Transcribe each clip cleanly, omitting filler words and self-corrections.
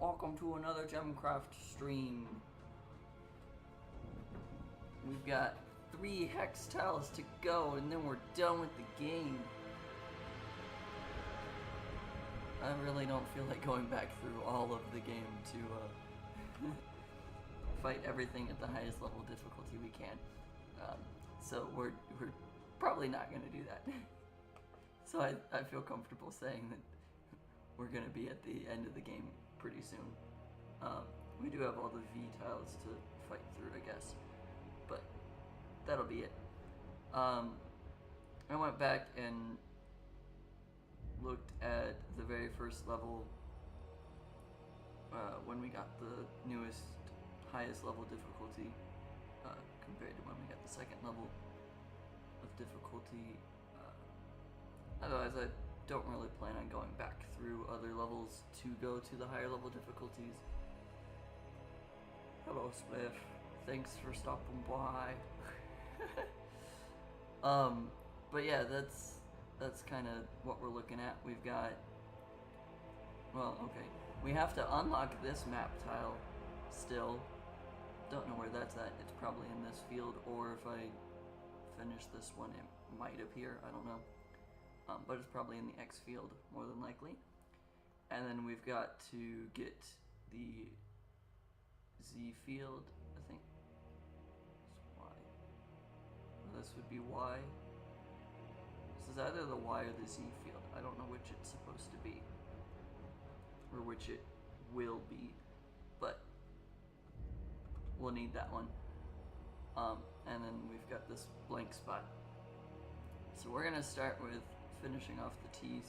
Welcome to another Gemcraft stream. We've got 3 hex-tiles to go and then we're done with the game. I really don't feel like going back through all of the game to fight everything at the highest level difficulty we can. So we're probably not going to do that. So I feel comfortable saying that we're going to be at the end of the game pretty soon. We do have all the V tiles to fight through, I guess, but that'll be it. I went back and looked at the very first level when we got the newest, highest level difficulty compared to when we got the second level of difficulty. Otherwise, I don't really plan on going back through other levels to go to the higher level difficulties. Hello, Spliff. Thanks for stopping by. But yeah, that's kind of what we're looking at. We've got, well, okay, we have to unlock this map tile still. Don't know where that's at. It's probably in this field, or if I finish this one, it might appear. I don't know. But it's probably in the X field, more than likely. And then we've got to get the Z field, I think. It's Y. Well, this would be Y. This is either the Y or the Z field. I don't know which it's supposed to be, or which it will be, but we'll need that one. And then we've got this blank spot. So we're gonna start with finishing off the T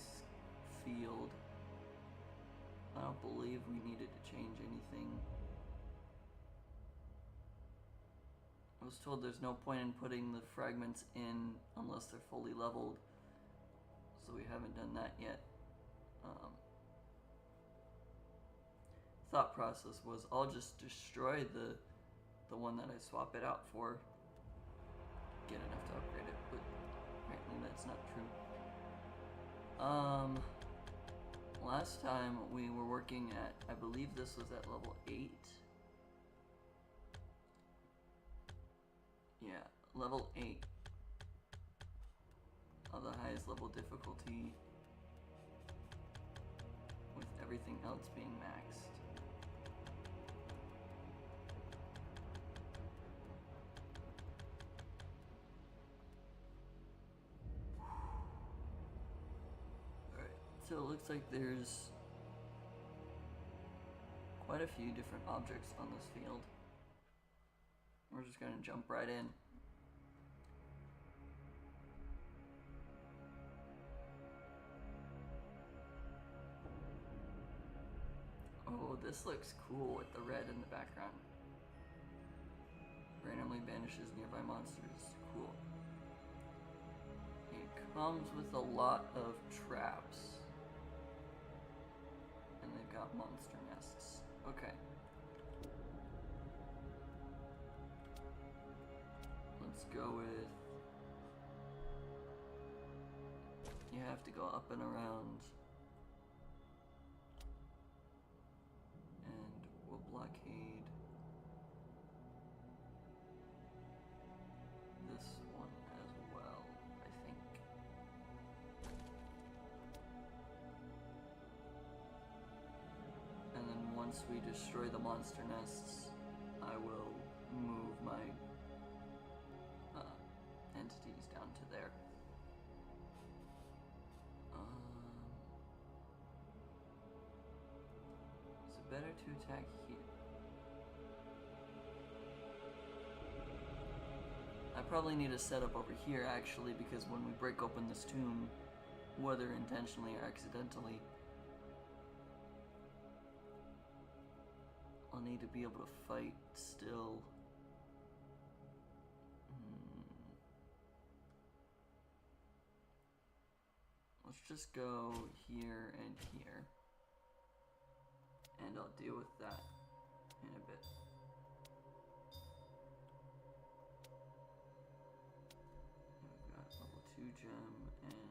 field. I don't believe we needed to change anything. I was told there's no point in putting the fragments in unless they're fully leveled, so we haven't done that yet. Thought process was I'll just destroy the one that I swap it out for, get enough to upgrade it, but apparently that's not true. Last time we were working at, I believe this was at level 8. Yeah, level 8 of the highest level difficulty, with everything else being maxed. So it looks like there's quite a few different objects on this field. We're just going to jump right in. Oh, this looks cool with the red in the background. Randomly banishes nearby monsters. Cool. It comes with a lot of traps. And they've got monster nests. Okay. Let's go with... You have to go up and around. And we'll blockade this one as well, I think. And then once we destroy the monster nests, I will move my entities down to there. Is it better to attack here? I probably need a setup over here actually, because when we break open this tomb, whether intentionally or accidentally, I'll need to be able to fight still. Let's just go here and here, and I'll deal with that in a bit. We've got level 2 gem and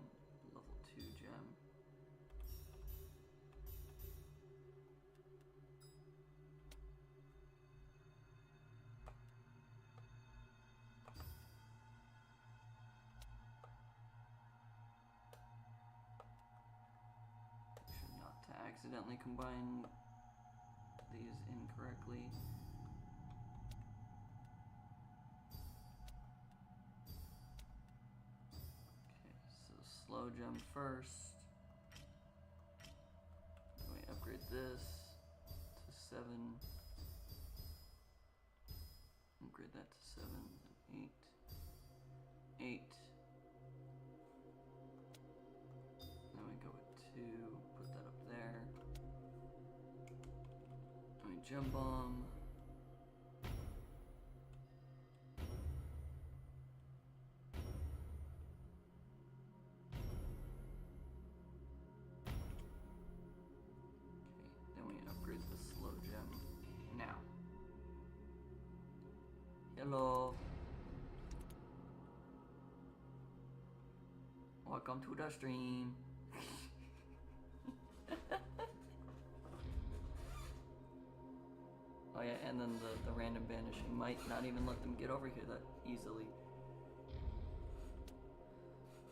level 2 gem. accidentally combined these incorrectly. Okay, so slow gem first. Then we upgrade this to 7. Upgrade that to 7 and 8. 8. Then we go with 2, put that up there. Then we gem bomb. Okay, then we upgrade the slow gem now. Hello. Welcome to the stream. Oh yeah, and then the random banishing might not even let them get over here that easily.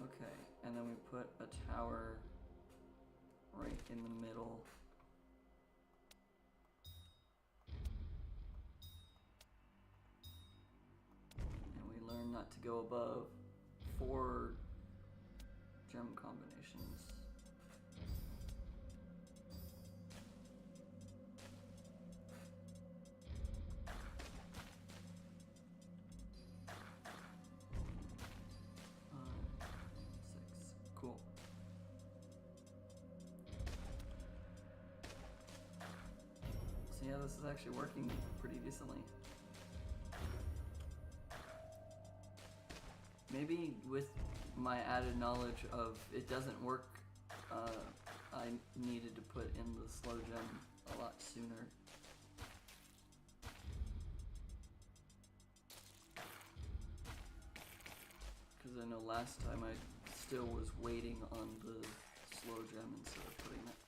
Okay, and then we put a tower right in the middle. And we learn not to go above 4 gem combinations. Cool. So yeah, this is actually working pretty decently. Maybe with my added knowledge of it doesn't work, I needed to put in the slow gem a lot sooner. Because I know last time I still was waiting on the slow gem instead of putting it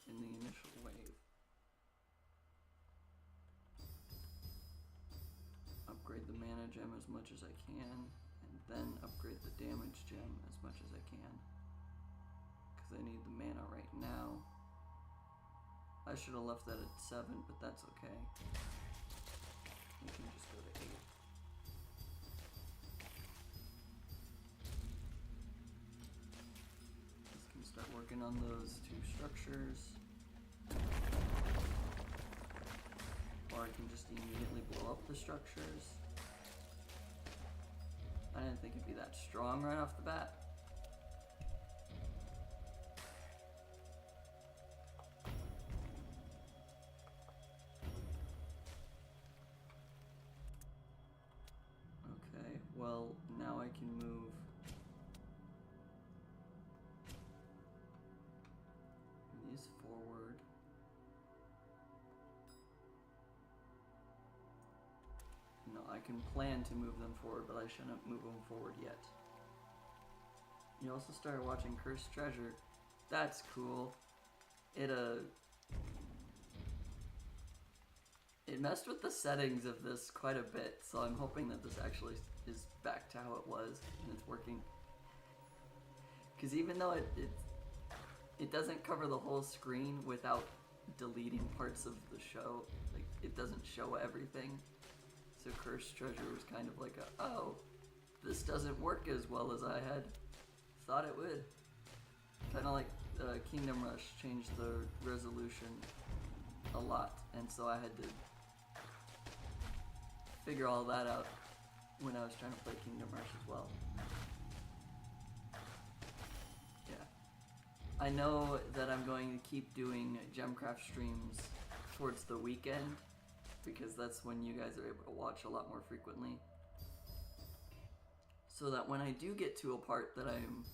in the initial wave. Upgrade the mana gem as much as I can, and then upgrade the damage gem as much as I can. Because I need the mana right now. I should have left that at 7, but that's okay. We can just go to 8. Start working on those 2 structures. Or I can just immediately blow up the structures. I didn't think it'd be that strong right off the bat. Okay, well, now I can move these forward. No, I can plan to move them forward, but I shouldn't move them forward yet. You also started watching Cursed Treasure. That's cool. It messed with the settings of this quite a bit, so I'm hoping that this actually is back to how it was and it's working. Because even though it doesn't cover the whole screen without deleting parts of the show, like it doesn't show everything. So Cursed Treasure was kind of like a, oh, this doesn't work as well as I had thought it would. Kind of like Kingdom Rush changed the resolution a lot, and so I had to figure all that out when I was trying to play Kingdom Rush as well. Yeah. I know that I'm going to keep doing Gemcraft streams towards the weekend, because that's when you guys are able to watch a lot more frequently. So that when I do get to a part that I'm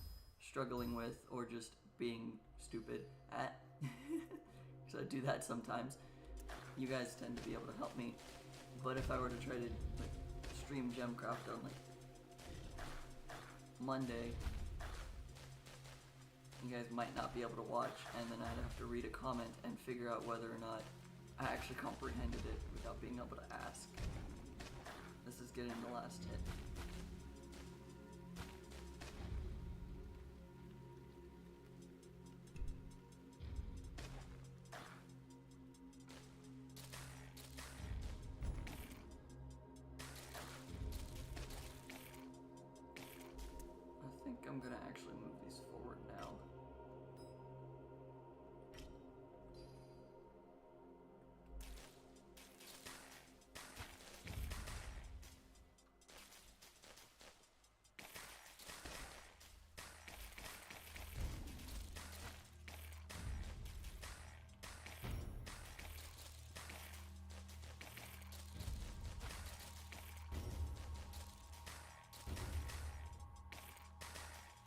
struggling with, or just being stupid at, because I do that sometimes, you guys tend to be able to help me. But if I were to try to like stream Gemcraft on like Monday, you guys might not be able to watch, and then I'd have to read a comment and figure out whether or not I actually comprehended it without being able to ask. This is getting the last hit. I'm gonna actually move these forward now.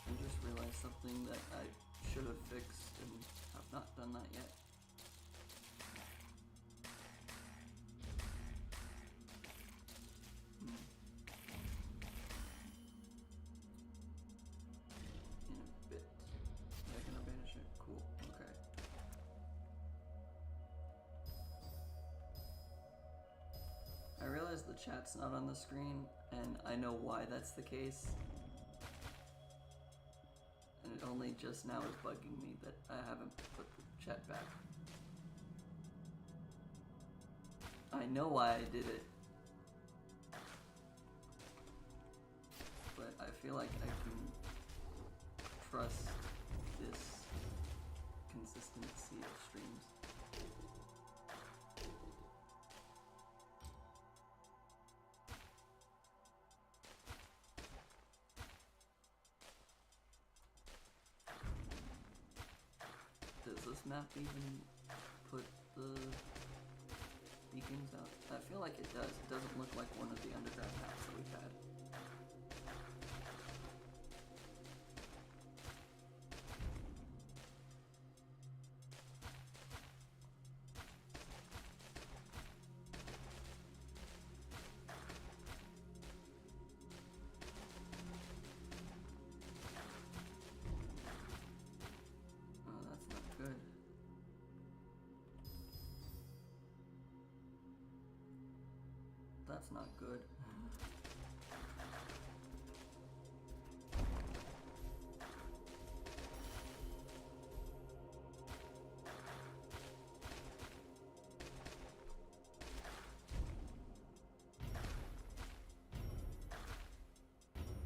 I just realized something that I should have fixed and have not done that yet. In a bit. Am I gonna banish it? Cool. Okay. I realize the chat's not on the screen, and I know why that's the case. And it only just now is bugging me that I haven't put the chat back. I know why I did it. But I feel like I can trust this consistency of streams. Does this map even put the beacons out? I feel like it does. It doesn't look like one of the underground maps that we've had. Good. That's not good.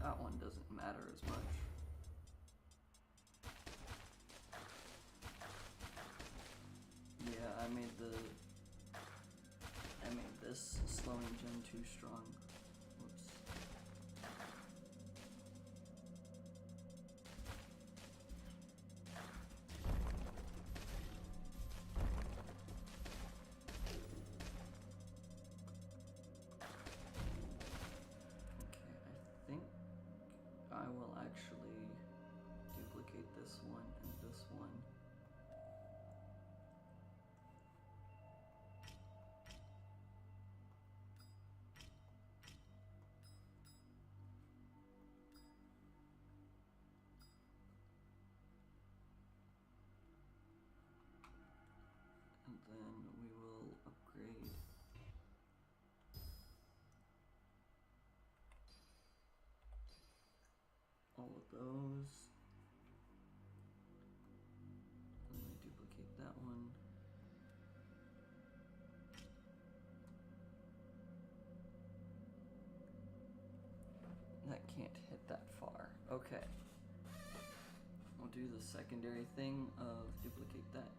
That one doesn't matter as much. Yeah, I made this slowing gen too strong. Whoops. Okay, I think I will actually duplicate this one and this one. And then we will upgrade all of those. And I duplicate that one. That can't hit that far. Okay. We'll do the secondary thing of duplicate that.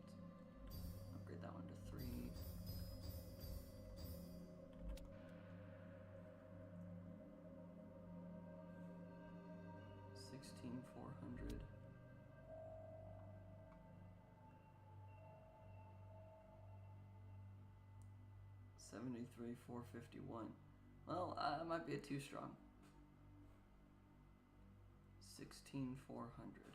Upgrade that one to 3. $16,400. $73,451. Well, I might be a too strong. 16,400.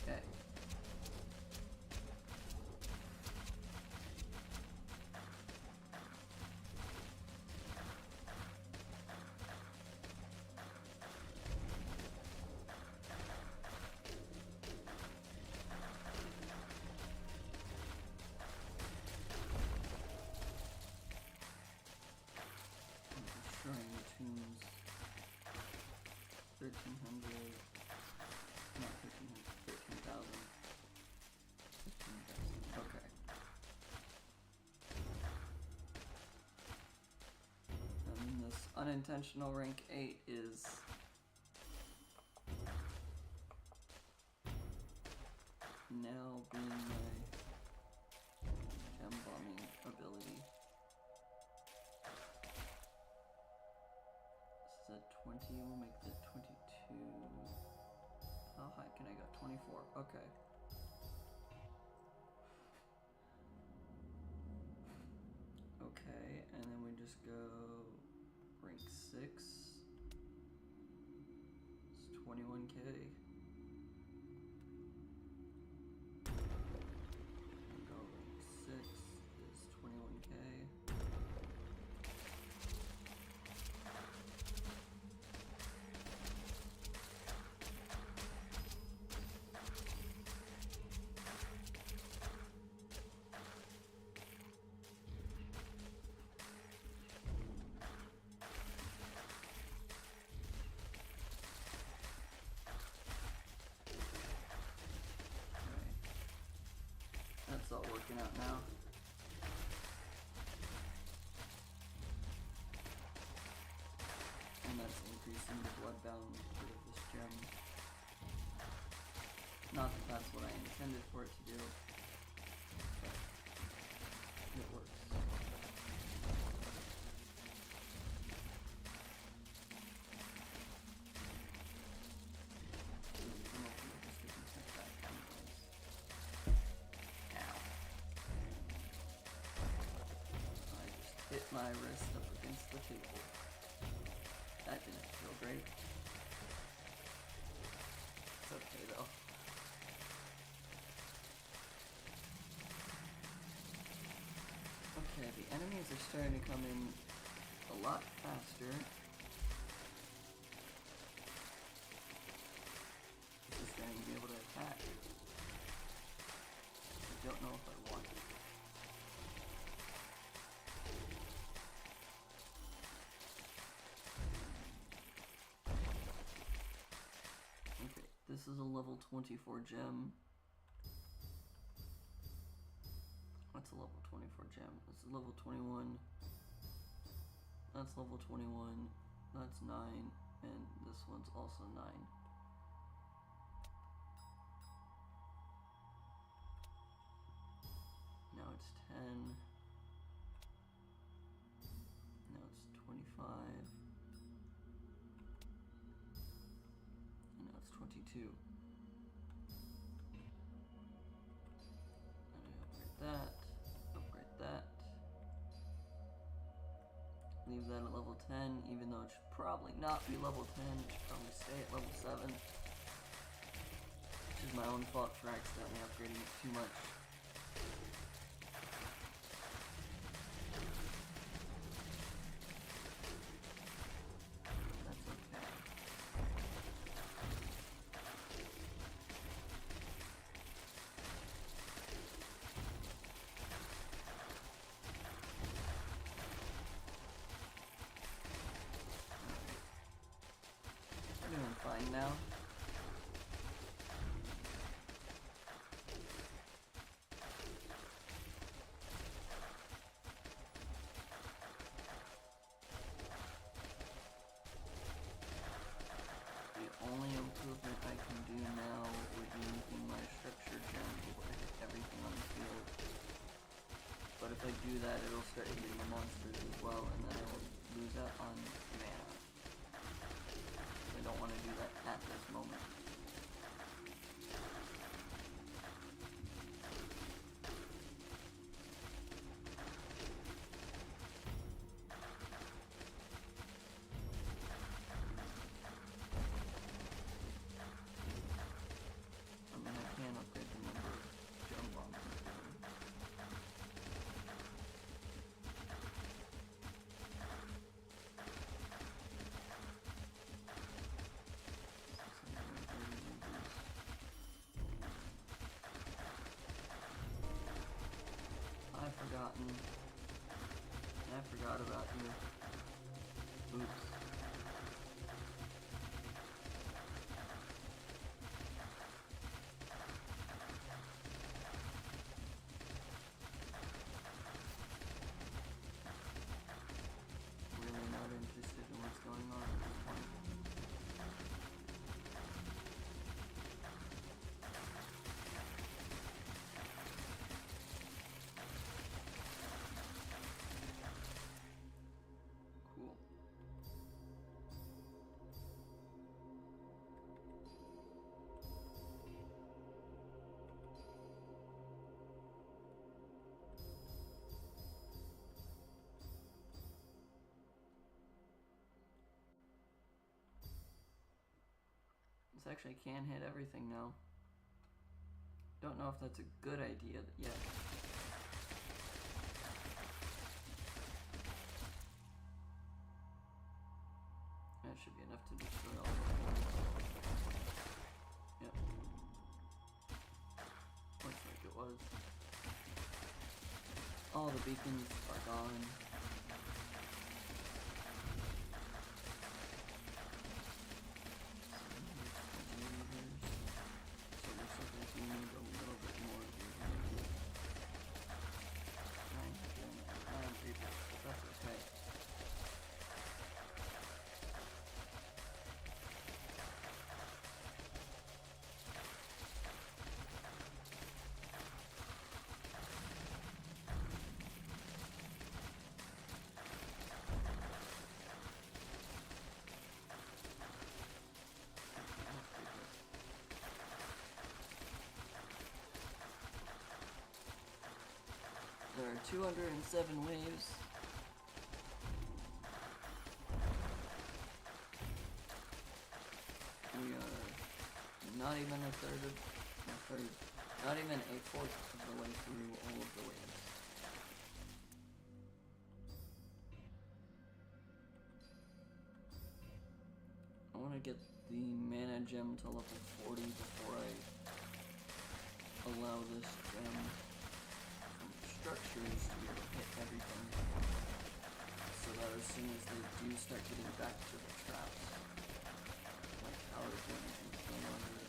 Okay. unintentional rank 8 is now being my gem bombing ability. This is at 20, we'll make that 22. How high can I go? 24, okay. Okay, and then we just go rank 6. It's 21k. Go rank 6 is 21k. That's all working out now. And that's increasing the bloodbound bit of this gem. Not that that's what I intended for it to do, but it works. Hit my wrist up against the table. That didn't feel great. It's okay though. Okay, the enemies are starting to come in a lot faster. This is going to be able to attack. I don't know if I want it. This is a level 24 gem. What's a level 24 gem? This is level 21. That's level 21. That's 9. And this one's also 9. Now it's 10. Now it's 25. 22. And I upgrade that. Leave that at level 10, even though it should probably not be level 10, it should probably stay at level 7. Which is my own fault for accidentally upgrading it too much. Fine now. The only improvement I can do now would be making my structure gem able to hit everything on the field. But if I do that, it'll start hitting the monsters as well, and then I will lose out on mana. I don't want to do that at this moment. I mean, I can upgrade the number of gem bombs. I forgot about you. Oops. Really not interested in actually can hit everything now. Don't know if that's a good idea yet. That should be enough to destroy all of them. Yep. Looks like it was. All the beacons are gone. So it looks like we need a little bit more of these. 9 people, but that's okay. There are 207 waves. We are not even not even a fourth of the way through all of the waves. I want to get the mana gem to level 40 before I allow this gem structures to be able to hit everything, so that as soon as they do start getting back to the traps, like power gems and no longer.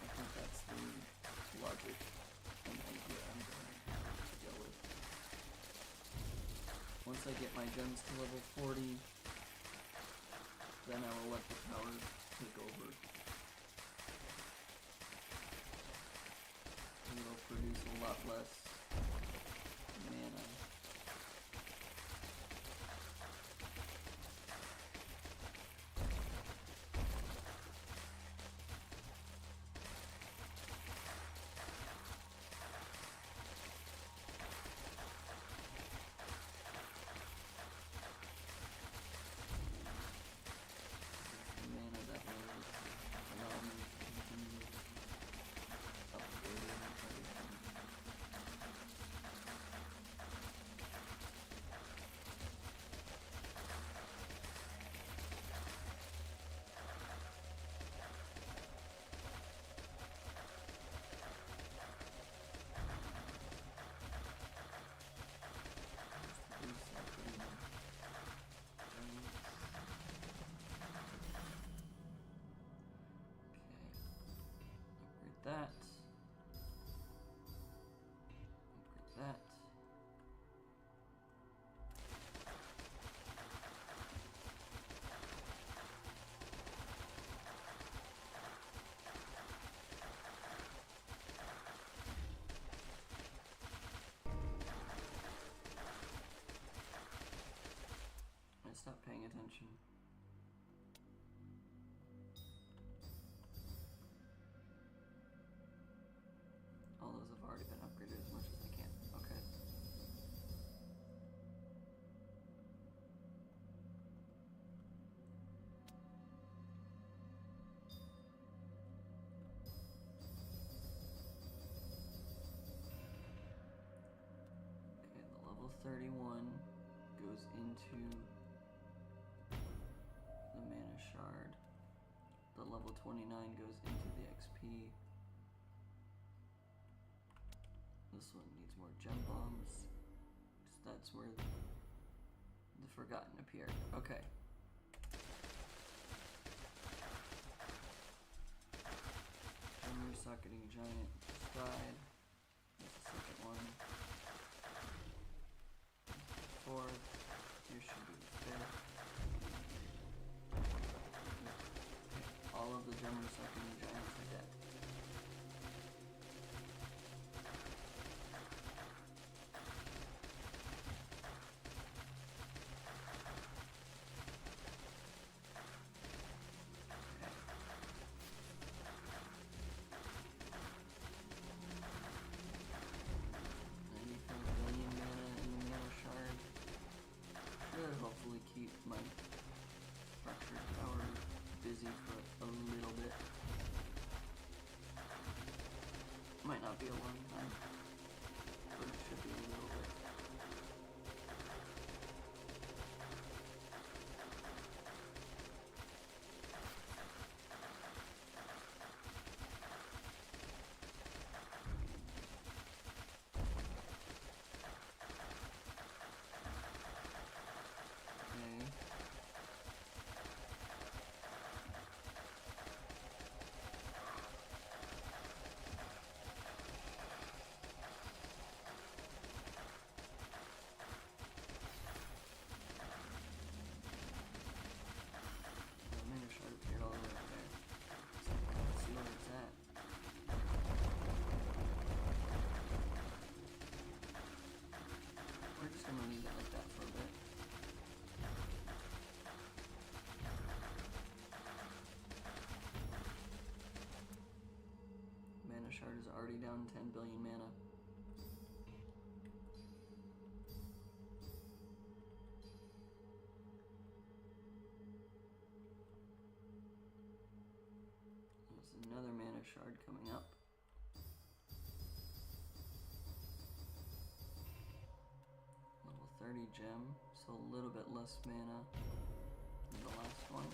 I think that's the logic and idea I'm going to go with. Once I get my gems to level 40, then I will let the power take over. And it'll produce a lot less mana. That. Upgrade that. I stopped paying attention. All those have already been upgraded as much as I can. Okay. Okay, the level 31 goes into the mana shard. The level 29 goes into the XP. This one needs more gem bombs. That's where the Forgotten appeared. Okay. Gem Socketing Giant just died. That's the second one. Fourth. Here should be the fifth. Okay. All of the Gem Socketing Giants are dead. not be a long time, but it should be a little bit. Shard is already down 10 billion mana. There's another mana shard coming up. Level 30 gem, so a little bit less mana than the last one.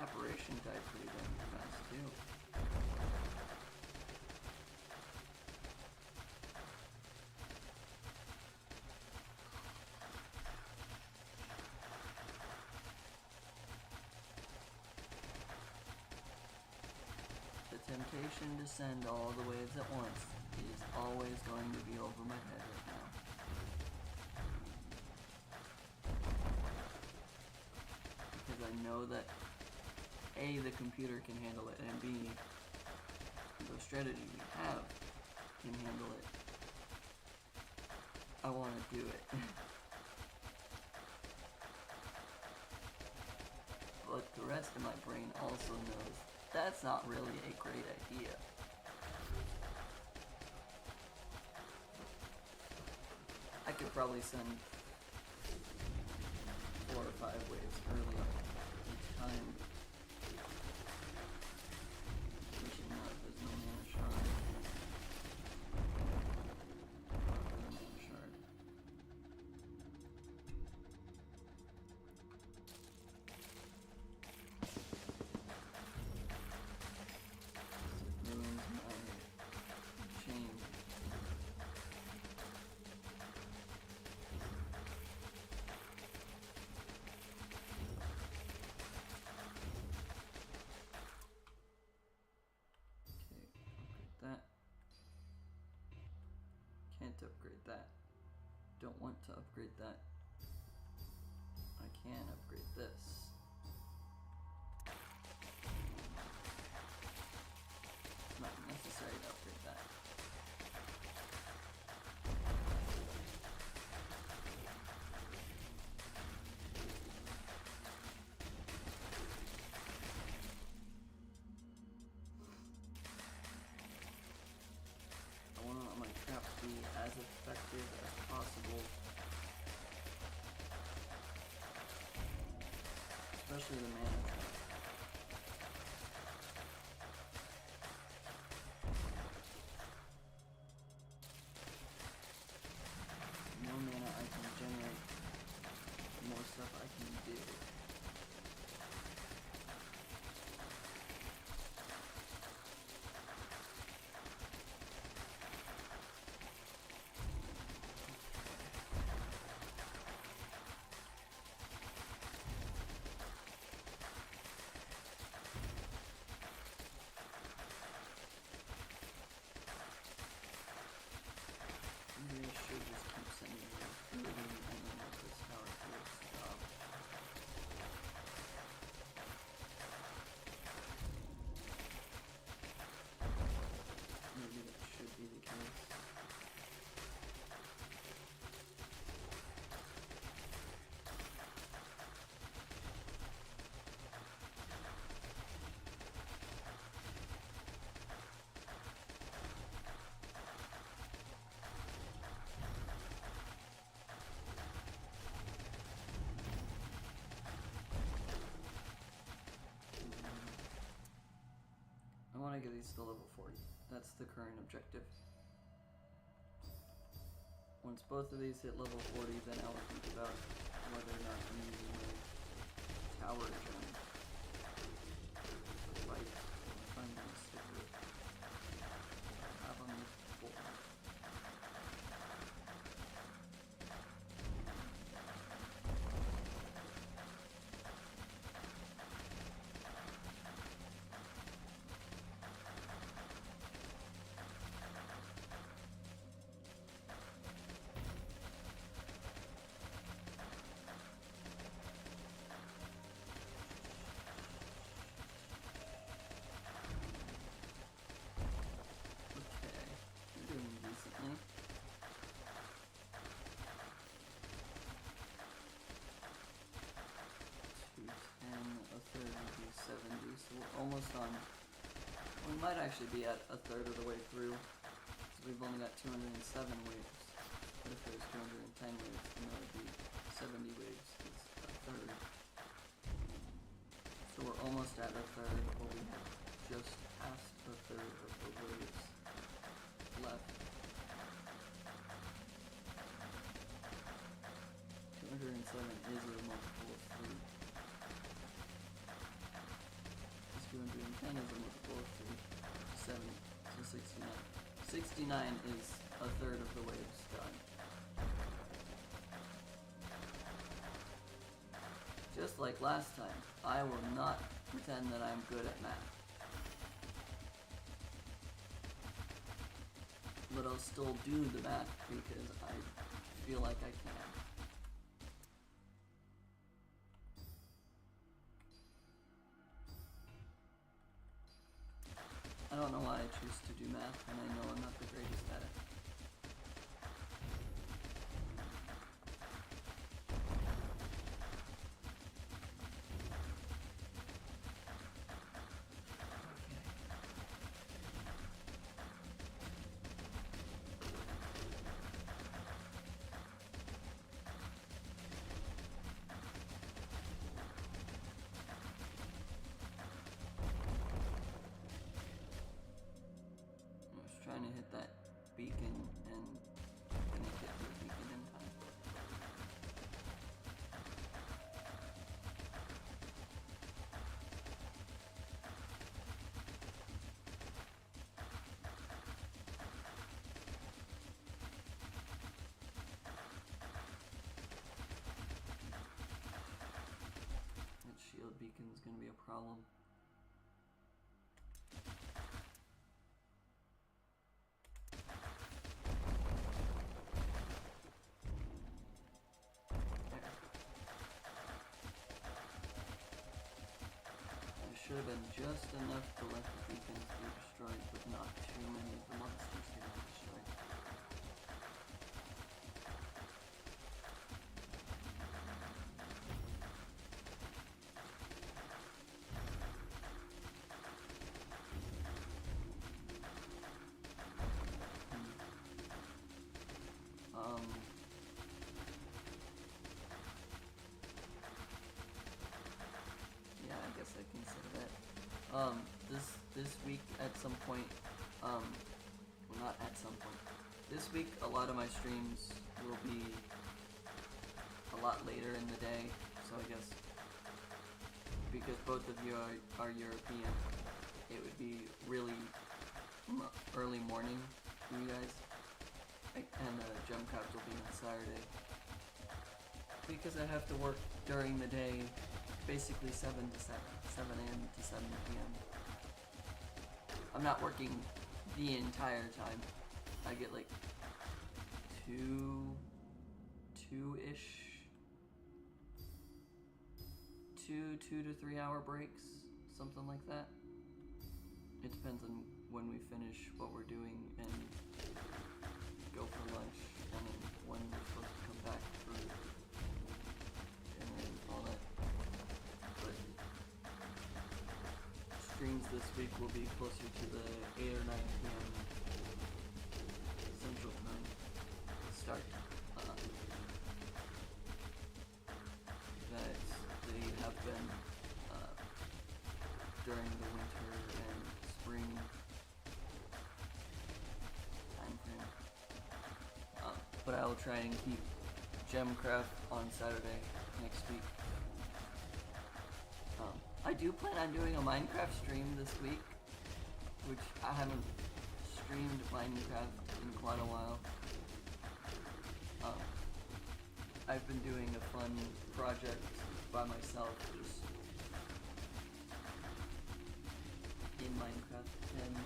Apparition died pretty damn fast too. The temptation to send all the waves at once is always going to be over my head right now. Because I know that A, the computer can handle it, and B, the strategy we have can handle it. I want to do it. But the rest of my brain also knows that's not really a great idea. I could probably send 4 or 5 waves early each time. Can't upgrade that. Don't want to upgrade that. I can upgrade this. It's not necessary to upgrade that. As effective as possible, especially the mana trap. The more mana I can generate, the more stuff I can do. to get these to level 40. That's the current objective. Once both of these hit level 40, then I will think about whether or not I'm using a tower gem. Like, if I'm going to stick with it. I have on this before. Decently. 210, a third would be 70, so we're almost on. We might actually be at a third of the way through, because we've only got 207 waves. But if there's 210 waves, then that would be 70 waves. It's a third. So we're almost at a third, or we have just past a third of the waves left. 207 is a multiple of 3. This 210 is a multiple of 3. 7, so 69. 69 is a third of the waves done. Just like last time, I will not pretend that I'm good at math. But I'll still do the math because I feel like I can. I don't know why I choose to do math when I know I'm not the greatest at it. Trying to hit that beacon and gonna get to the beacon in time. That shield beacon's gonna be a problem. Should have been just enough to let the beacons be destroyed, but not too many of the monsters getting destroyed. Yeah, I guess I consider that. This week at some point, well, not at some point. This week, a lot of my streams will be a lot later in the day, so I guess because both of you are European, it would be really early morning for you guys, and Gemcraft will be on Saturday. Because I have to work during the day, basically 7 to 7, 7 a.m. to 7 p.m. I'm not working the entire time. I get like two-ish, 2 to 3 hour breaks, something like that. It depends on when we finish what we're doing and go for lunch, and then when we're supposed to come back for dinner and all that. But streams this week will be closer to the 8 or 9 p.m. Central Time start. That they have been during the winter and spring I'll try and keep Gemcraft on Saturday next week. I do plan on doing a Minecraft stream this week, which I haven't streamed Minecraft in quite a while. I've been doing a fun project by myself, just in Minecraft, and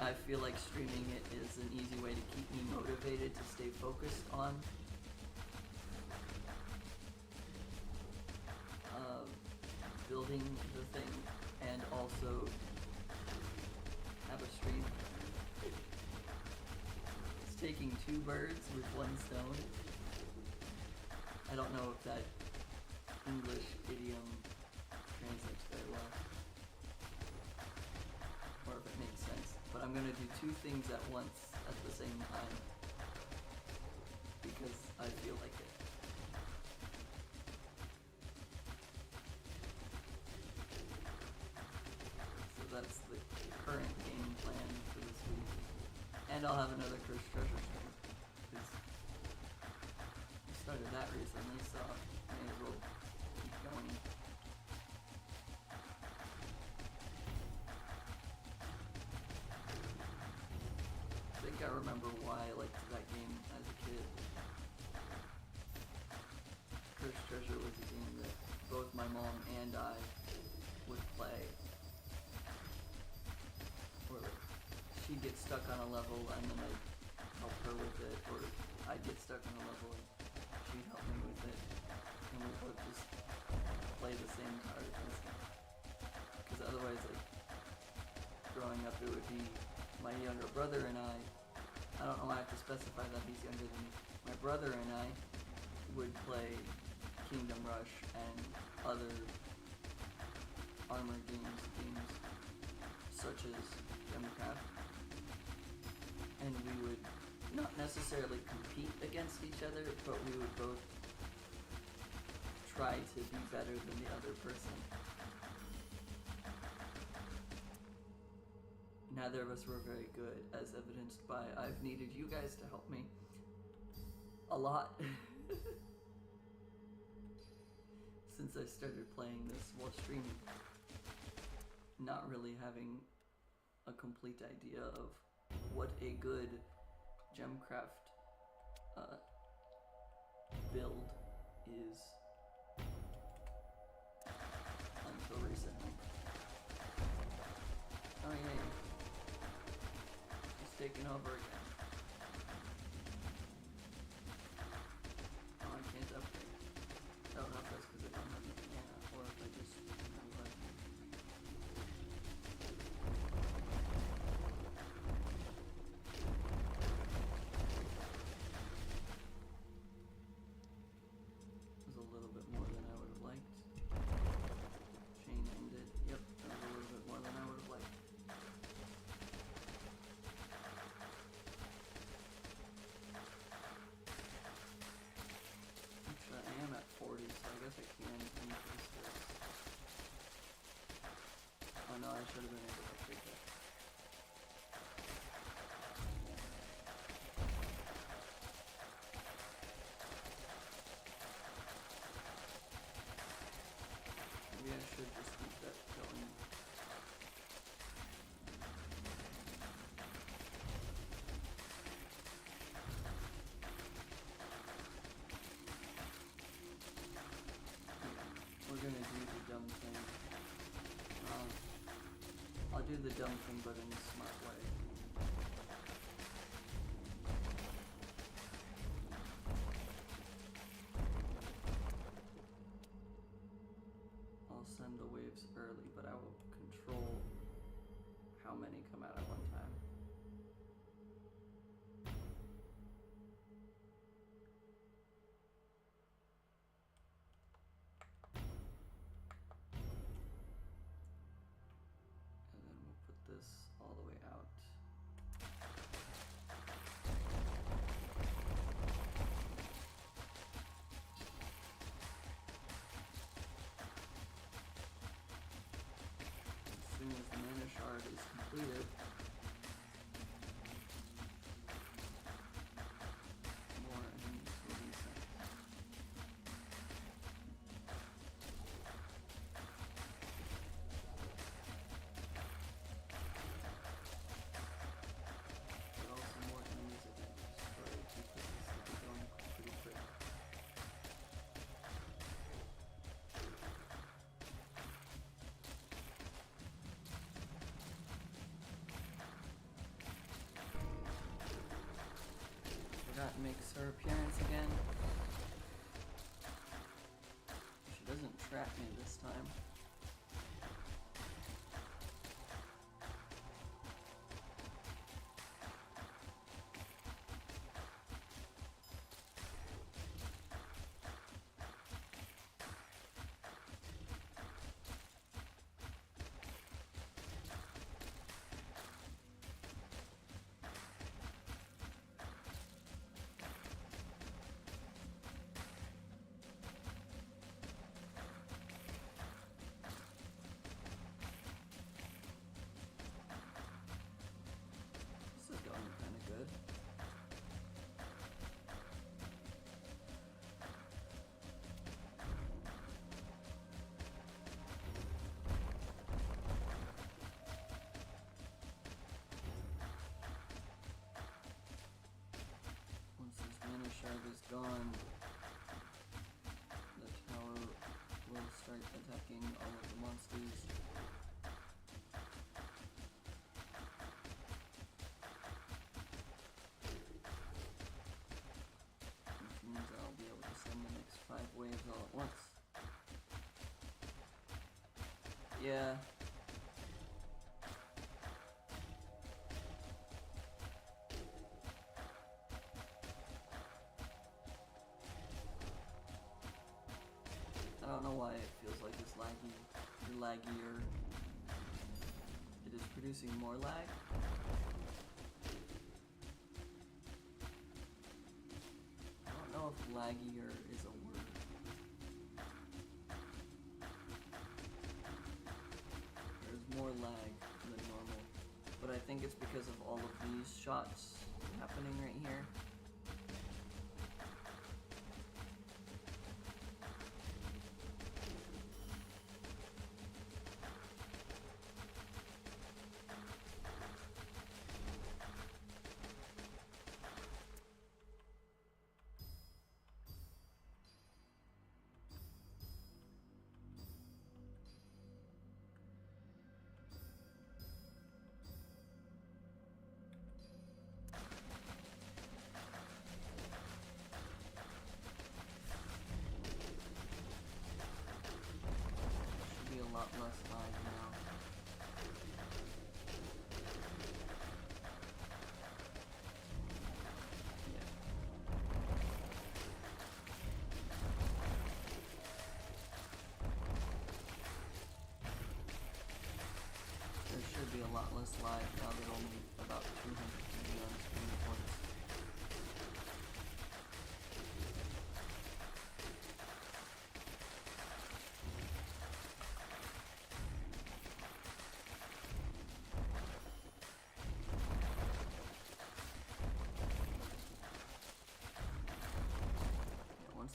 I feel like streaming it is an easy way to keep me motivated to stay focused on building the thing, and also have a stream. It's taking two birds with one stone. I don't know if that English idiom translates very well, or if it makes sense, but I'm gonna do two things at once at the same time, because I feel like it. So that's the current game plan for this week. And I'll have another cursed treasure stream, because I started that recently, so I may as well keep going. I think I remember why I liked that game as a kid. Cursed Treasure was a game that both my mom and I would play. Or like, she'd get stuck on a level and then I'd help her with it, or I'd get stuck on a level and she'd help me with it, and we'd both just play the same cards and stuff. Because otherwise, like, growing up, it would be my younger brother and I don't know why I have to specify that he's younger than me. My brother and I would play Kingdom Rush and other armor games such as Gemcraft, and we would not necessarily compete against each other, but we would both try to be better than the other person. Neither of us were very good, as evidenced by I've needed you guys to help me a lot since I started playing this while streaming, not really having a complete idea of what a good Gemcraft build is until recently. Oh yay. He's taking over again. Oh, I can't upgrade. I don't know if that's because I don't have enough mana, or if I just have like... It was a little bit more than I would have liked. Chain ended. Yep, that was a little bit more than I would have liked. Actually, I am at 40, so I guess I can increase this. Oh no, I should have been able to upgrade that. Maybe I should just keep that going. We're gonna do the dumb thing. I'll do the dumb thing, but in a smart way. I'll send the waves early, but I will control how many come out at one time. And then we'll put this all appearance again. She doesn't trap me this time. Shard is gone, the tower will start attacking all of the monsters. Which means I'll be able to send the next 5 waves all at once. Yeah. I don't know why it feels like it's laggy, or laggier. It is producing more lag. I don't know if laggier is a word. There's more lag than normal, but I think it's because of all of these shots happening right here. A lot less lag now. Yeah. There should be a lot less lag now that only about 200 GB on screen at once.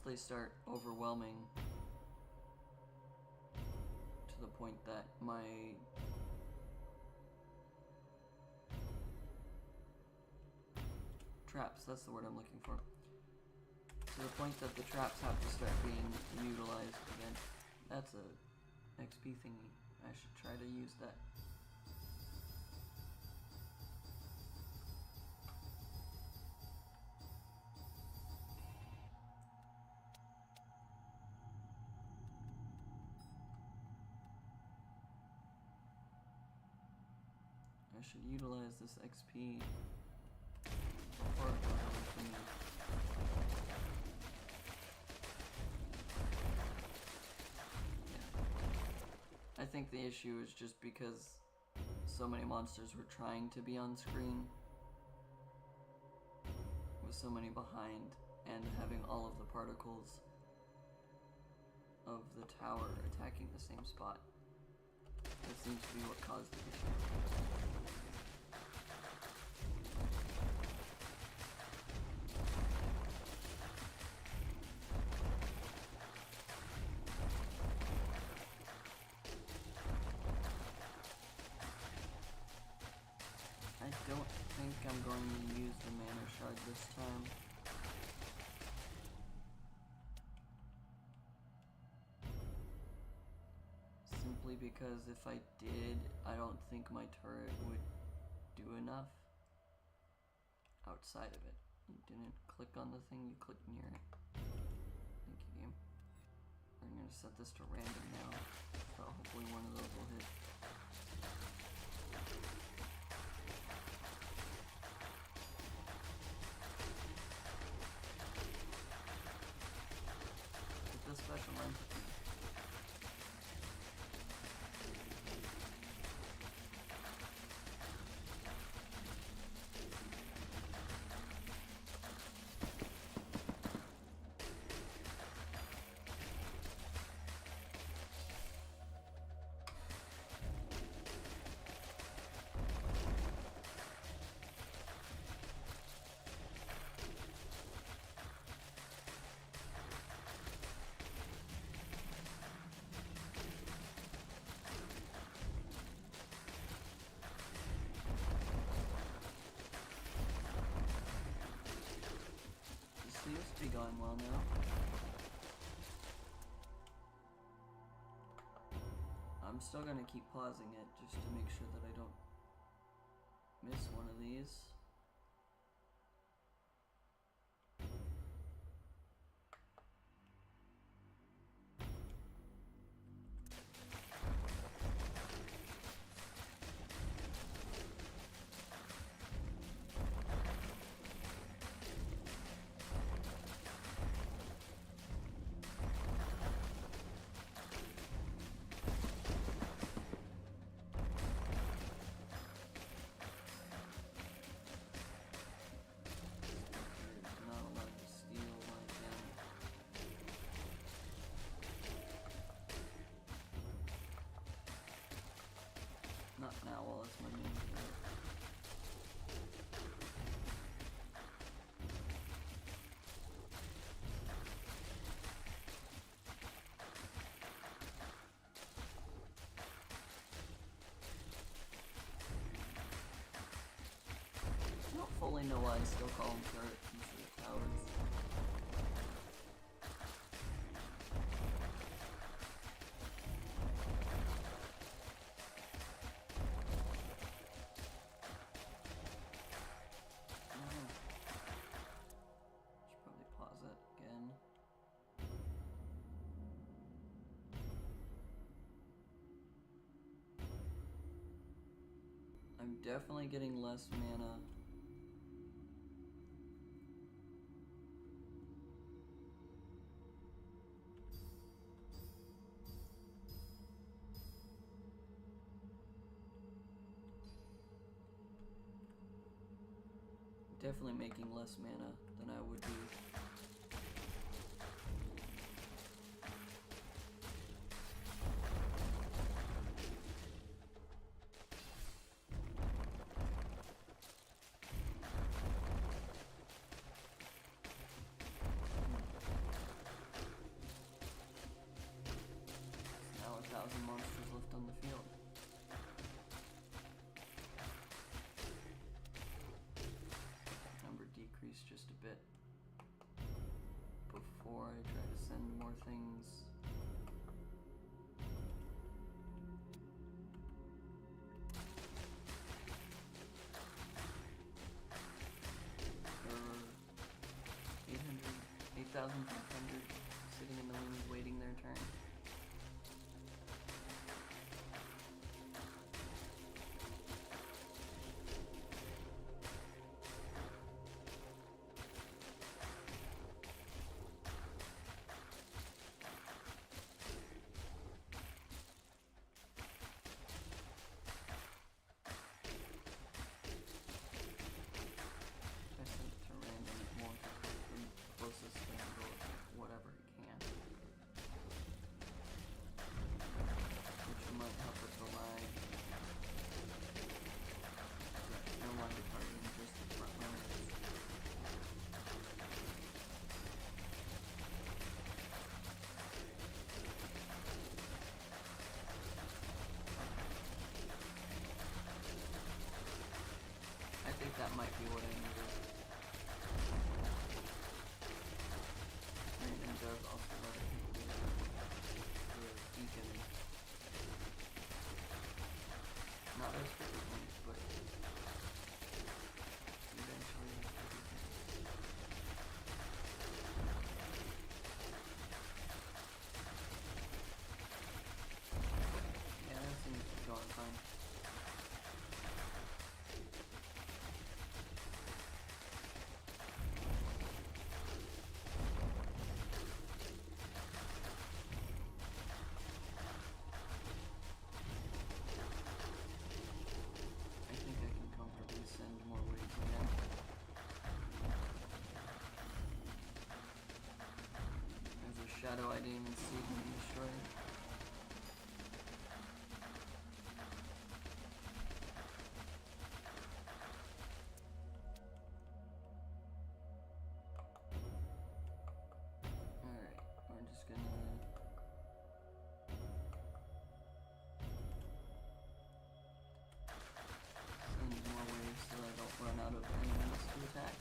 They start overwhelming to the point that my traps, that's the word I'm looking for, to the point that the traps have to start being utilized again. That's a XP thingy. I should try to use that. I should utilize this XP before it goes away from me. Yeah. I think the issue is just because so many monsters were trying to be on screen, with so many behind, and having all of the particles of the tower attacking the same spot. That seems to be what caused the issue. I don't think I'm going to use the mana shard this time. Simply because if I did, I don't think my turret would do enough outside of it. It didn't click on the thing, you click near it. Thank you, game. I'm gonna set this to random now, so hopefully one of those will hit. Get this special entity. Seems to be going well now. I'm still gonna keep pausing it just to make sure that I don't miss one of these. Not allowed to steal my gem. Not now, well, that's my main threat. I don't fully know why I still call them turrets instead of towers. I don't know. Should probably pause it again. I'm definitely getting less mana. Definitely making less mana than I would do. Now 1,000 monsters left on the field. Number decreased just a bit before I try to send more things. There were 8,500 sitting in the wings waiting their turn. I sent it to random more the closest thing to go with it. shadow I didn't even see being destroyed. Alright, we're just gonna send more waves so I don't run out of enemies to attack.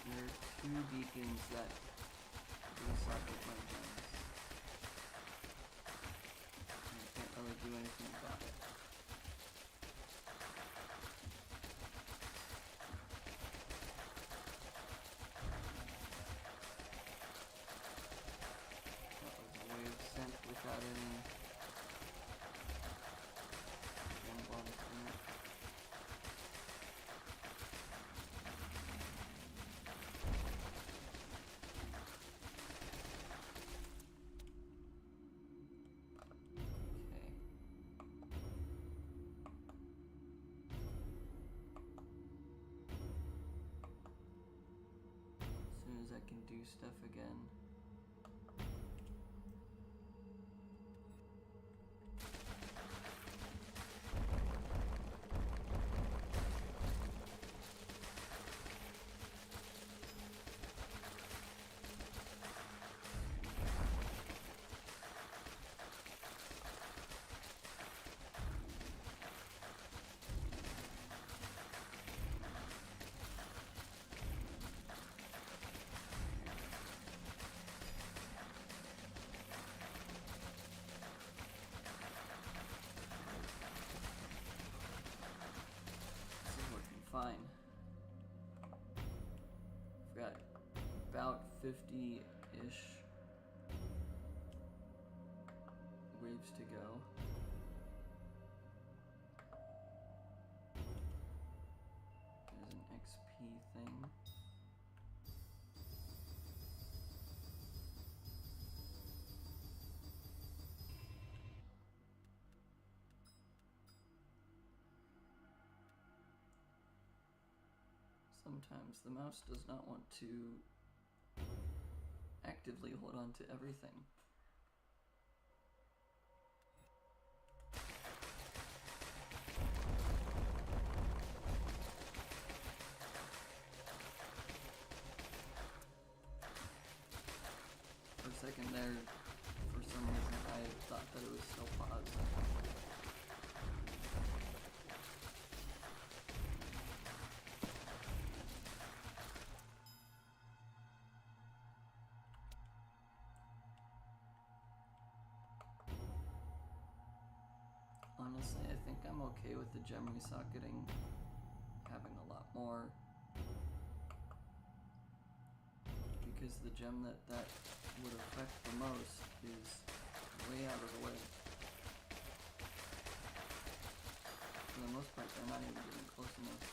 There are two beacons that recycle my gems. And I can't really do anything about it. That was a wave sent without any gem bombs in it. I can do stuff again. Fine. I've got about 50-ish waves to go. There's an XP thing. Sometimes the mouse does not want to actively hold on to everything. For a second there, for some reason, I thought that it was still paused. Honestly, I think I'm okay with the gem resocketing having a lot more, because the gem that would affect the most is way out of the way. For the most part, they're not even getting close enough.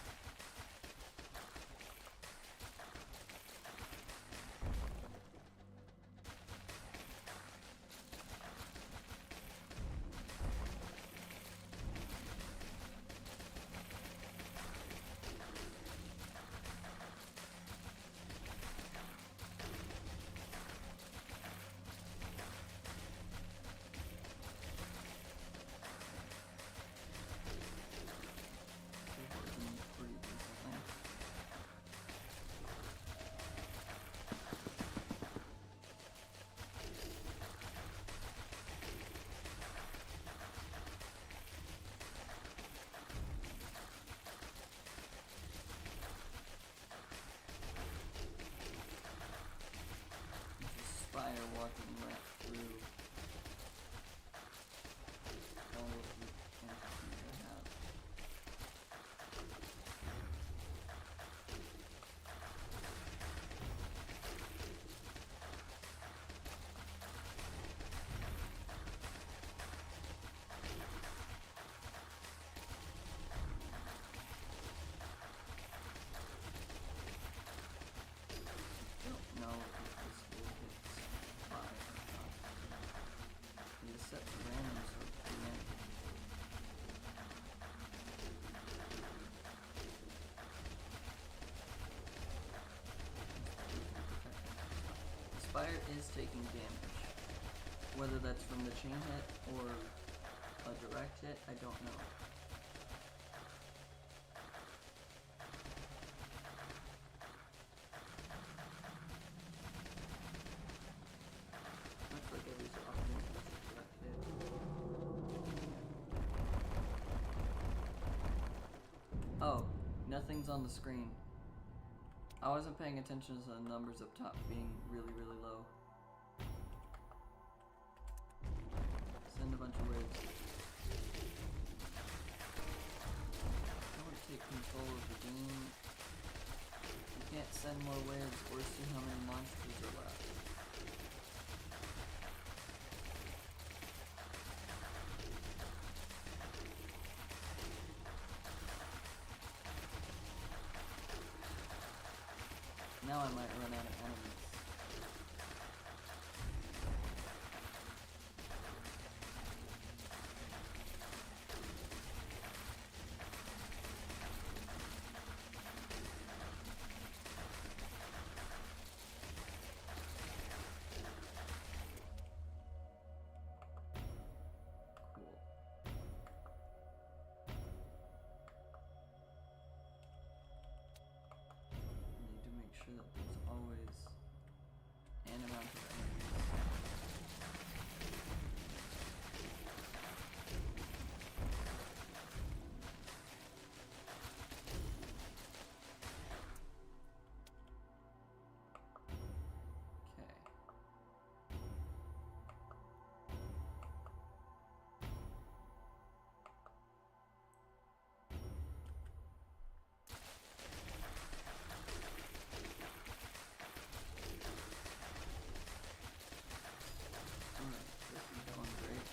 Fire walking right through all of the entities I have. Don't know if fire is taking damage. Whether that's from the chain hit or a direct hit, I don't know. Looks like every so often it's a direct hit. Oh, nothing's on the screen. I wasn't paying attention to the numbers up top being really, really low. Send a bunch of waves. I want to take control of the game. You can't send more waves or see how many monsters are left. Now I might run out of enemies. Cool. Need to make sure that there's always an amount of enemies. Okay. Alright, this is going great.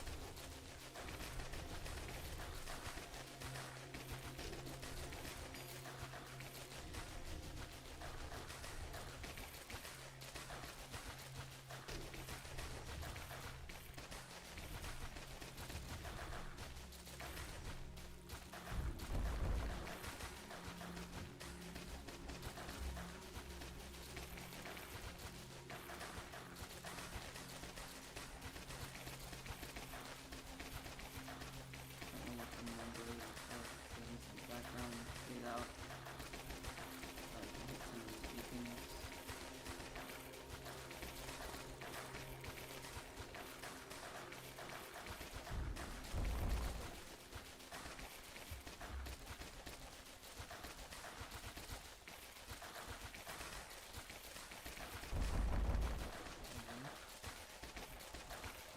I don't know what the number is. Getting some background fade out. I can hit some beacons.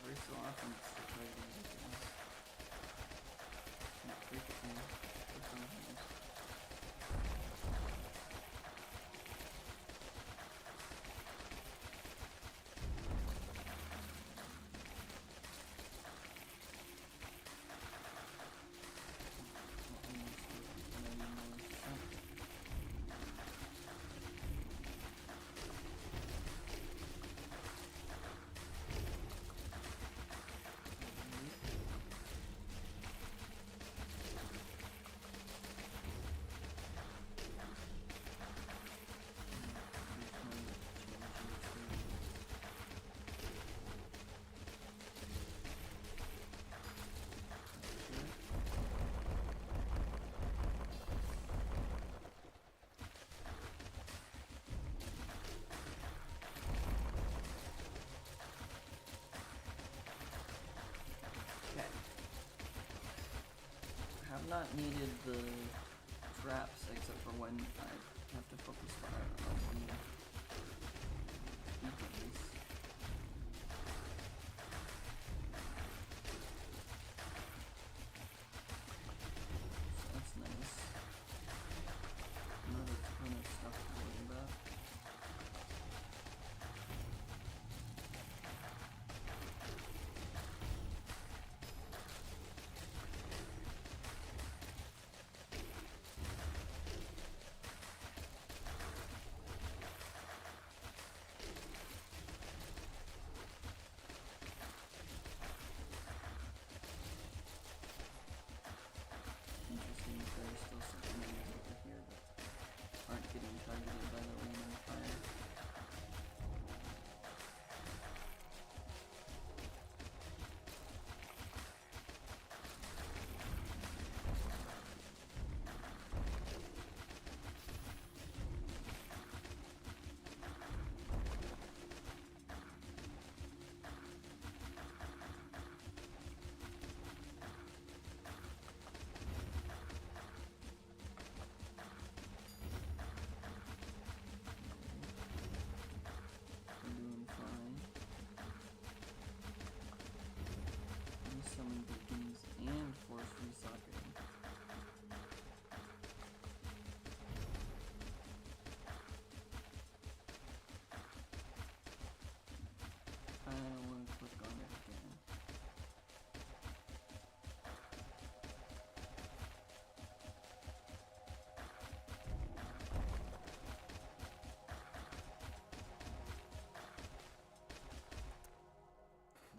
Every so often it's the targeting beacons. Not frequently, but sometimes. Okay. Have not needed the traps except for when I have to focus fire on the beacons. So that's nice. Not a ton of stuff to worry about.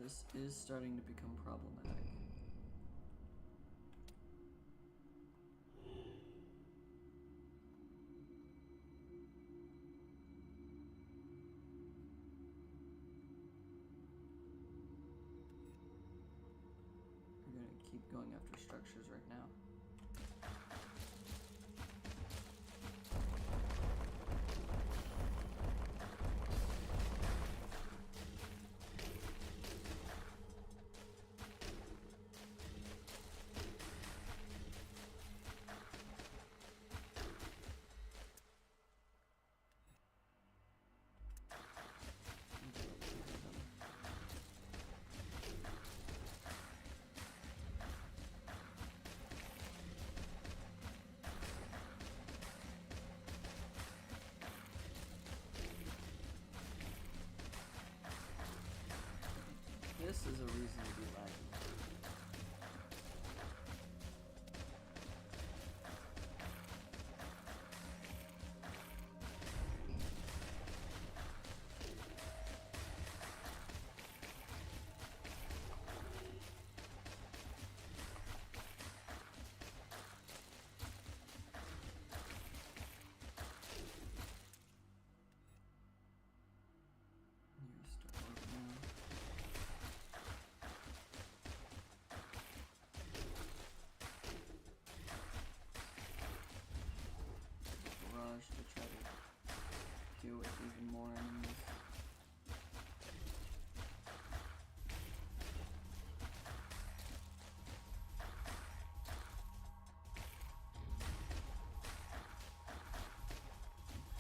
this is starting to become problematic. We're gonna keep going after structures right now. This is a reason to be lagging. Here's start working now. Garage to try to deal with even more enemies.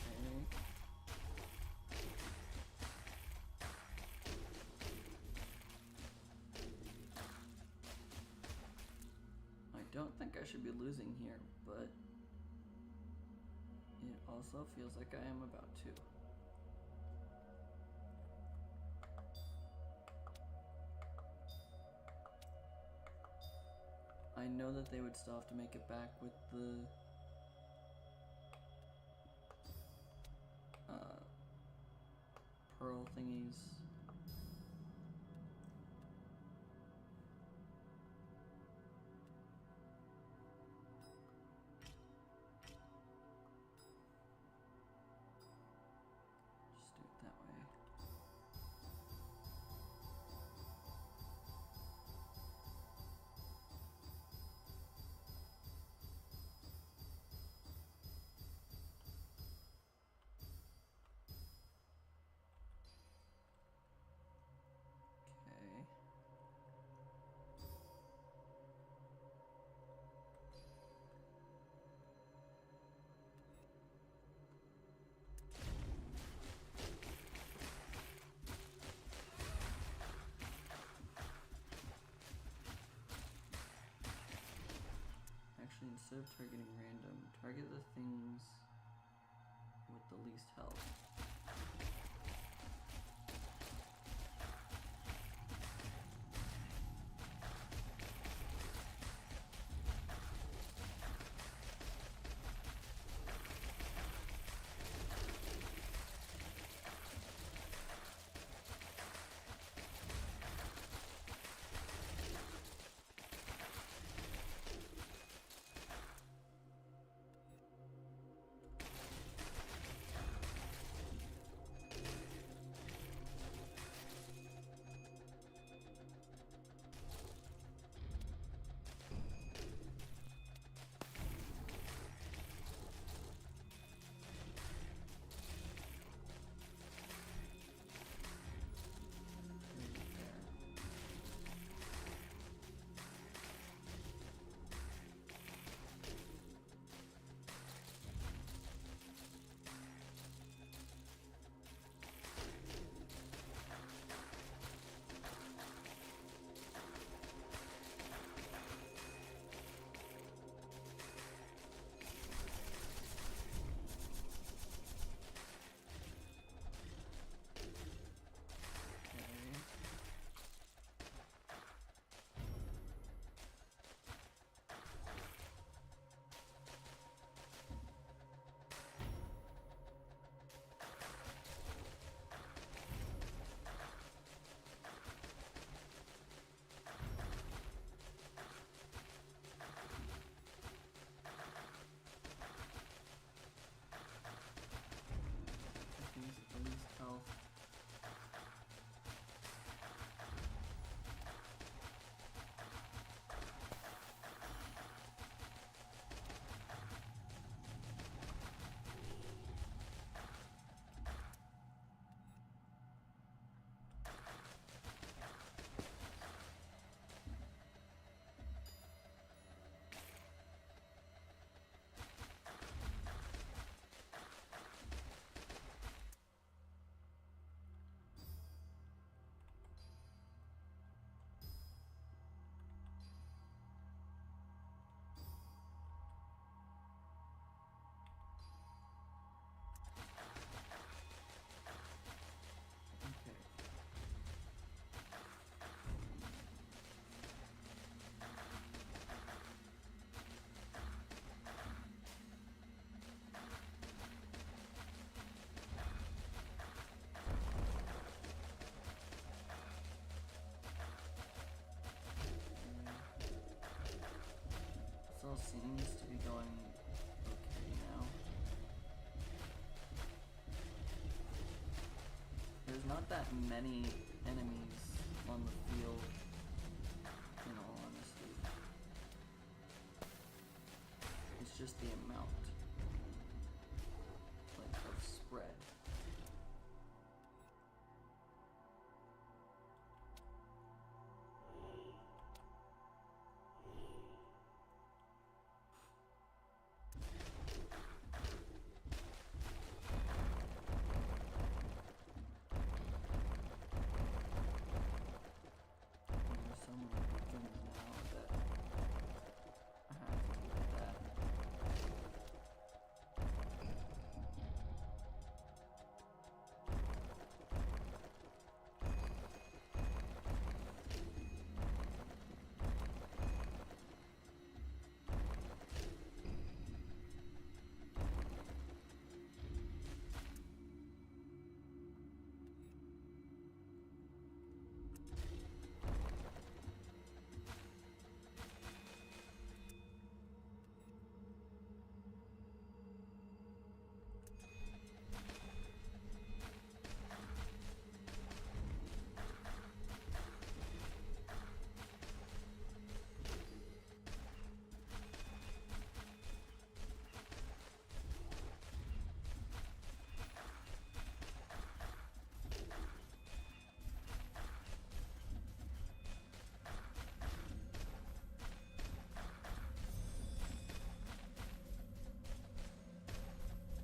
Okay. I don't think I should be losing here, but it also feels like I am about to. I know that they would still have to make it back with the pearl thingies. Just do it that way. Okay. Actually, instead of targeting random, target the things with the least health. there's not that many enemies on the field, in all honesty. It's just the amount, like, of spread.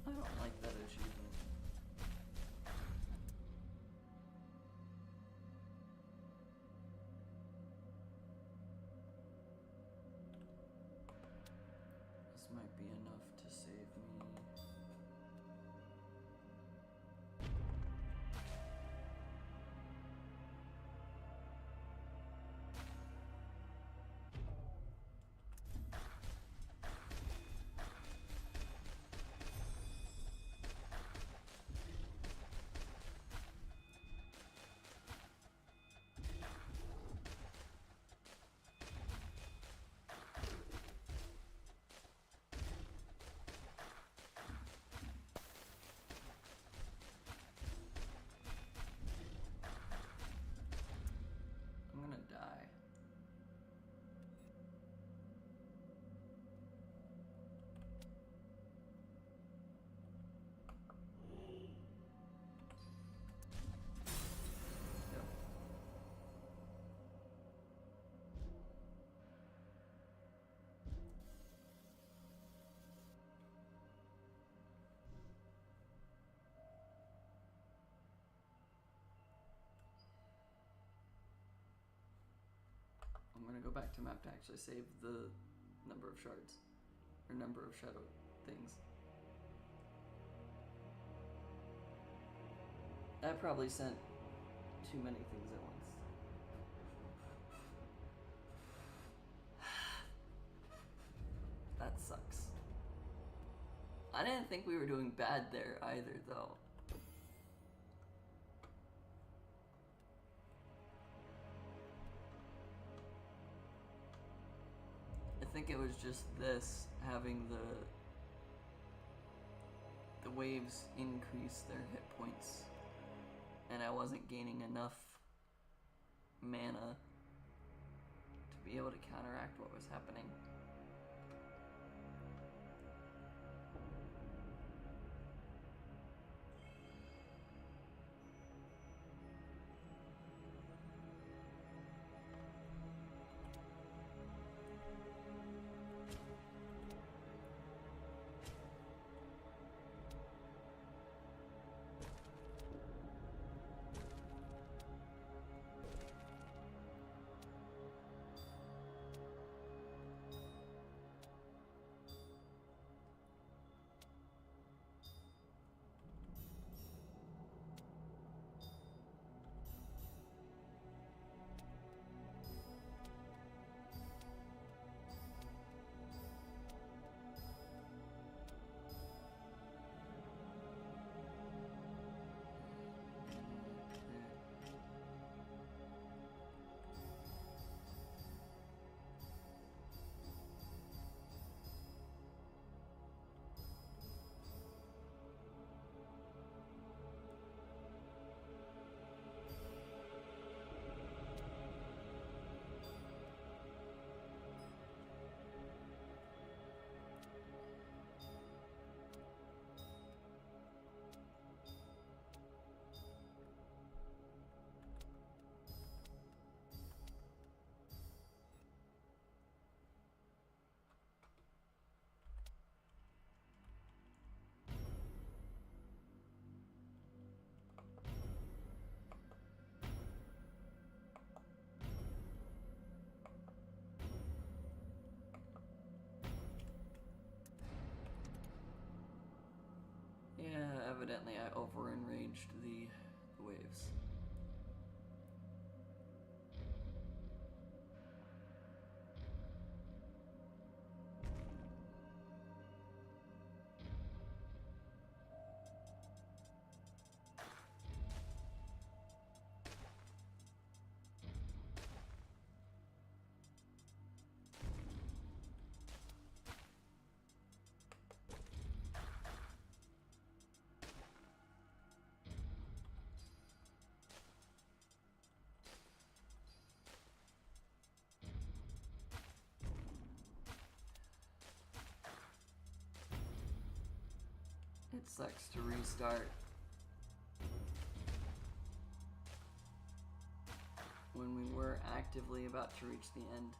I don't like that achievement. This might be enough to save me. I'm gonna die. Yep. I'm gonna go back to map to actually save the number of shards, or number of shadow things. I probably sent too many things at once. That sucks. I didn't think we were doing bad there either, though. I think it was just this, having the waves increase their hit points, and I wasn't gaining enough mana to be able to counteract what was happening. yeah, I over-enraged the waves. It sucks to restart when we were actively about to reach the end.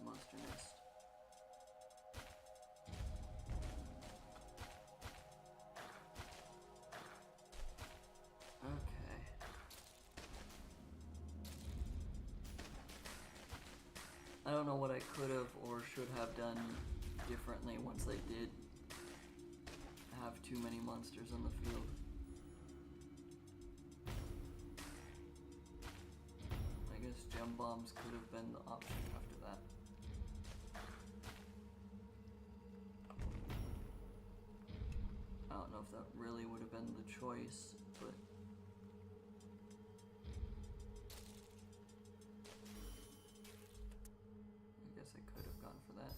Monster nest. Okay. I don't know what I could have or should have done differently once I did have too many monsters on the field. I guess gem bombs could have been the option after that. I don't know if that really would have been the choice, but I guess I could have gone for that.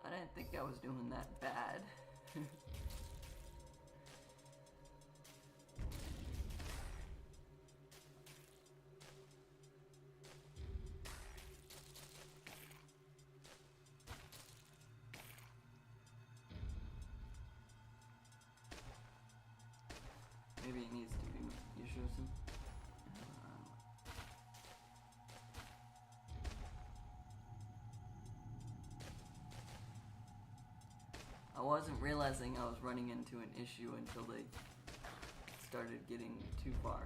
I didn't think I was doing that bad. Maybe it needs to be Yushosen. I wasn't realizing I was running into an issue until they started getting too far.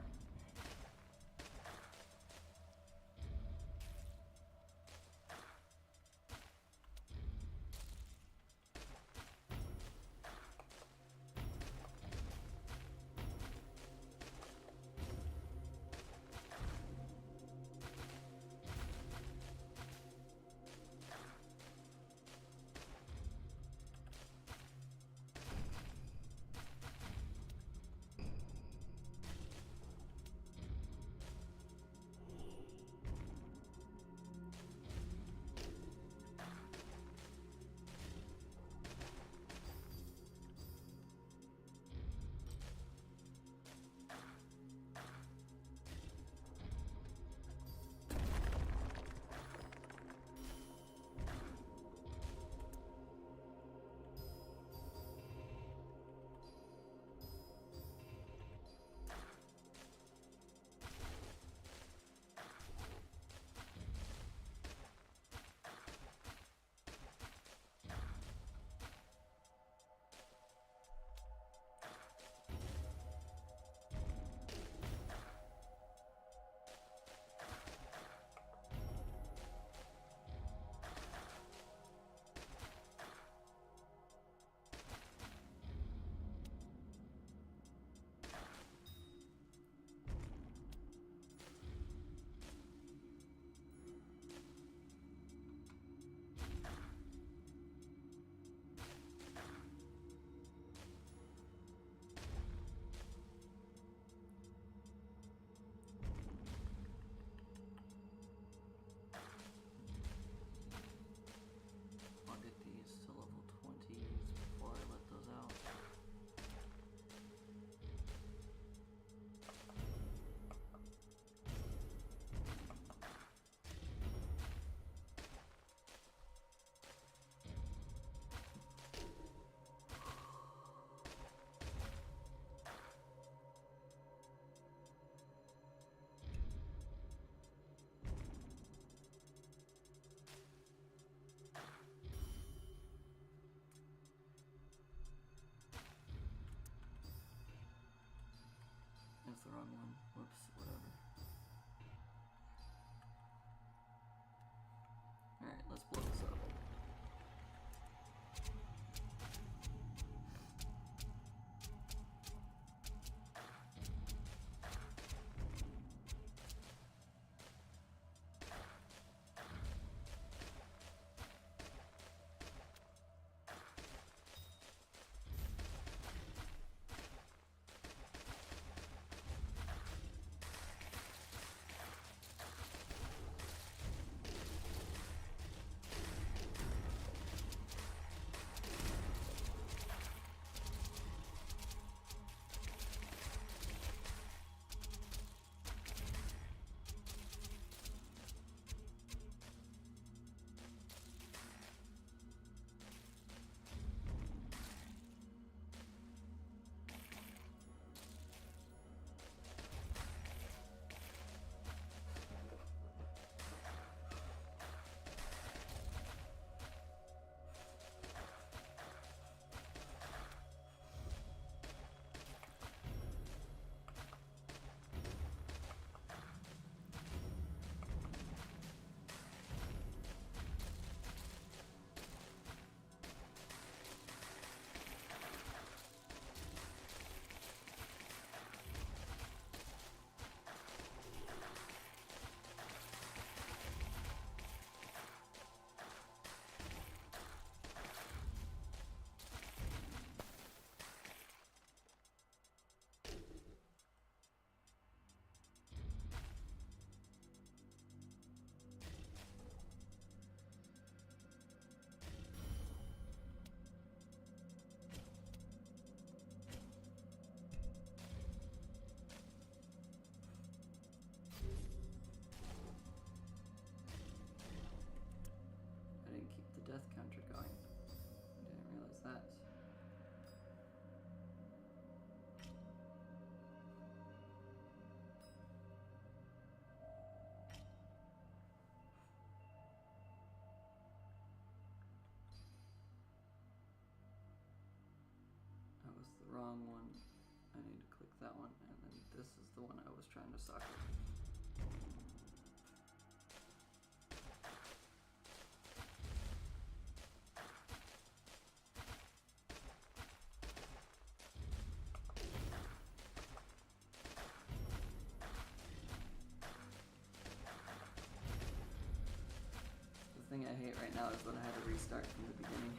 the wrong one. Whoops, whatever. Alright, let's blow this up. Death counter going. I didn't realize that. That was the wrong one. I need to click that one, and then this is the one I was trying to socket. The thing I hate right now is that I had to restart from the beginning.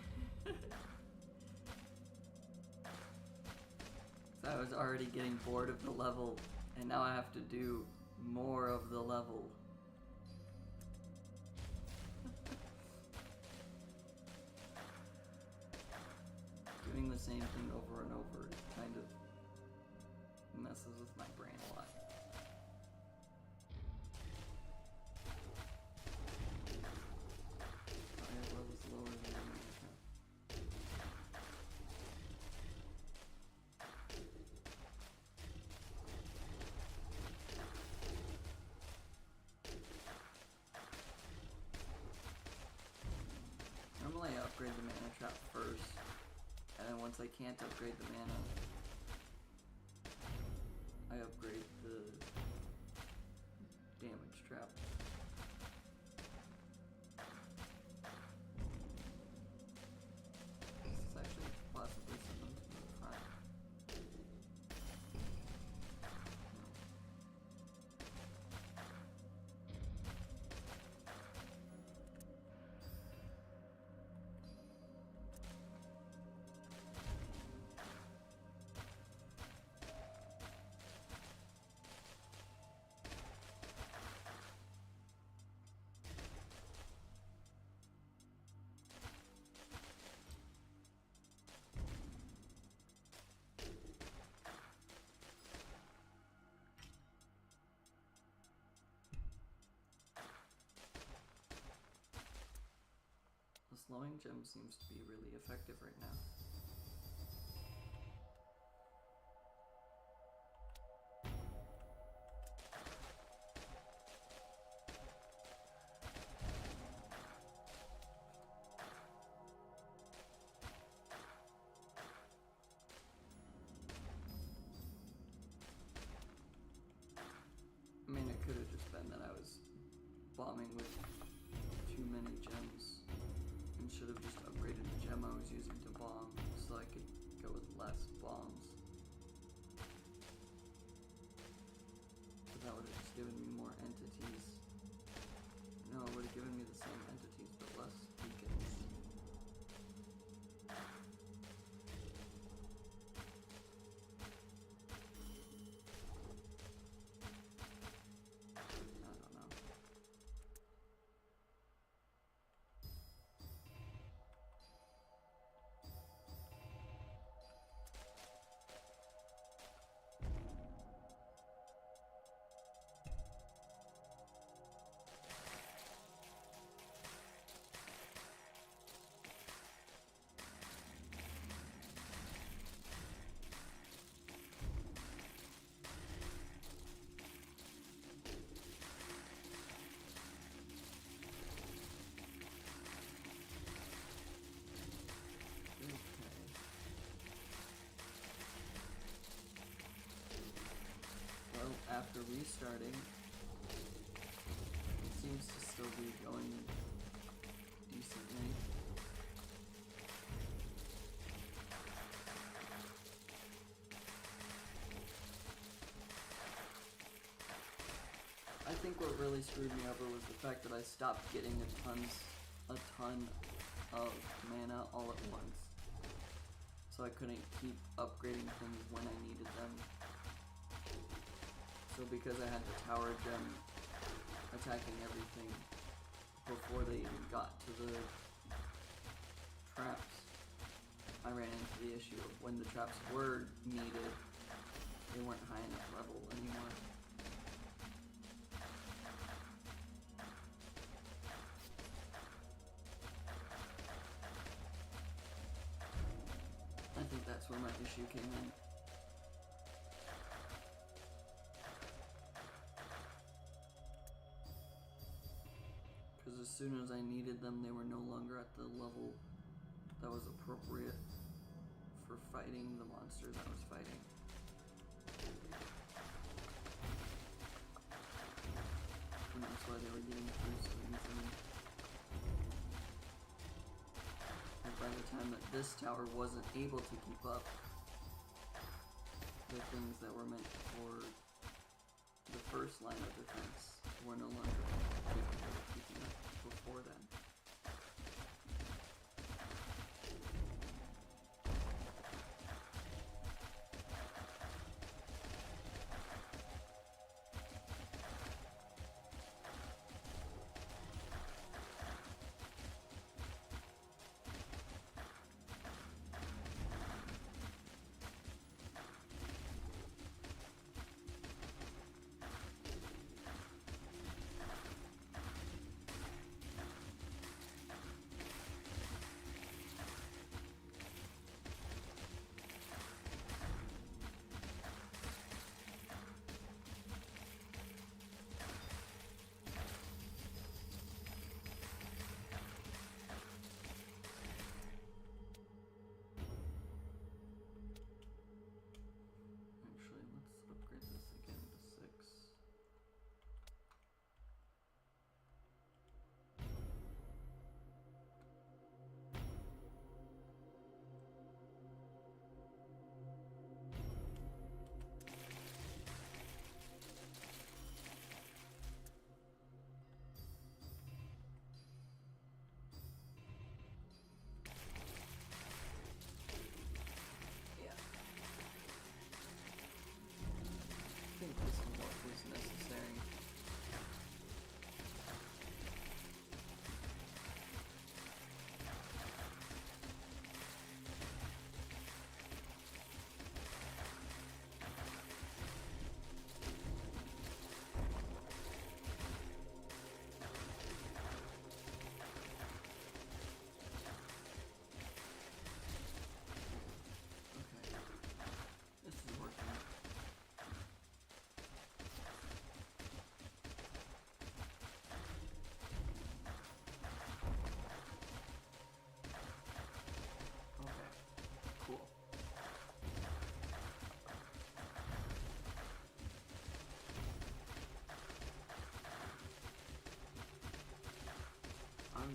So I was already getting bored of the level, and now I have to do more of the level. Doing the same thing over and over kind of messes with my brain a lot. Lower than normally I upgrade the mana trap first, and then once I can't upgrade the mana, I upgrade the damage trap. Possibly something to the front. The slowing gem seems to be really effective right now. bombing with too many gems and should have just upgraded the gem I was using to bomb so I could go with less bombs. But that would have just given me more entities. No, it would have given me the same entities but less beacons. After restarting, it seems to still be going decently. I think what really screwed me over was the fact that I stopped getting a ton of mana all at once. So I couldn't keep upgrading things when I needed them. So because I had the tower gem attacking everything before they even got to the traps, I ran into the issue of when the traps were needed, they weren't high enough level anymore. I think that's where my issue came in. Because as soon as I needed them, they were no longer at the level that was appropriate for fighting the monsters I was fighting. And that's why they were getting through so easily. And by the time that this tower wasn't able to keep up, the things that were meant for the first line of defense were no longer capable of keeping up before then.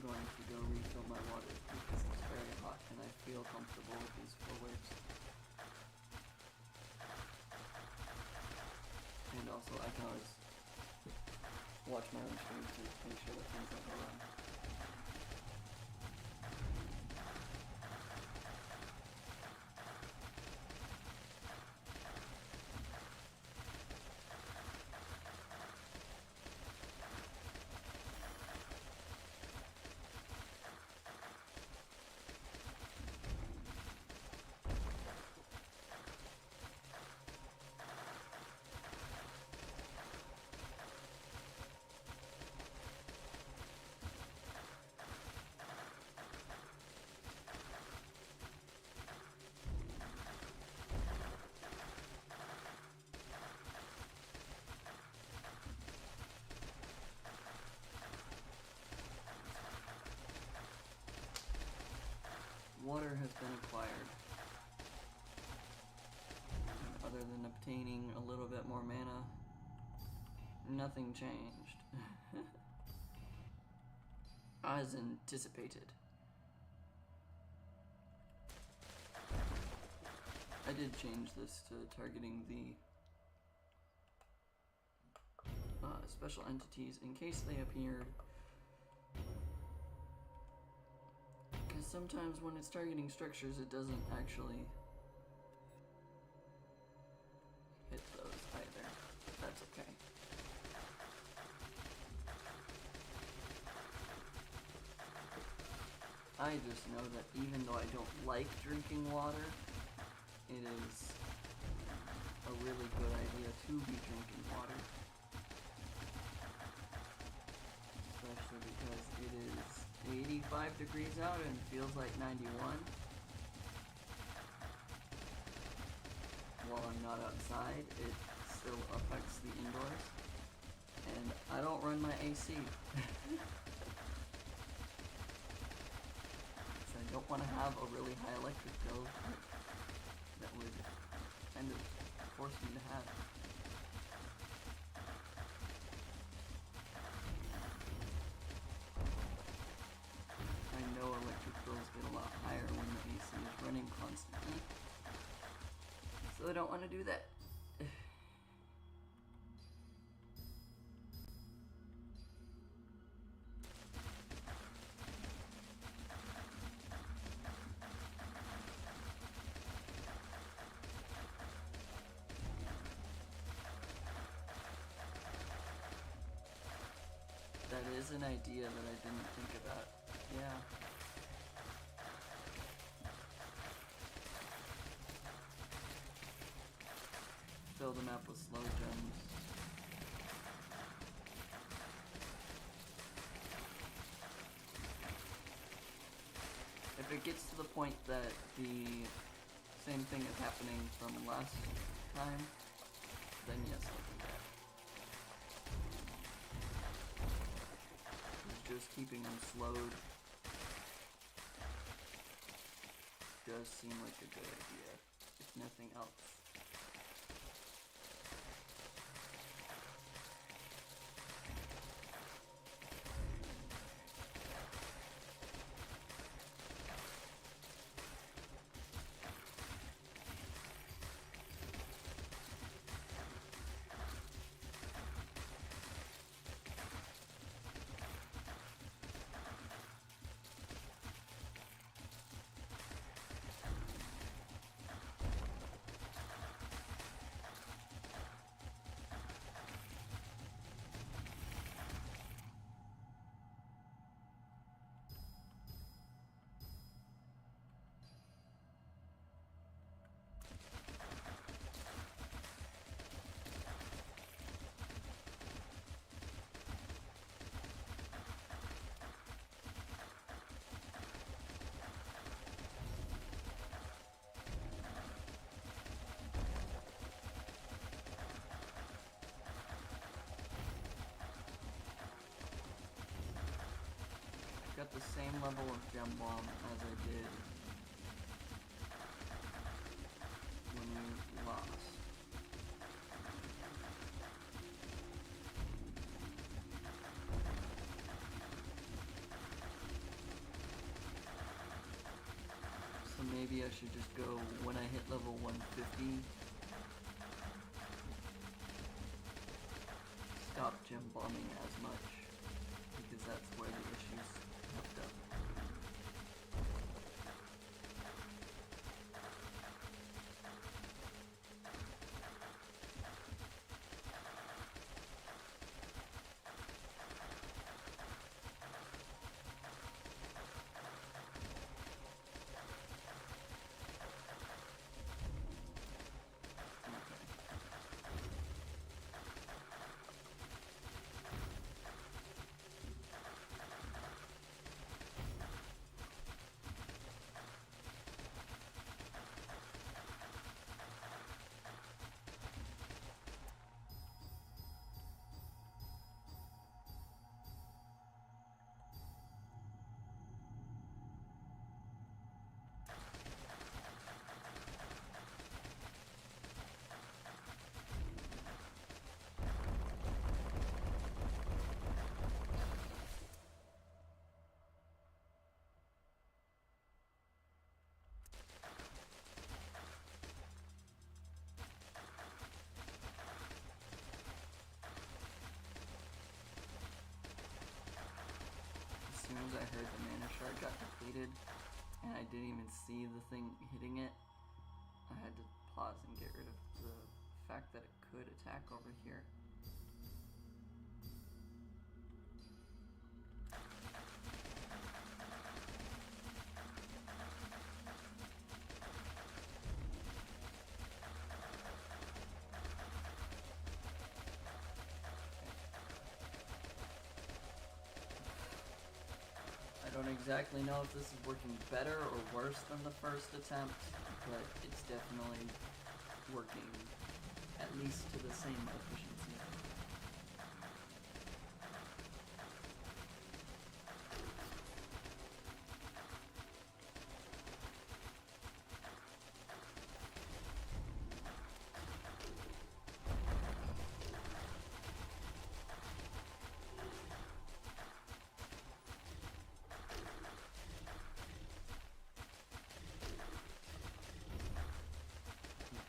going to go refill my water because it's very hot and I feel comfortable with these 4 waves. And also I can always watch my own stream to make sure that things don't go wrong. Water has been acquired. And other than obtaining a little bit more mana, nothing changed. As anticipated. I did change this to targeting the special entities in case they appeared. Because sometimes when it's targeting structures, it doesn't actually hit those either. But that's okay. I just know that even though I don't like drinking water, it is a really good idea to be drinking water. Especially because it is 85 degrees out and feels like 91. While I'm not outside, it still affects the indoors. And I don't run my AC. So I don't want to have a really high electric bill that would kind of force me to have. I know electric bills get a lot higher when the AC is running constantly, so I don't want to do that. That is an idea that I didn't think about. Yeah. Fill the map with slow gems. If it gets to the point that the same thing is happening from last time, then yes, I'll do that. Just keeping them slowed does seem like a good idea, if nothing else. Got the same level of gem bomb as I did when we lost. I should just go when I hit level 150. Stop gem bombing as much, because that's where the issues hooked up. As soon as I heard the mana shard got depleted, and I didn't even see the thing hitting it, I had to pause and get rid of the fact that it could attack over here. I don't exactly know if this is working better or worse than the first attempt, but it's definitely working at least to the same efficiency.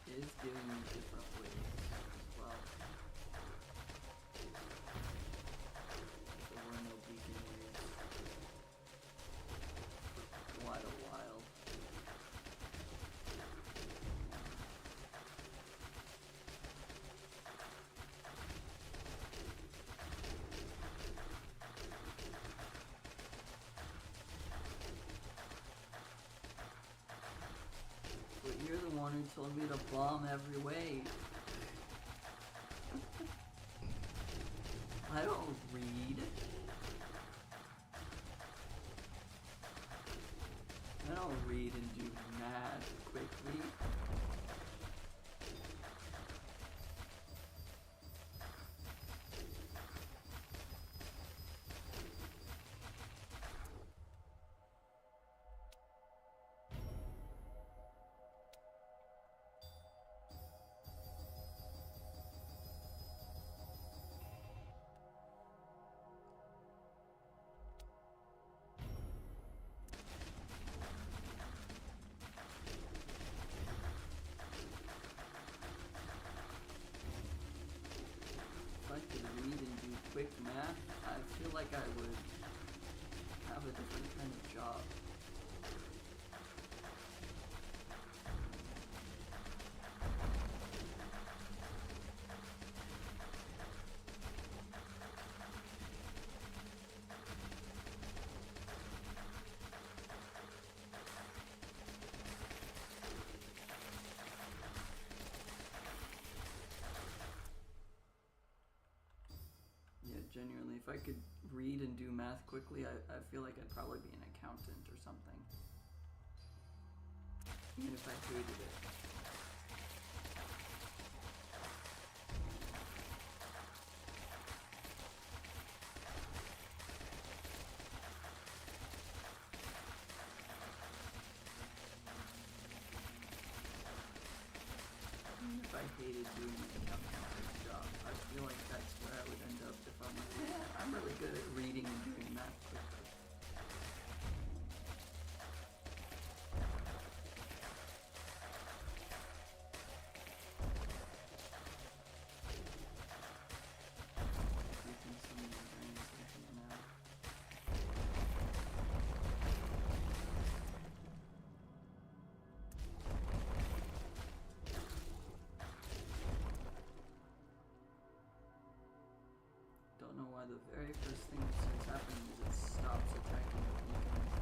Is giving me different ways as well. There were no beacon waves for quite a while. But you're the one who told me to bomb every wave. I don't read. I don't read and do math quickly. If I could read and do quick math, I feel like I would have a different kind of job. Yeah, genuinely, if I could read and do math quickly, I feel like I'd probably be an accountant or something. Even if I hated it. Even if I hated doing an accountant job, I feel like that's where I would end up if I'm like, yeah, I'm really good at reading and doing math quickly. the very first thing that starts happening is it stops attacking the beacons.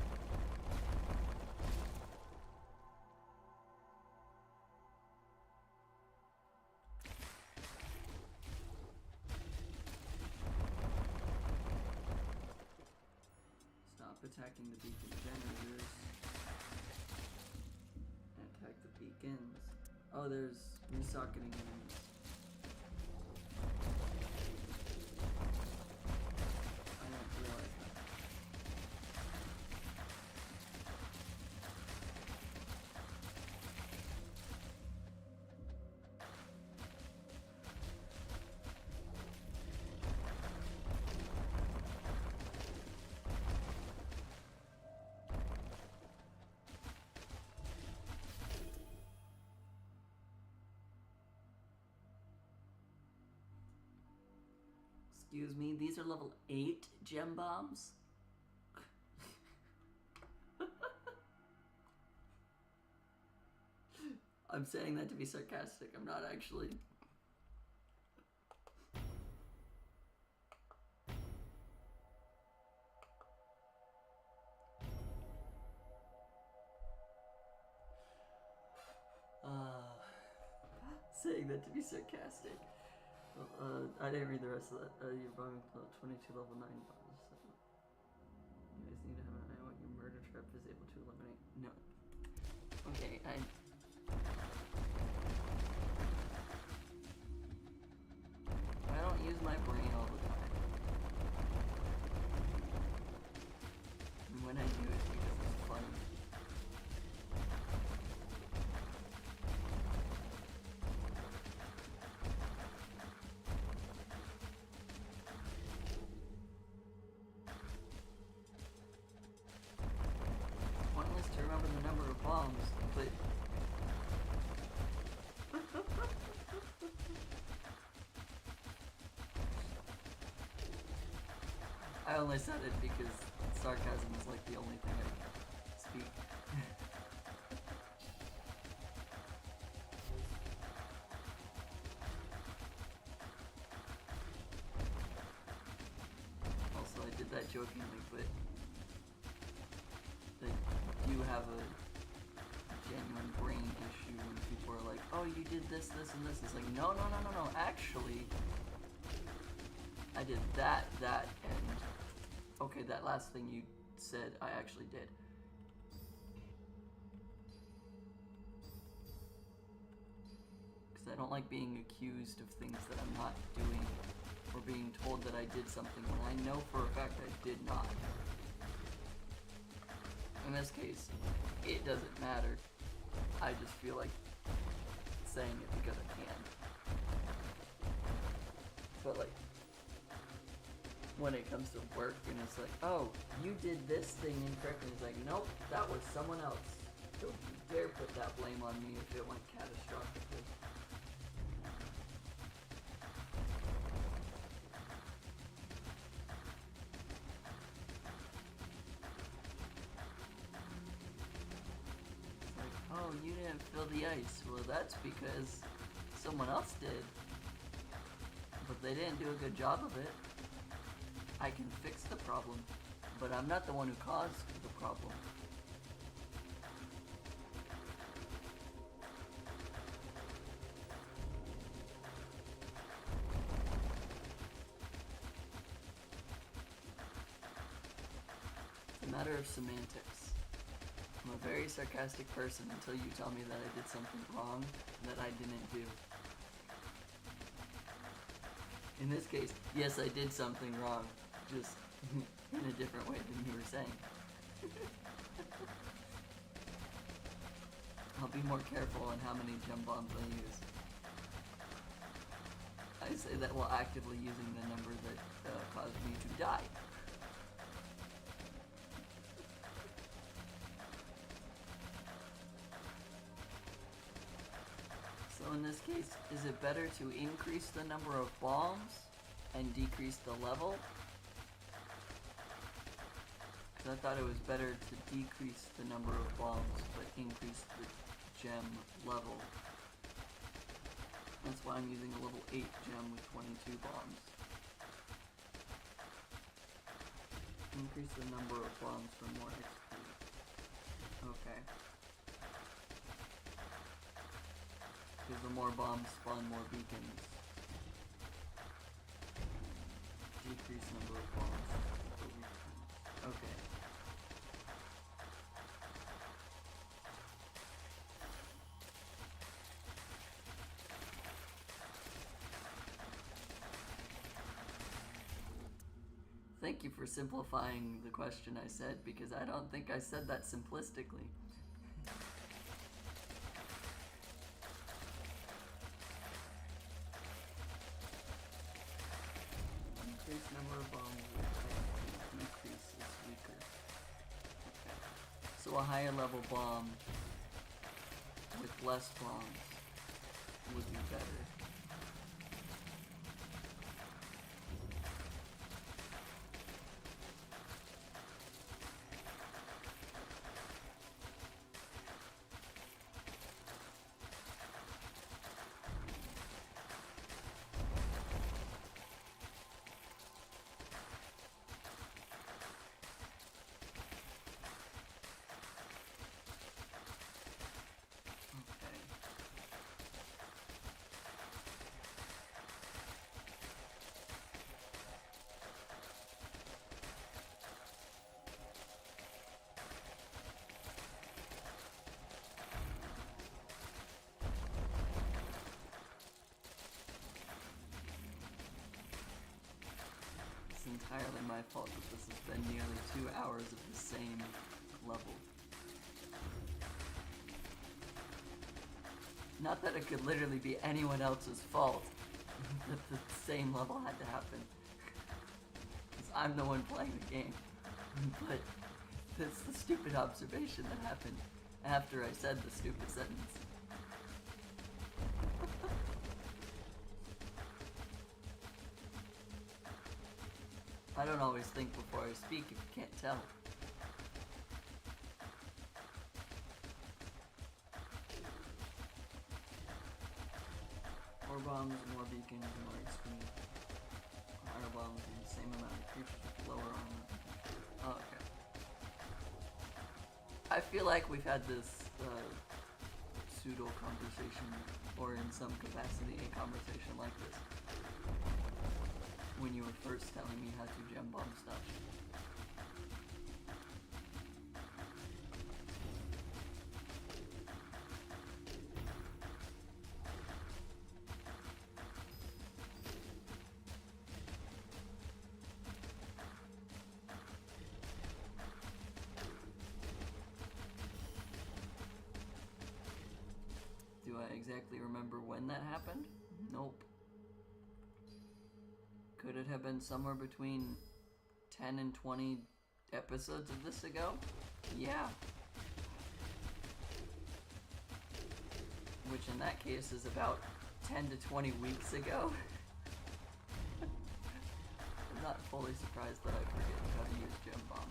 Stop attacking the beacon generators. Attack the beacons. Oh, there's resocketing enemies. I didn't realize that. Excuse me, these are level 8 gem bombs? I'm saying that to be sarcastic, I'm not actually. Saying that to be sarcastic. I didn't read the rest of that. You're bombing 22 level 9 bombs. So. You guys need to have an eye on what your murder trap is able to eliminate. No. Okay, I don't use my brain all the time. And when I do, it's because it's funny. Pointless to remember the number of bombs, but I only said it because sarcasm is like the only thing I speak. Also, I did that jokingly, but I do have a genuine brain issue when people are like, oh, you did this, this, and this. It's like, no. Actually, I did that, and okay, that last thing you said, I actually did. Because I don't like being accused of things that I'm not doing, or being told that I did something when I know for a fact I did not. In this case, it doesn't matter. I just feel like saying it because I can. But like, when it comes to work and it's like, oh, you did this thing incorrectly, it's like, nope, that was someone else. Don't you dare put that blame on me if it went catastrophically. It's like, oh, you didn't fill the ice. Well, that's because someone else did. But they didn't do a good job of it. I can fix the problem, but I'm not the one who caused the problem. It's a matter of semantics. I'm a very sarcastic person until you tell me that I did something wrong that I didn't do. In this case, yes, I did something wrong, just in a different way than you were saying. I'll be more careful on how many gem bombs I use. I say that while actively using the number that caused me to die. So in this case, is it better to increase the number of bombs and decrease the level? Because I thought it was better to decrease the number of bombs but increase the gem level. That's why I'm using a level 8 gem with 22 bombs. Increase the number of bombs for more XP. Okay. Because the more bombs spawn more beacons. Decrease number of bombs for weak points. Okay. Thank you for simplifying the question I said, because I don't think I said that simplistically. Increase number of bombs with decrease is weaker. Okay. So a higher level bomb with less bombs would be better. Entirely my fault that this has been nearly 2 hours of the same level. Not that it could literally be anyone else's fault that the same level had to happen. Because I'm the one playing the game. But that's the stupid observation that happened after I said the stupid sentence. I don't always think before I speak, if you can't tell. More bombs, more beacons, more XP. Higher bombs do the same amount of creatures with lower armor. Oh, okay. I feel like we've had this pseudo conversation, or in some capacity a conversation like this, when you were first telling me how to gem bomb stuff. Do I exactly remember when that happened? Nope. Could it have been somewhere between 10 and 20 episodes of this ago? Yeah. Which in that case is about 10 to 20 weeks ago. I'm not fully surprised that I forget how to use gem bombs.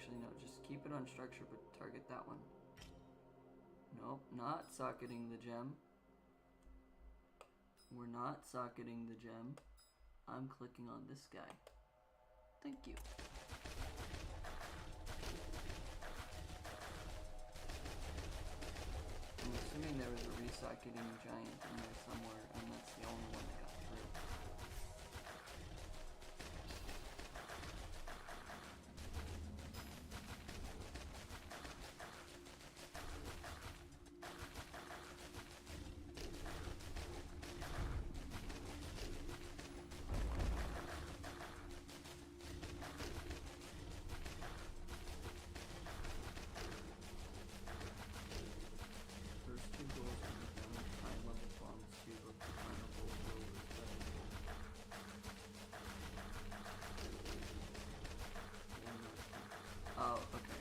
Actually, no, just keep it on structure, but target that one. Nope, not socketing the gem. We're not socketing the gem. I'm clicking on this guy. Thank you. I'm assuming there was a resocketing giant in there somewhere, and that's the only one that got through. First two goals will be done with high-level bombs to look to find a whole world as well. Oh, okay.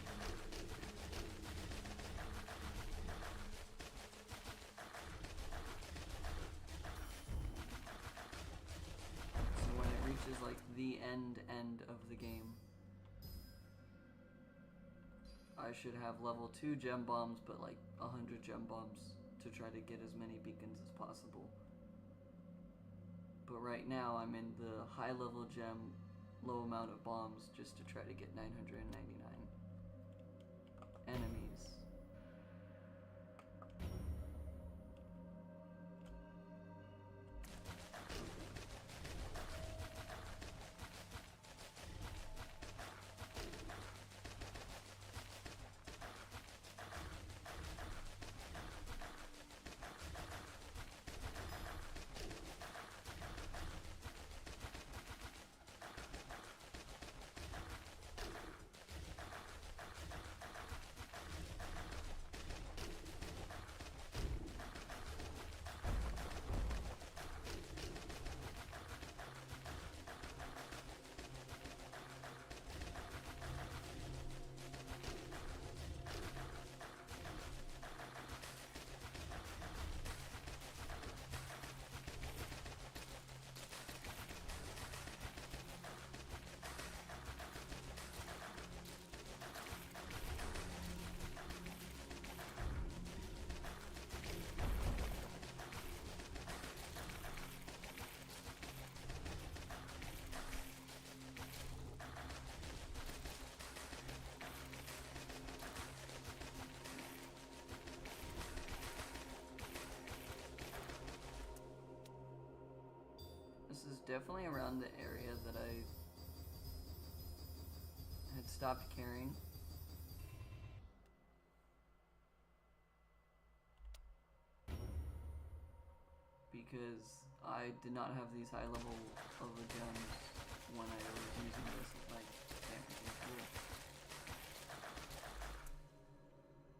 So when it reaches like the end of the game, I should have level 2 gem bombs, but like 100 gem bombs to try to get as many beacons as possible. But right now I'm in the high level gem, low amount of bombs just to try to get 999 enemies. This is definitely around the area that I had stopped caring. Because I did not have these high level of the gems when I was using this as my damaging tool.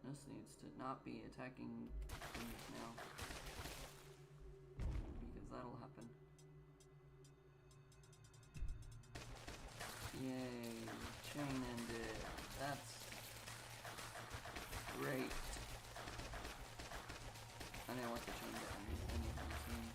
This needs to not be attacking things now, because that'll happen. Yay, chain ended. That's great. I didn't want the chain to end anytime soon.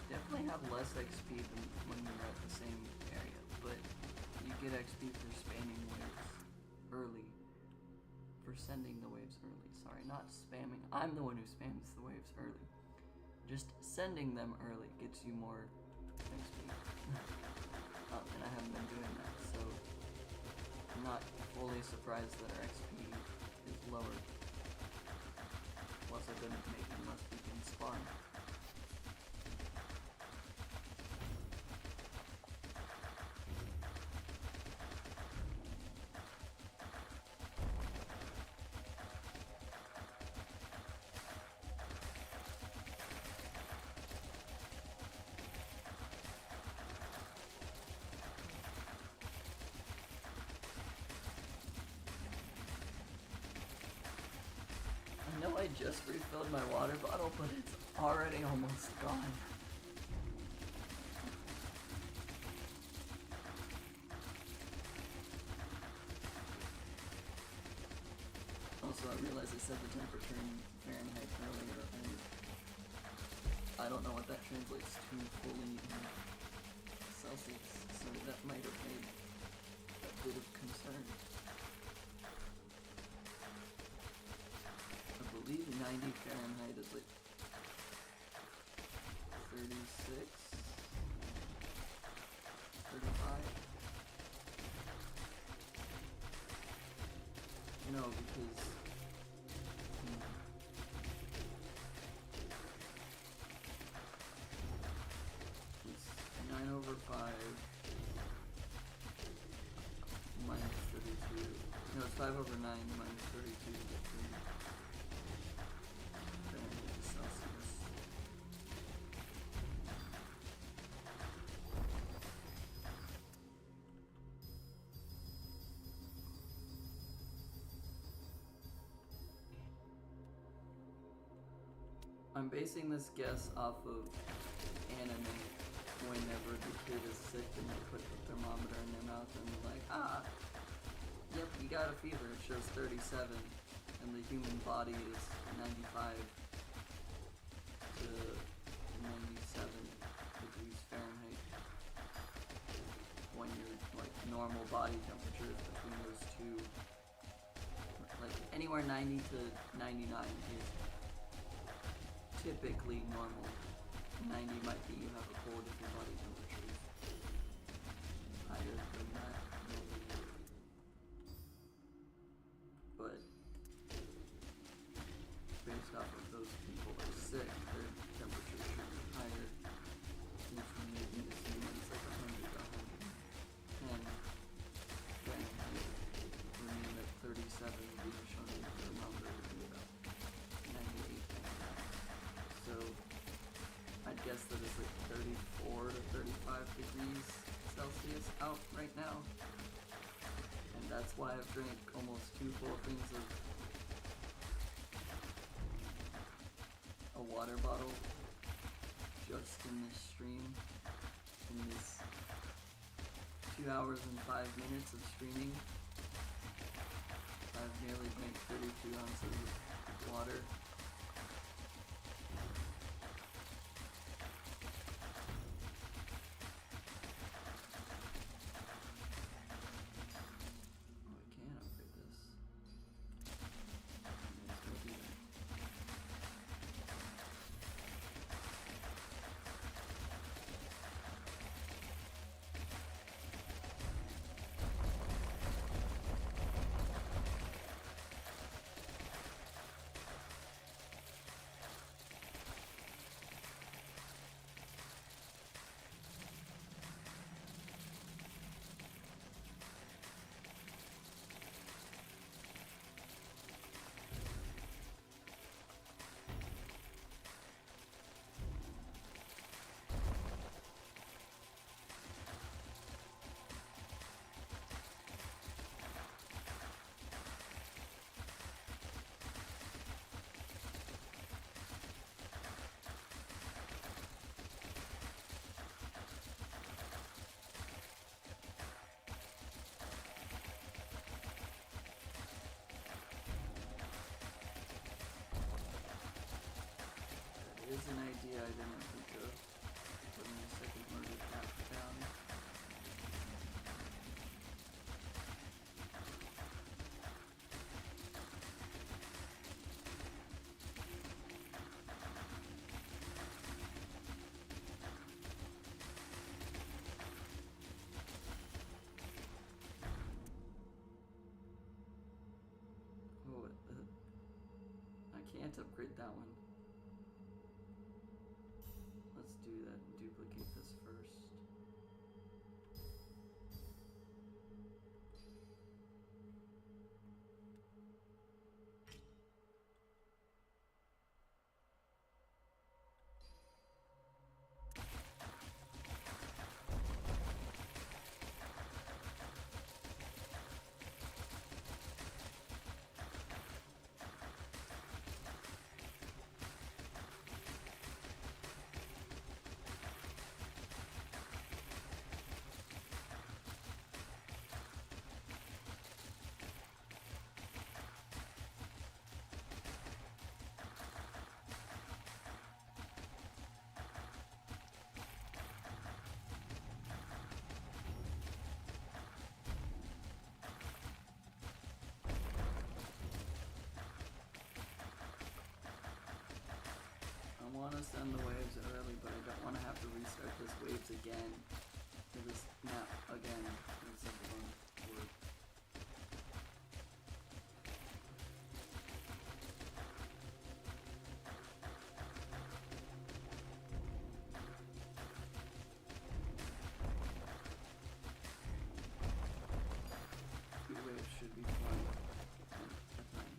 Definitely have less XP than when we were at the same area, but you get XP for spamming waves early. For sending the waves early. Sorry, not spamming. I'm the one who spams the waves early. Just sending them early gets you more XP. And I haven't been doing that, so I'm not fully surprised that our XP is lower. Plus I didn't make unless we can spawn. just refilled my water bottle, but it's already almost gone. Also, I realized I said the temperature in Fahrenheit earlier, and I don't know what that translates to fully in Celsius, so that might have made a bit of concern. I believe 90 Fahrenheit is like 36, 35. No, because it's 9 over 5 minus 32. No, it's 5 over 9 minus 32 to get 3 Fahrenheit to Celsius. I'm basing this guess off of anime, whenever the kid is sick and they put the thermometer in their mouth and they're like, yep, you got a fever, it shows 37, and the human body is 95 to 97 degrees Fahrenheit when your like normal body temperature is between those two, like anywhere 90 to 99 is typically normal. 90 might be you have a cold if your body temperature is higher than that. But based off of those people that are sick, their temperature should be higher, which would make me assume it's like 100 to 110 Fahrenheit, would mean that 37 being shown in the thermometer would be about 98 Fahrenheit. So I'd guess that it's like 34 to 35 degrees Celsius out right now. And that's why I've drank almost 2 full things of a water bottle just in this stream. In this 2 hours and 5 minutes of streaming, I've nearly drank 32 ounces of water. Is an idea I didn't think of, putting a second order cap down. Oh, I can't upgrade that one. Let's do that and duplicate this first. send the waves early, but I don't want to have to restart this waves again. For this map again. It's like a word. Two waves should be fun at a time.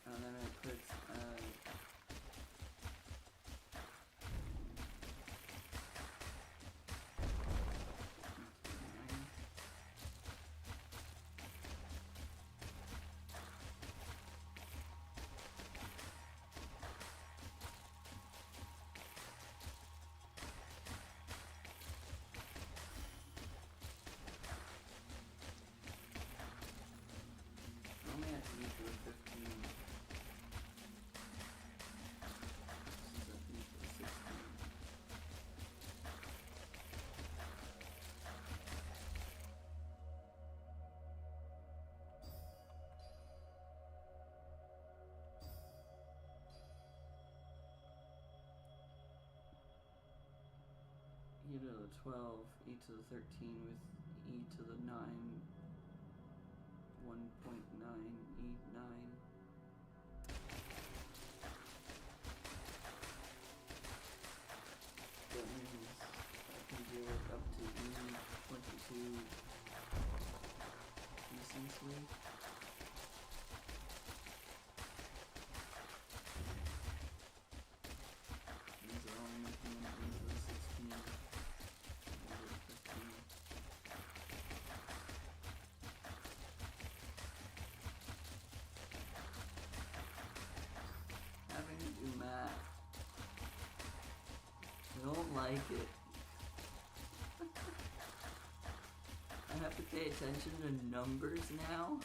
And then it puts only has to be to a 15. This is at least a 16. E to the 12, e to the 13 with e to the 9, 1.9, e9. That means I can do it up to e22 decently. These are all making them into the 16. Into the 15. Having to do math. I don't like it. I have to pay attention to numbers now.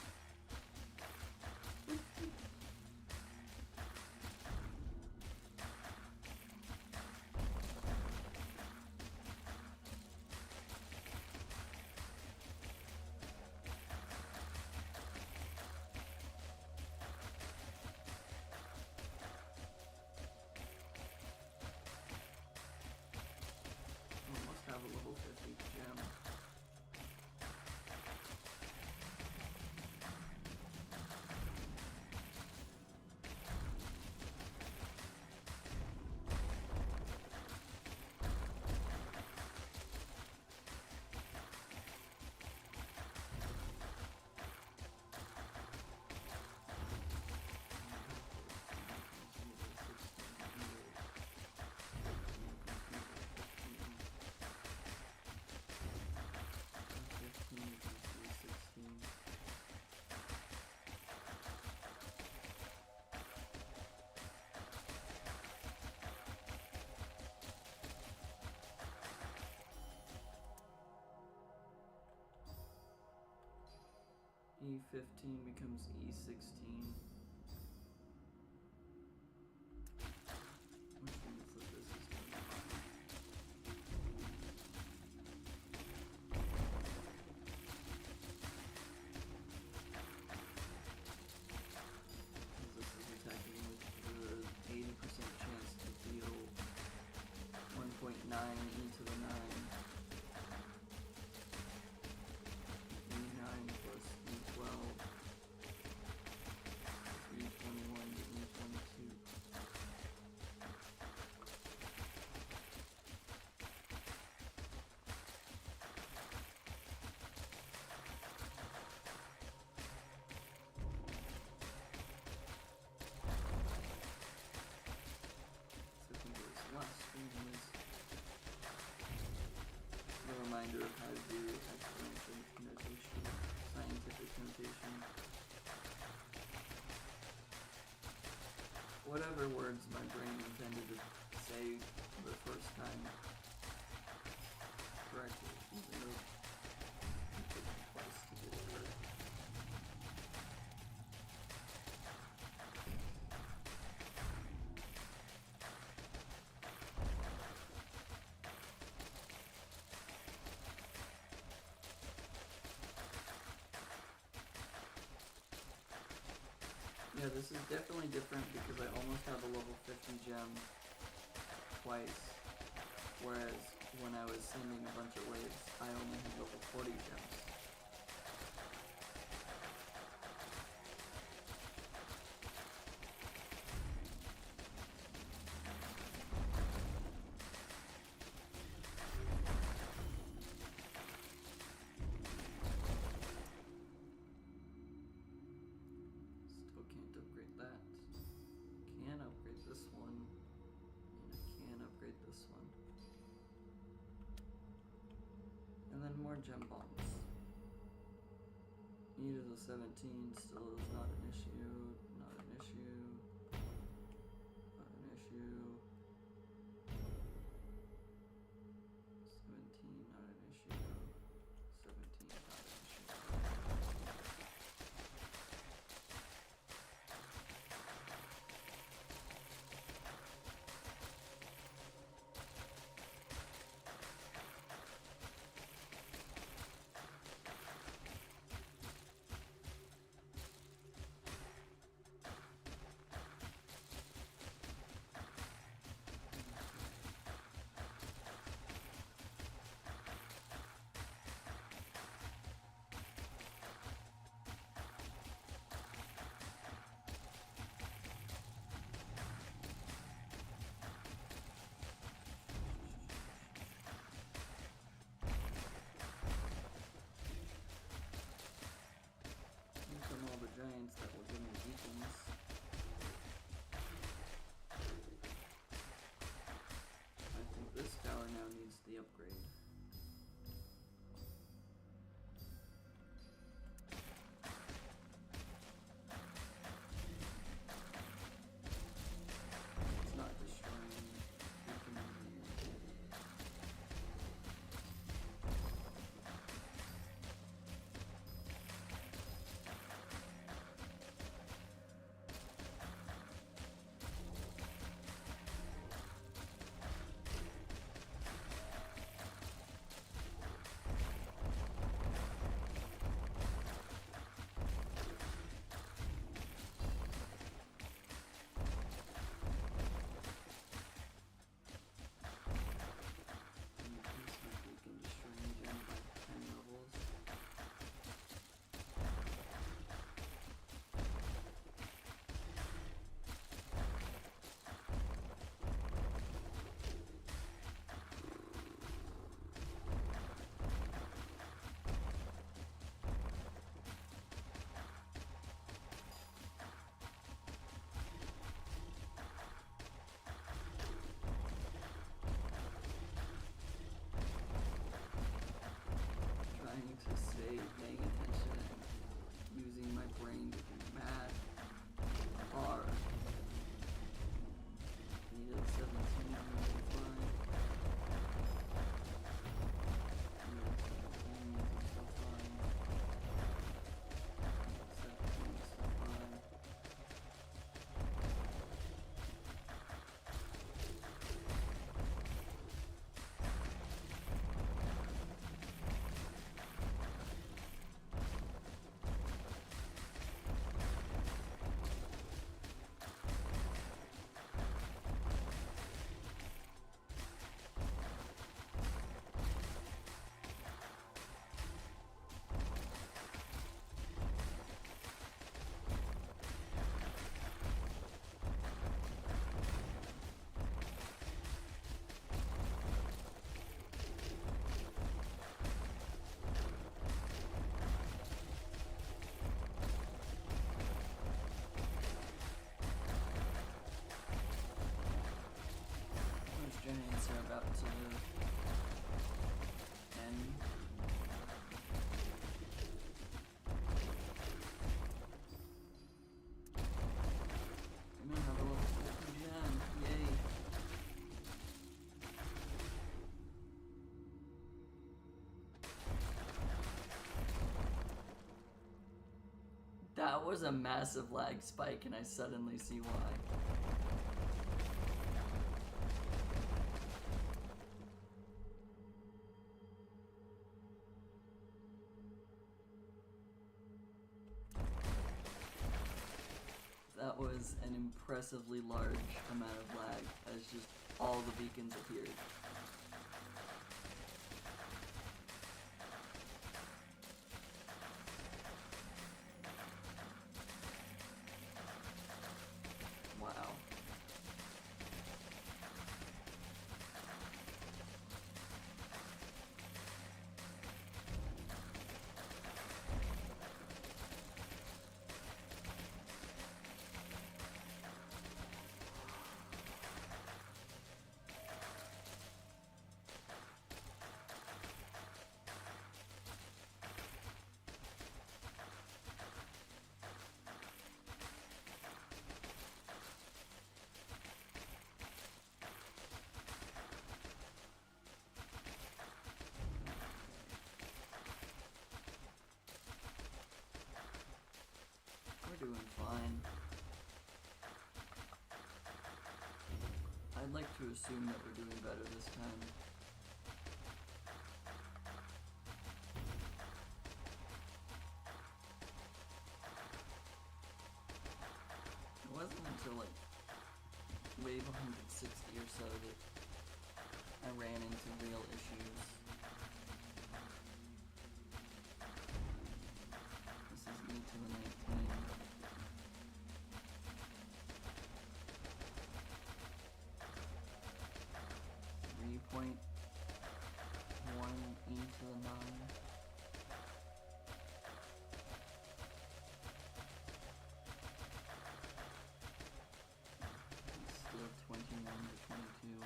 Almost have a level 50 gem. E15 becomes E16. Which means that this is going to be fine. This is attacking with the 80% chance to deal 1.9 e to the 9. E9 plus E12. Yeah, this is definitely different because I almost have a level 50 gem twice, whereas when I was sending a bunch of waves, I only had level 40 gems. Still can't upgrade that. Can upgrade this one, and I can upgrade this one. And then more gem bombs. E to the 17 still is not an issue, not an issue, not an issue. 17, not an issue. 17, not an issue. From all the giants that will give me beacons. I think this tower now needs the upgrade. It's not destroying beacons. To stay paying attention and using my brain to do math hard. Need a 17 really fine. Need a 17 is still fine. 17 is still fine. Giants are about to end. I'm gonna have a level 50 gem. Yay. That was a massive lag spike, and I suddenly see why. was an impressively large amount of lag as just all the beacons appeared. Wow. We're doing fine. I'd like to assume that we're doing better this time. It wasn't until like wave 160 or so that I ran into real issues. This is E to the 19. 3.1 E to the 9. It's still 21 to 22.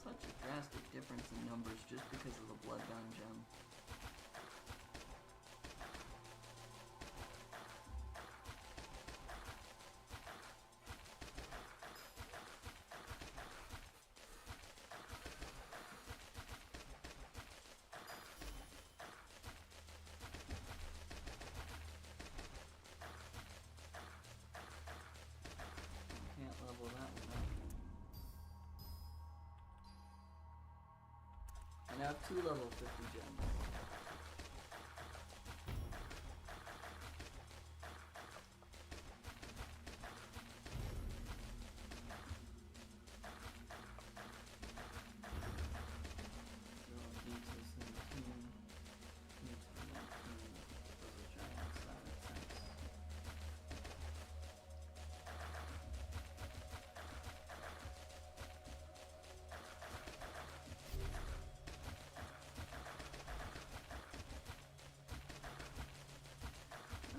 Such a drastic difference in numbers just because of the Bloodbound gem. Can't level that one up. I now have 2 level 50 gems. So, 8 to 17, 8 to 19, those are giants, that makes sense.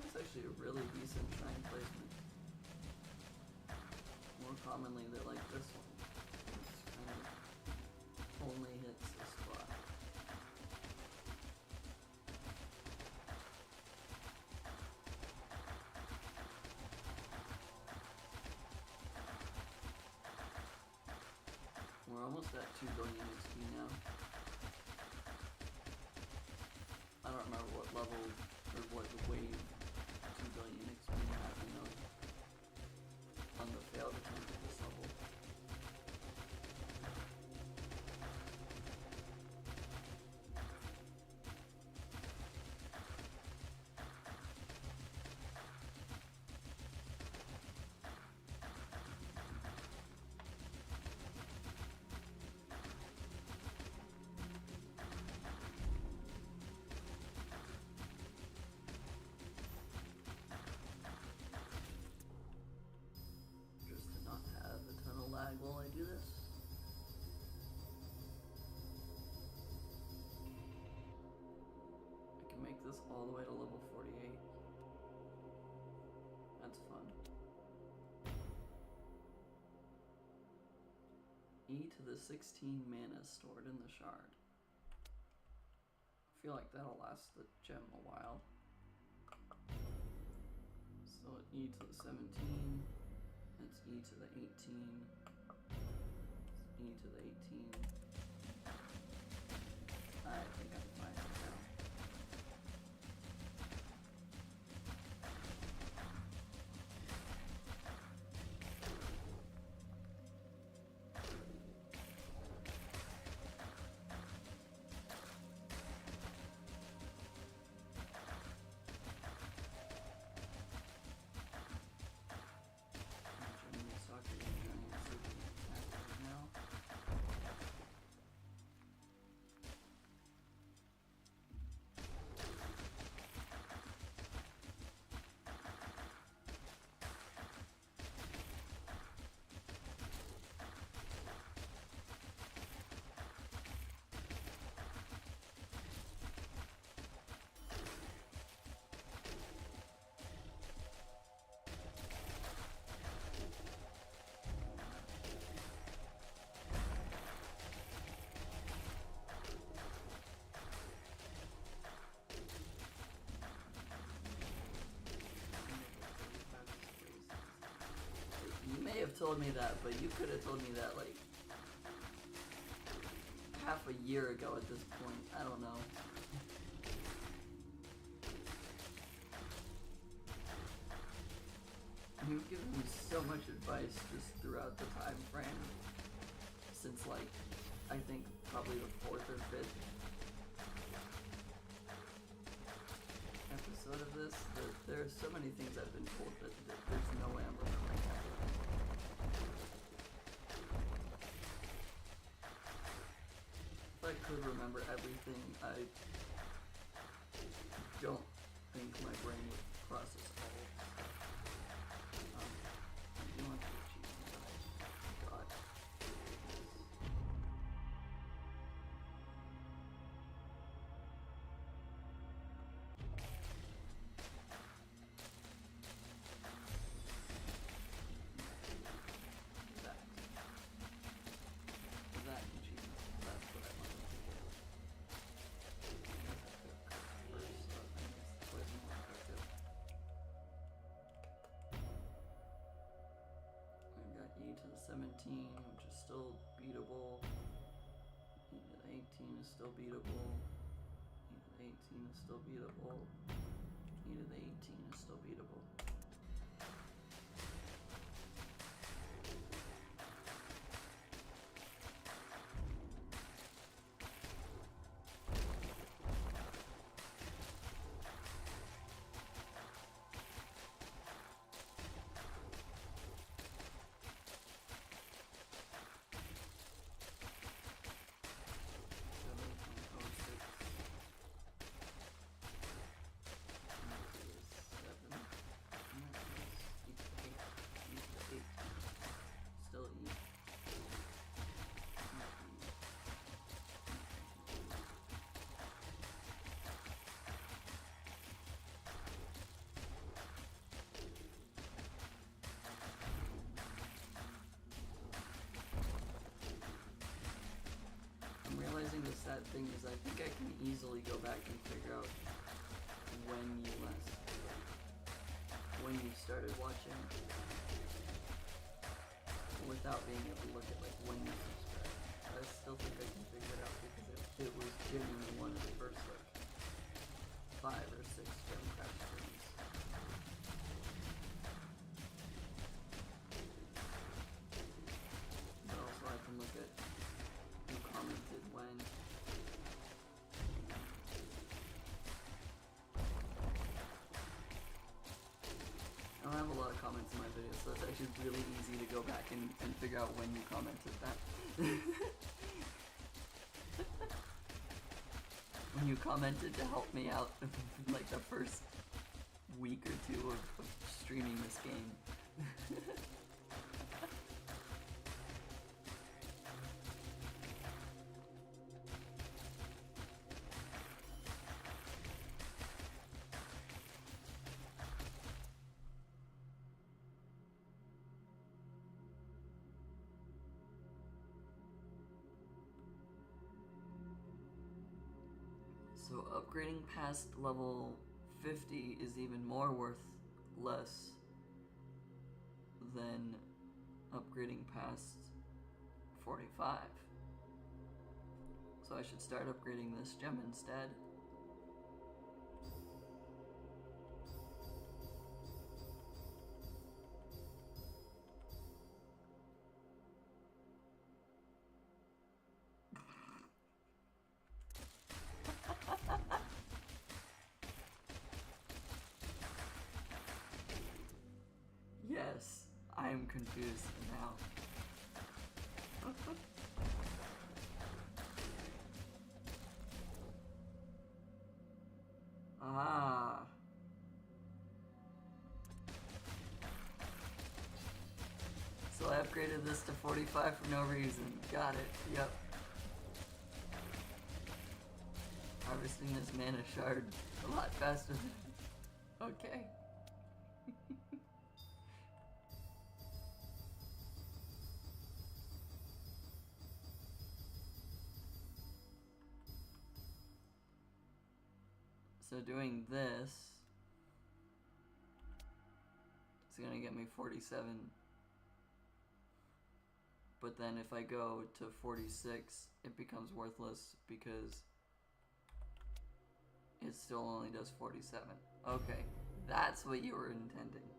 That's actually a really decent shrine placement. More commonly, they're like this one, which kind of only hits the spot. We're almost at 2 billion XP now. I don't remember what level or what wave 2 billion XP happened on the failed attempt at this level. Just to not have a ton of lag while I do this. I can make this all the way to level 48. That's fun. E to the 16 mana stored in the shard. I feel like that'll last the gem a while. So E to the 17, it's E to the 18, it's E to the 18. I think I'm fine now. told me that, but you could have told me that like half a year ago at this point. I don't know. You've given me so much advice just throughout the time frame since like I think probably the 4th or 5th episode of this. There are so many things I've been told that there's no way I'm remembering everything. If I could remember everything, I don't think my brain would process all of it. You want to achieve God. That achievement. That's what I want to do. First, so I think it's twice more effective. I've got E to the 17, which is still beatable. E to the 18 is still beatable. E to the 18 is still beatable. E to the 18 is still beatable. Realizing the sad thing is I think I can easily go back and figure out when you started watching without being able to look at like when you subscribed. I still think I can figure it out because it was genuinely one of the first like 5 or 6 Gemcraft streams. But also I can look at who commented when. I don't have a lot of comments in my videos, so it's actually really easy to go back and figure out when you commented that. When you commented to help me out like the first week or 2 of streaming this game. So upgrading past level 50 is even more worth less than upgrading past 45. So I should start upgrading this gem instead. Yes, I am confused now. Ah. So I upgraded this to 45 for no reason. Got it. Yep. Harvesting this mana shard a lot faster than... Okay. So doing this is gonna get me 47 but then if I go to 46, it becomes worthless because it still only does 47. Okay, that's what you were intending.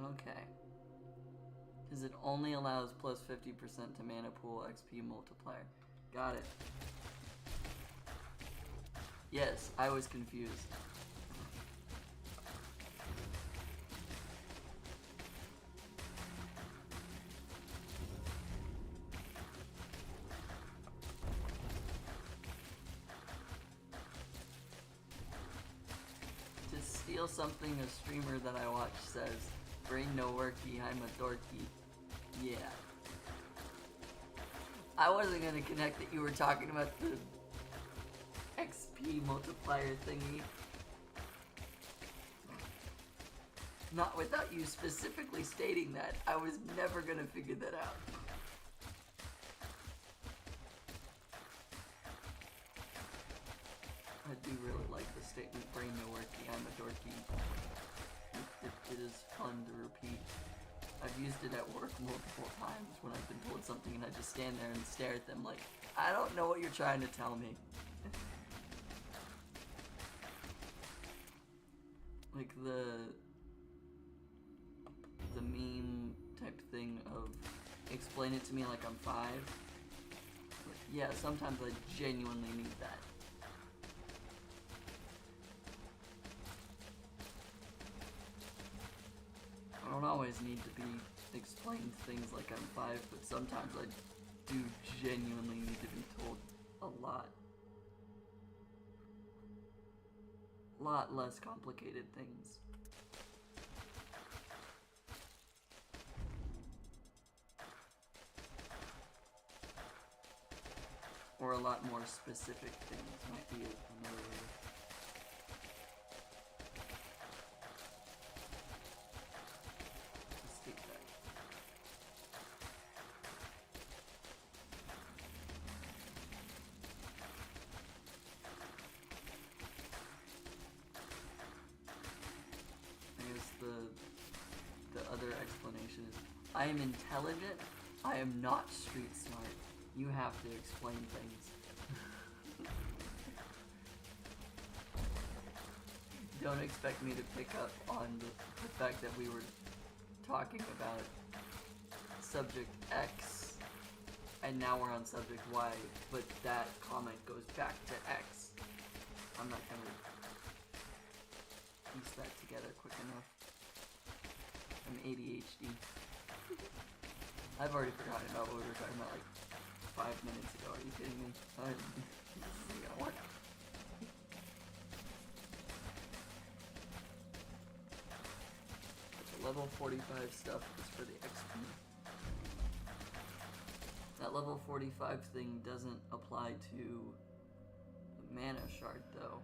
Okay. Because it only allows plus 50% to mana pool XP multiplier. Got it. Yes, I was confused. To steal something a streamer that I watch says, brain no worky, I'm a dorky. Yeah. I wasn't gonna connect that you were talking about the XP multiplier thingy. Not without you specifically stating that. I was never gonna figure that out. I do really like the statement, brain no worky, I'm a dorky. It is fun to repeat. I've used it at work multiple times when I've been told something and I just stand there and stare at them like, I don't know what you're trying to tell me. Like the meme type thing of explain it to me like I'm 5. Like, yeah, sometimes I genuinely need that. I don't always need to be explained things like I'm 5, but sometimes I do genuinely need to be told a lot less complicated things. Or a lot more specific things might be another way. The other explanation is, I am intelligent, I am not street smart. You have to explain things. Don't expect me to pick up on the fact that we were talking about subject X, and now we're on subject Y, but that comment goes back to X. I'm not gonna piece that together quick enough. I'm ADHD. I've already forgotten about what we were talking about like 5 minutes ago. Are you kidding me? This isn't gonna work. But the level 45 stuff is for the XP. That level 45 thing doesn't apply to the mana shard though.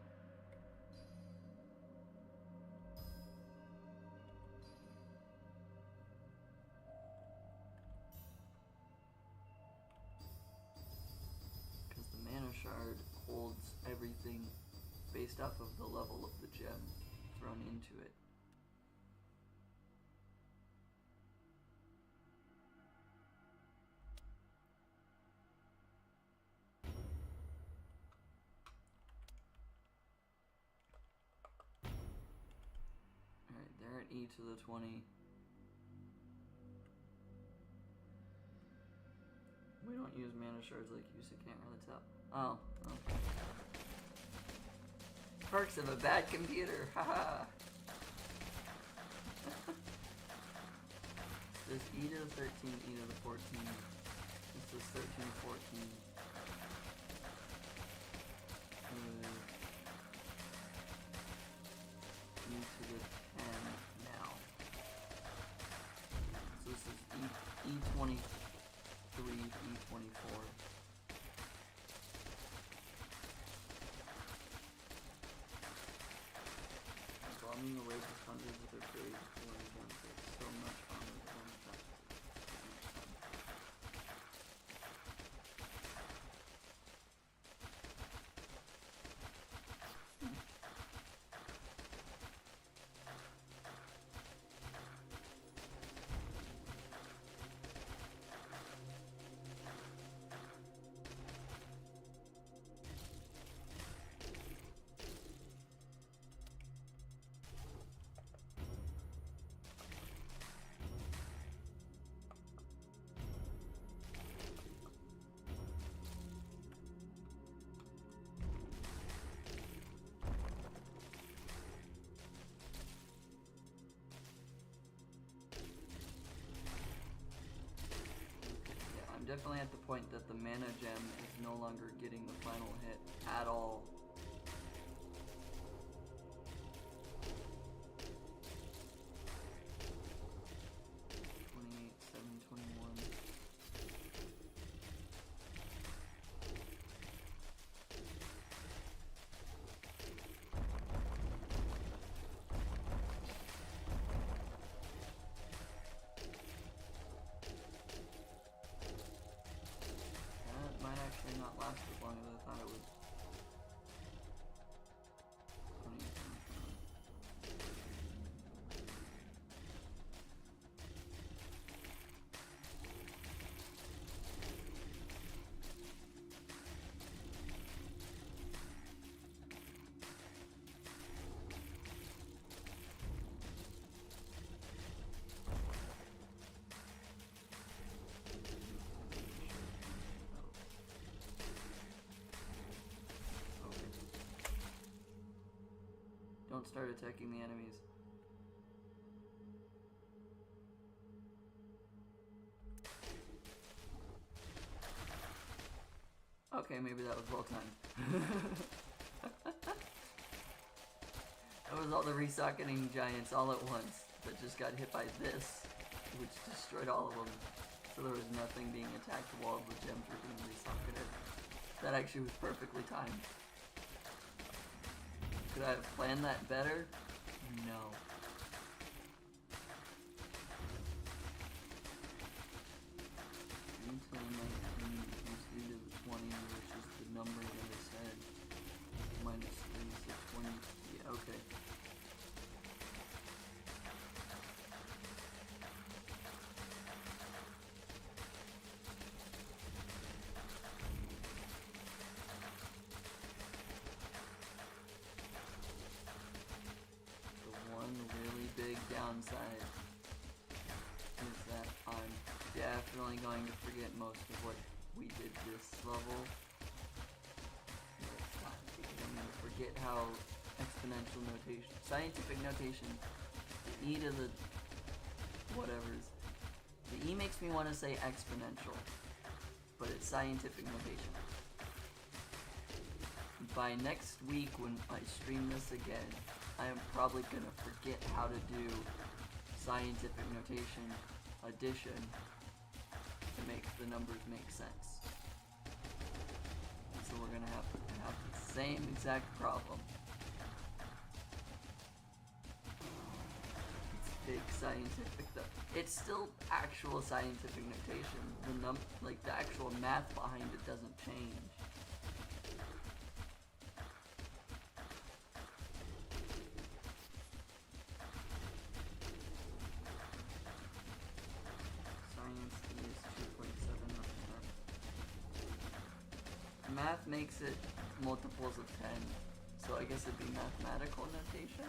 Shard holds everything based off of the level of the gem thrown into it. Alright, they're at E to the 20. We don't use mana shards like you, so can't really tell. Oh, okay. Perks of a bad computer, haha! There's E to the 13, E to the 14. This is 13, 14. E to the 10 now. So this is E23, E24. Bombing away with hundreds of their brave guns with so much armor that one shot. definitely at the point that the mana gem is no longer getting the final hit at all. Not last as long as I thought it would. 20. Don't start attacking the enemies. Okay, maybe that was well timed. That was all the resocketing giants all at once that just got hit by this, which destroyed all of them. So there was nothing being attacked while the gems were being resocketed. That actually was perfectly timed. Could I have planned that better? No. Until 19 is due to the 20, which is the number that I said. Minus 3, so 20. Yeah, okay. Downside is that I'm definitely going to forget most of what we did this level. I'm going to forget how exponential notation, scientific notation, the E to the whatevers. The E makes me want to say exponential, but it's scientific notation. By next week when I stream this again, I am probably going to forget how to do scientific notation addition to make the numbers make sense. So we're going to have the same exact problem. It's big scientific though. It's still actual scientific notation. The actual math behind it doesn't change. Math makes it multiples of 10, so I guess it'd be mathematical notation?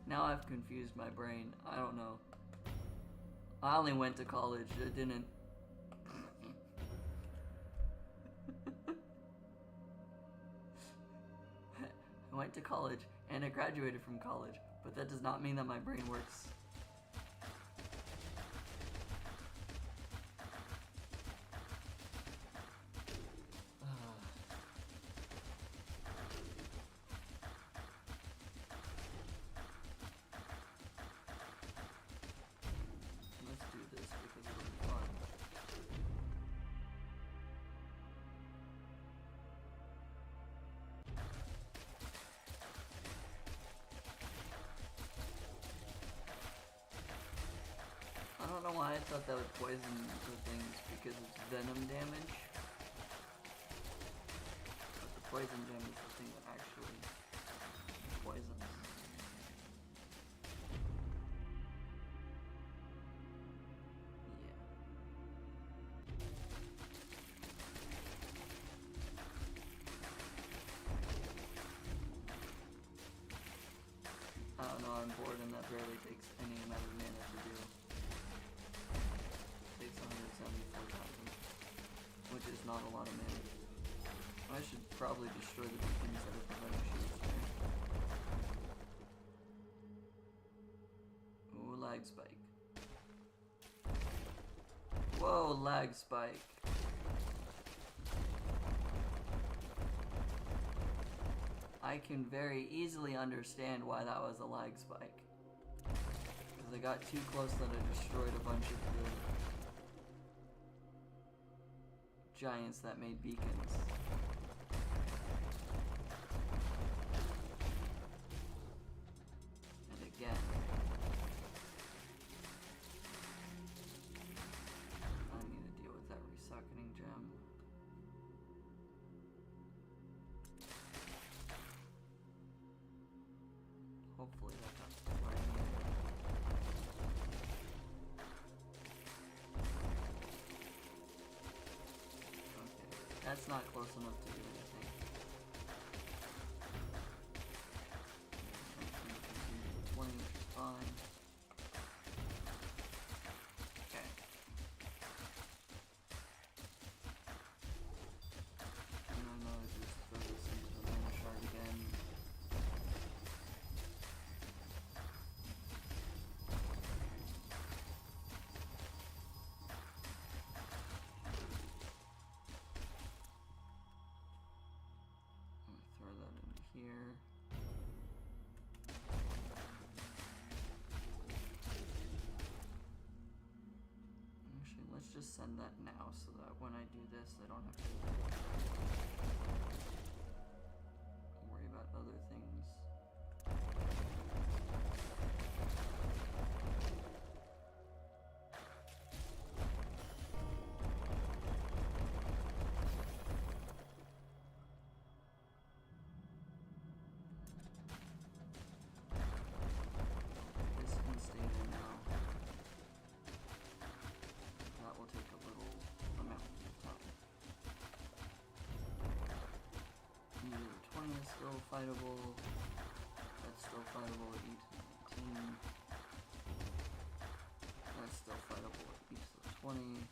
Now I've confused my brain. I don't know. I only went to college. I didn't... I went to college, and I graduated from college, but that does not mean that my brain works. I don't know why I thought that would poison the things, because it's venom damage. But the poison gem is the thing that actually poisons. Yeah. I don't know, I'm bored and that barely takes any amount of mana to do. Takes 174,000, which is not a lot of mana. I should probably destroy the things that are preventing shields. Ooh, lag spike. Whoa, lag spike. I can very easily understand why that was a lag spike. Because I got too close that I destroyed a bunch of the giants that made beacons. And again. I need to deal with that resocketing gem. Hopefully that got where I need it. Okay, that's not close enough to do anything. 20, which is fine. Okay. And then I'll just throw this into the mana shard again. Throw that in here. Actually, let's just send that now so that when I do this, I don't have to worry about other things. This can stay there now. That will take a little amount of time. Either 20 is still fightable. That's still fightable at E to the 19. That's still fightable at E to the 20.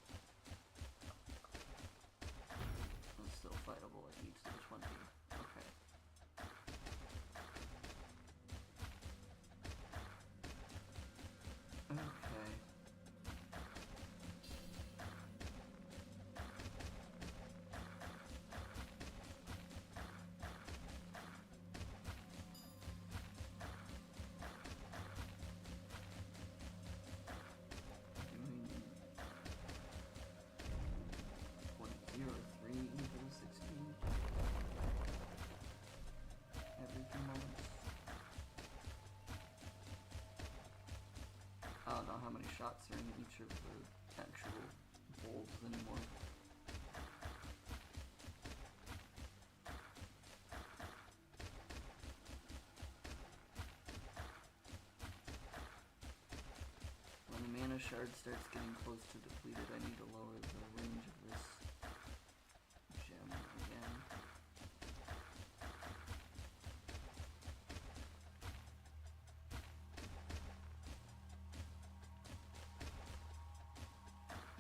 That's still fightable at E to the 20. Okay. Okay. Doing 0.03 into the 16. Every few moments. I don't know how many shots are in each of the actual bulbs anymore. When the mana shard starts getting close to depleted, I need to lower the range of this gem again.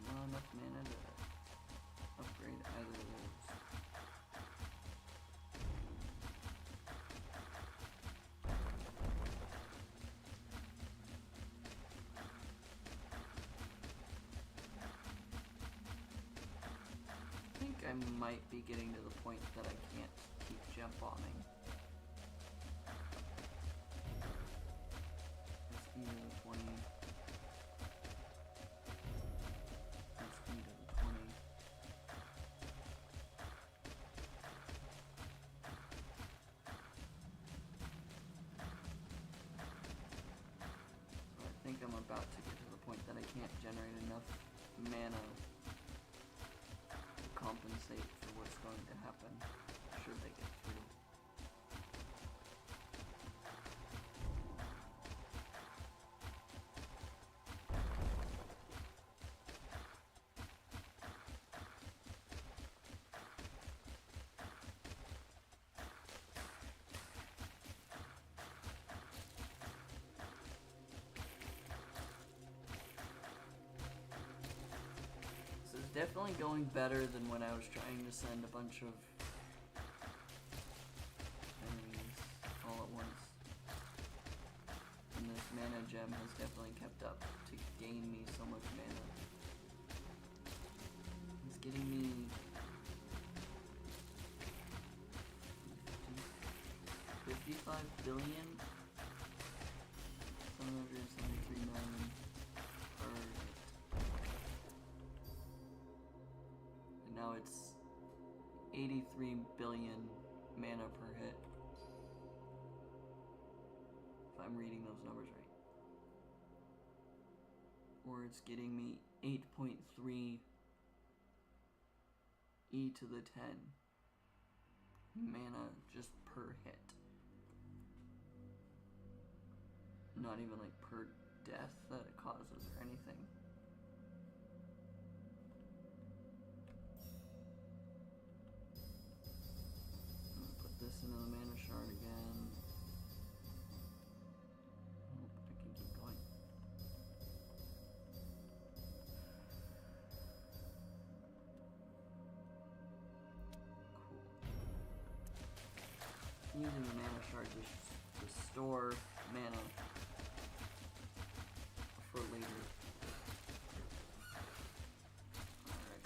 Not enough mana to upgrade either of those. I think I might be getting to the point that I can't keep gem bombing. That's E to the 20. That's E to the 20. So I think I'm about to get to the point that I can't generate enough mana to compensate for what's going to happen should they get through. This is definitely going better than when I was trying to send a bunch of enemies all at once. And this mana gem has definitely kept up to gain me so much mana. getting me 55 billion, 773 million per hit. And now it's 83 billion mana per hit. If I'm reading those numbers right. Or it's getting me 8.3 e to the 10 mana just per hit. Not even like per death that it causes or anything. I'm gonna put this into the mana shard again. Oh, I can keep going. Cool. Using the mana shard to store mana for later. Alright.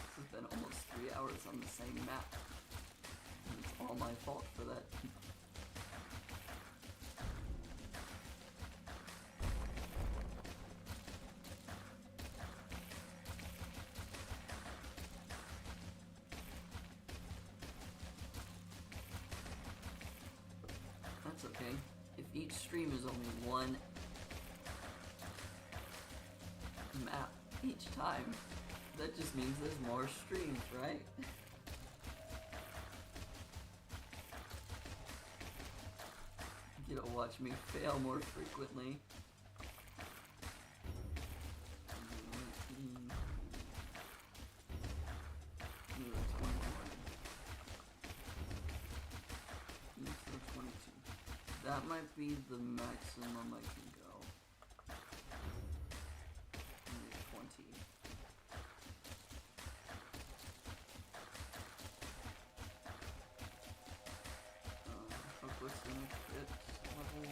This has been almost 3 hours on the same map. And it's all my fault for that. That's okay. If each stream is only one map each time, that just means there's more streams, right? You don't watch me fail more frequently. 19. No, 21. So 22. That might be the maximum I can go. Maybe 20. What's the next bit? Level.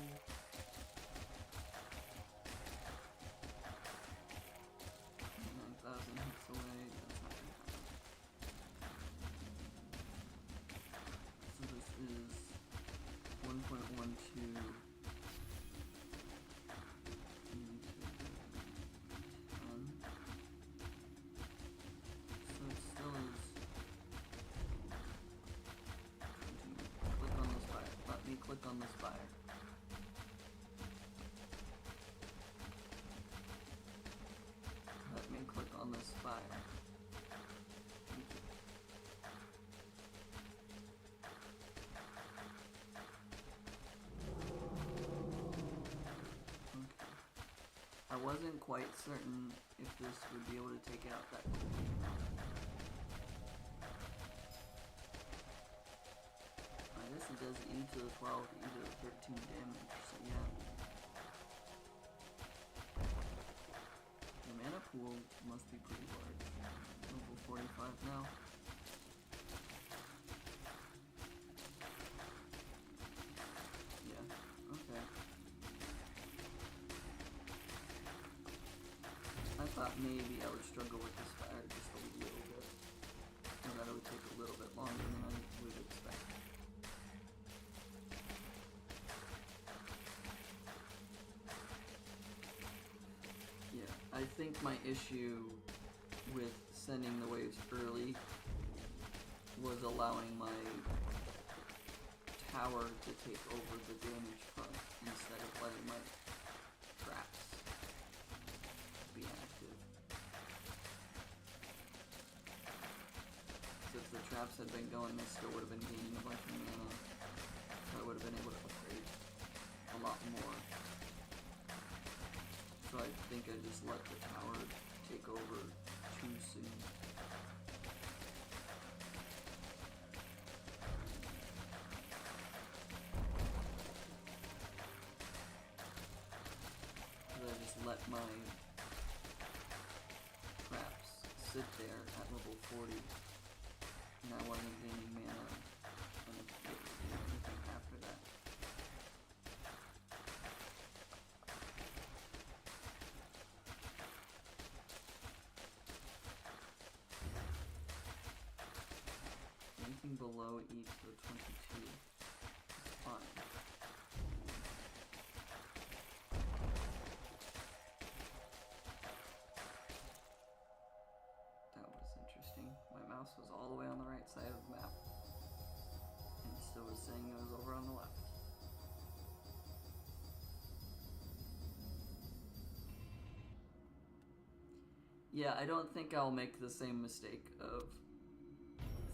9,000 hits away. That's not gonna happen. So this is 1.12. So it still is. Click on this fire. Let me click on this fire. Let me click on this fire. Thank you. Okay. I wasn't quite certain if this would be able to take it out that quickly. I guess it does e to the 12, e to the 13 damage, so yeah. The mana pool must be pretty large. Level 45 now. Yeah, okay. I thought maybe I would struggle with this fire just a little bit. And that it would take a little bit longer than I would expect. Yeah, I think my issue with sending the waves early was allowing my tower to take over the damage front instead of letting my traps be active. So if the traps had been going, I still would have been gaining a bunch of mana, so I would have been able to upgrade a lot more. So I think I just let the tower take over too soon. I just let my traps sit there at level 40 and I wasn't gaining mana and it didn't do anything after that. Anything below E to the 22 is fine. That was interesting. My mouse was all the way on the right side of the map and it still was saying it was over on the left. Yeah, I don't think I'll make the same mistake of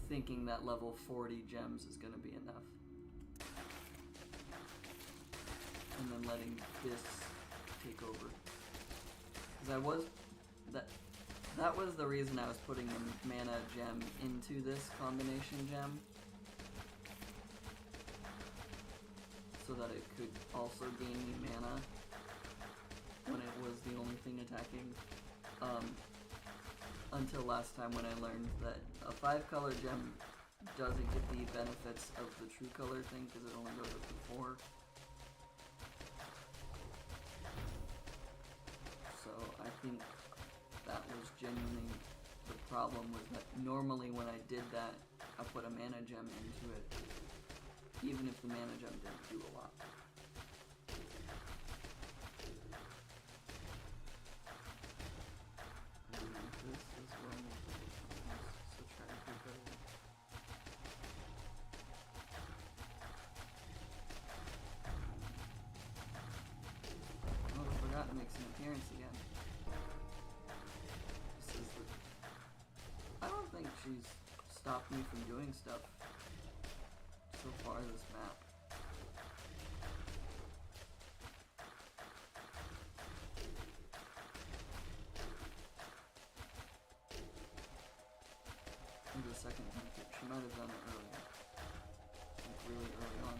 thinking that level 40 gems is going to be enough. And then letting this take over. Because that was the reason I was putting a mana gem into this combination gem. So that it could also gain me mana when it was the only thing attacking. Until last time when I learned that a 5-color gem doesn't get the benefits of the true color thing because it only goes up to 4. So I think that was genuinely the problem, was that normally when I did that, I put a mana gem into it, even if the mana gem didn't do a lot. Makes an appearance again. This is I don't think she's stopped me from doing stuff so far this map. Into the second hit. She might have done it earlier. Like really early on.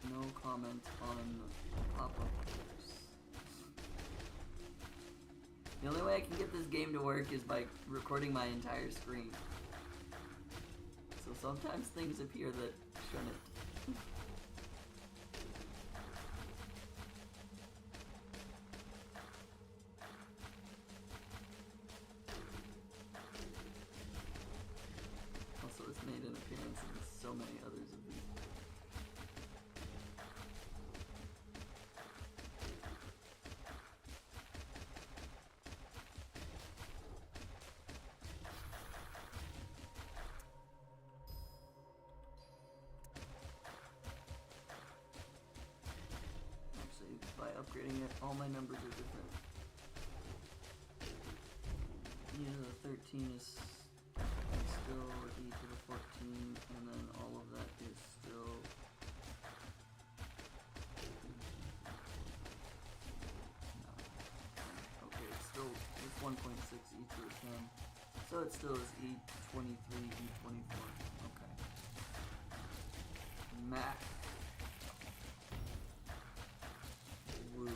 No comment on pop-up. The only way I can get this game to work is by recording my entire screen. So sometimes things appear that shouldn't. Also, it's made an appearance in so many others of these. By upgrading it, all my numbers are different. E to the 13 is still E to the 14, and then all of that is still... No. Okay, it's still 1.6 E to the 10. So it still is E23, E24. Okay. Max. Woo.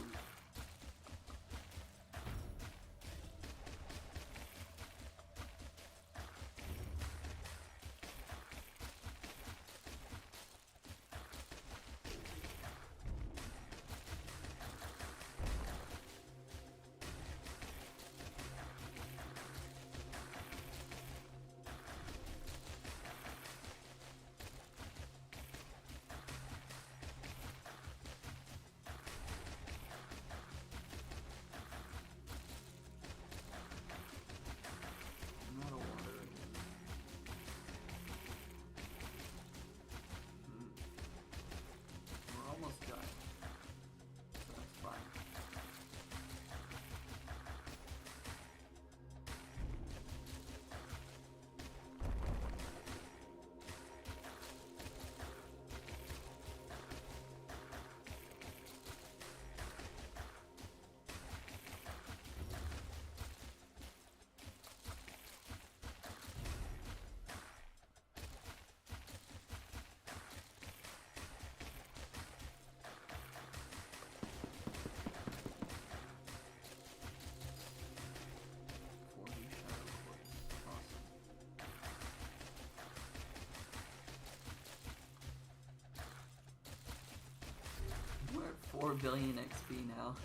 billion XP now.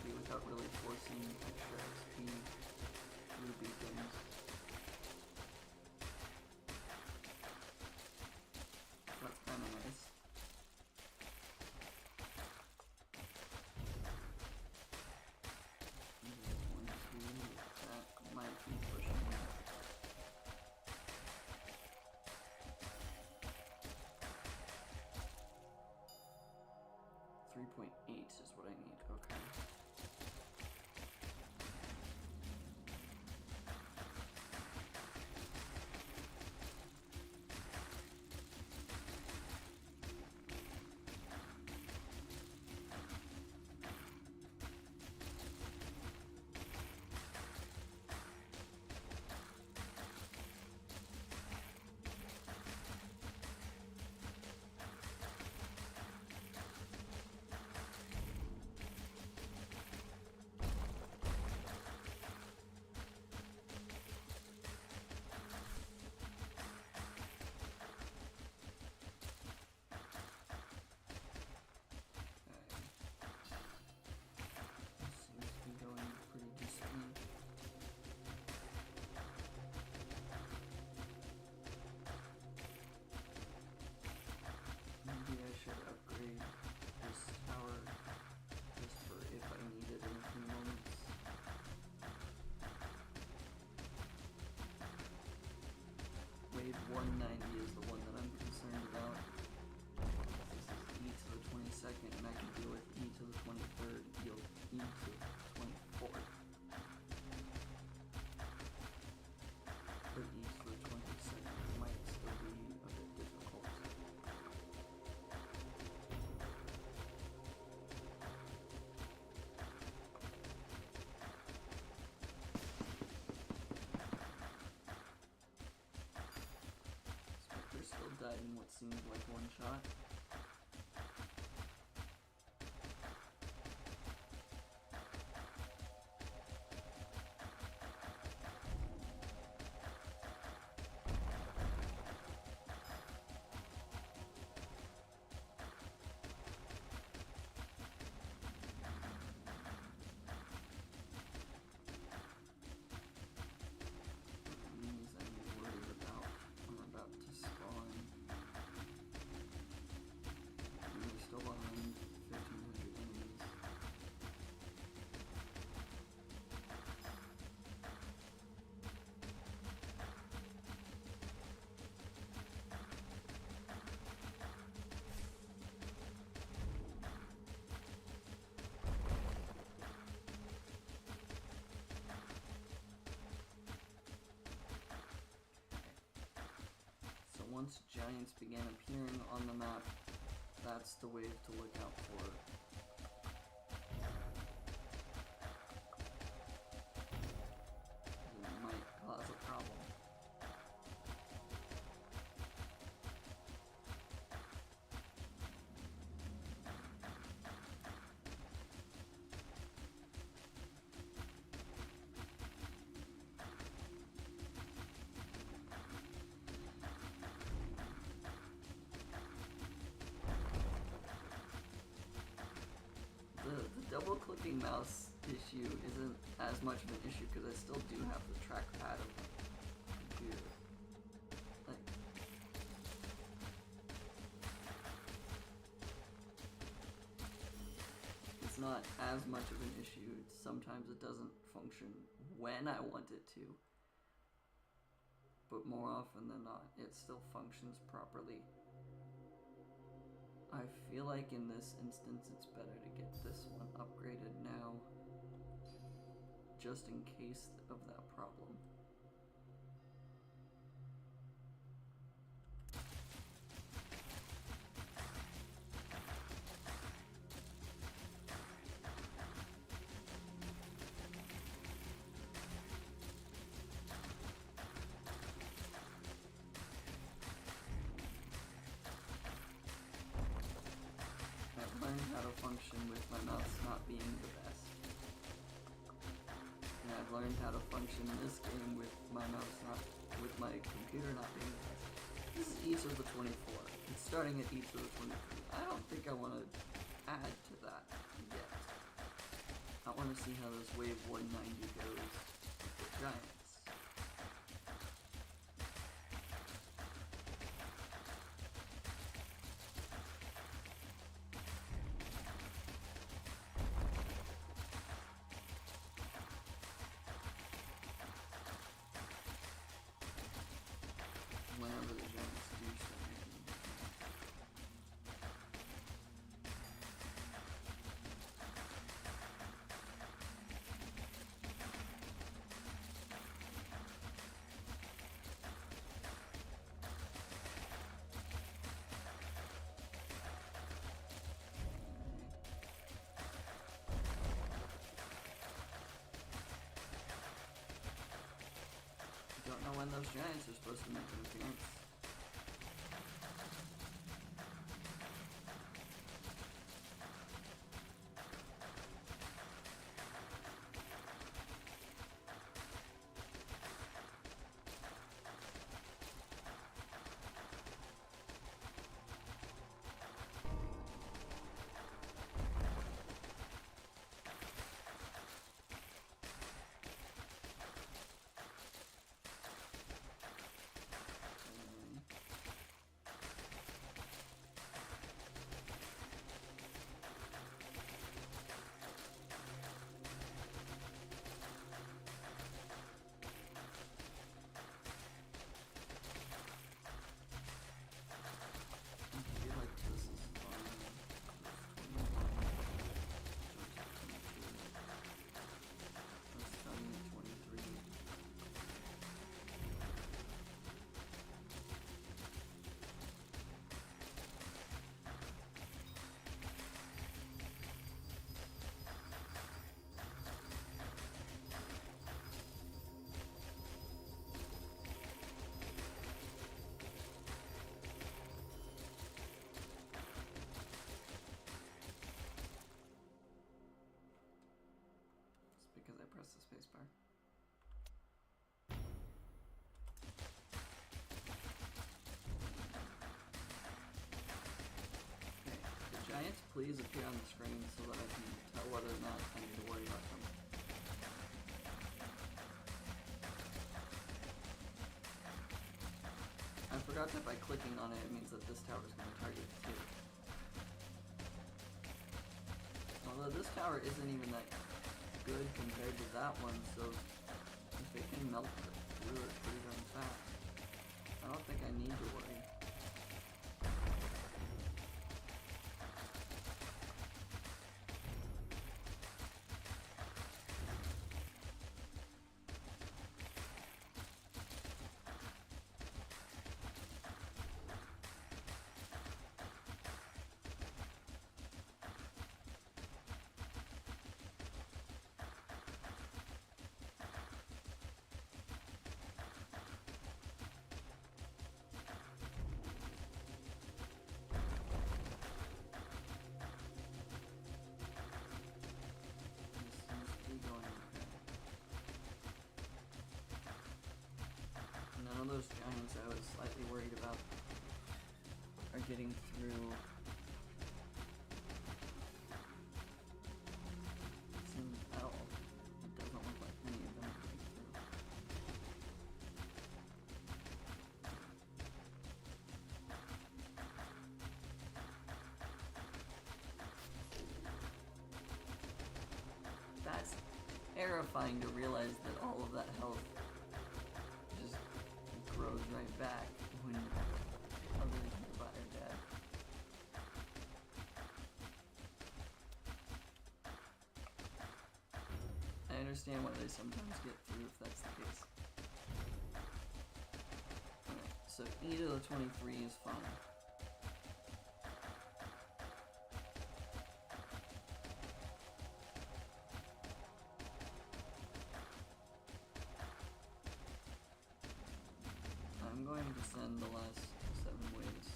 Without really forcing extra XP through beacons. That's kind of nice. That might be pushing me. 3.8 is what I need. Okay. Wave 190 is the one that I'm concerned about. This is E to the 22nd, and I can deal with E to the 23rd, yield E to the 24th. But E to the 22nd might still be a bit difficult. Still died in what seemed like one shot. Once giants began appearing on the map, that's the wave to look out for. It might cause a problem. The double-clicking mouse issue isn't as much of an issue because I still do have the trackpad of the computer. Like, it's not as much of an issue. Sometimes it doesn't function when I want it to, but more often than not, it still functions properly. I feel like in this instance it's better to get this one upgraded now, just in case of that problem. function with my mouse not being the best. And I've learned how to function in this game with my mouse not, with my computer not being the best. This is each of the 24. It's starting at each of the 23. I don't think I want to add to that yet. I want to see how this wave 190 goes with the giants. Whenever the giants do something. Don't know when those giants are supposed to make an appearance. Because I pressed the spacebar. Okay, the giants please appear on the screen so that I can tell whether or not I need to worry about them. I forgot that by clicking on it, it means that this tower is going to target too. Although this tower isn't even that good compared to that one, so if it can melt through it pretty darn fast, I don't think I need to worry. None of those giants I was slightly worried about are getting through. At all. It doesn't look like any of them are getting through. That's terrifying to realize that all of that health just grows right back when others nearby are dead. I understand why they sometimes get through if that's the case. Alright, so e to the 23 is fine. I'm going to send the last 7 waves.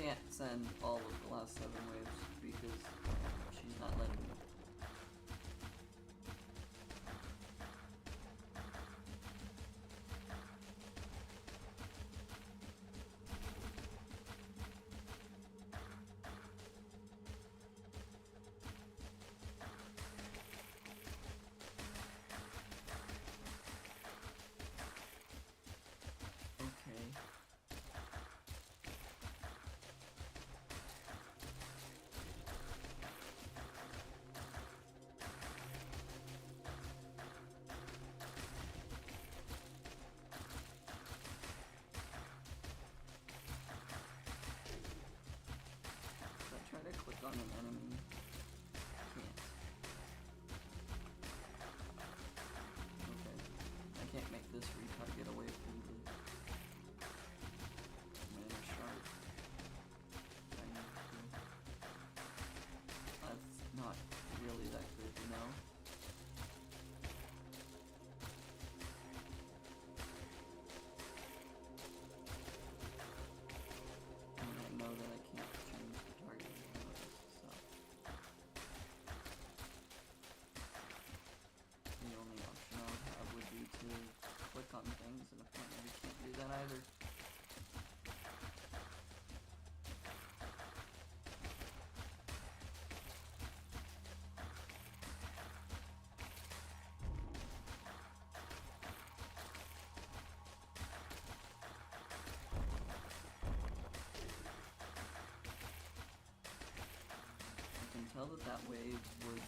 can't send all of the last 7 waves because she's not letting me. Try to click on an enemy. Can't. Okay. I can't make this retard get away from the mana shard. That's not really that good, you know? And I know that I can't change the target. The only option I would have would be to click on things, and apparently we can't do that either. I can tell that that wave was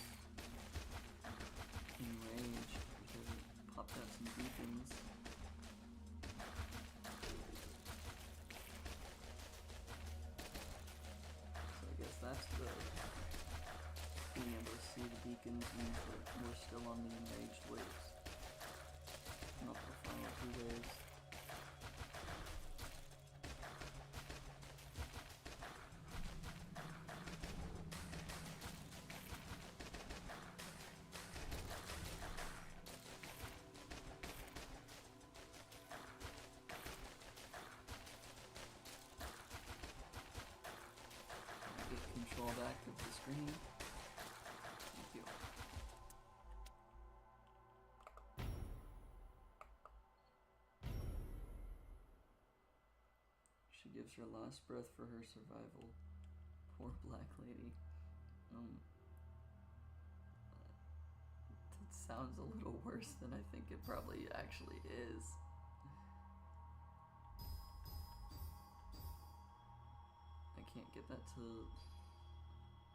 enraged because it popped out some beacons. So I guess that's the being able to see the beacons means that we're still on the enraged waves. Not the final 2 waves. Control back of the screen. Thank you. She gives her last breath for her survival. Poor black lady. That sounds a little worse than I think it probably actually is. I can't get that to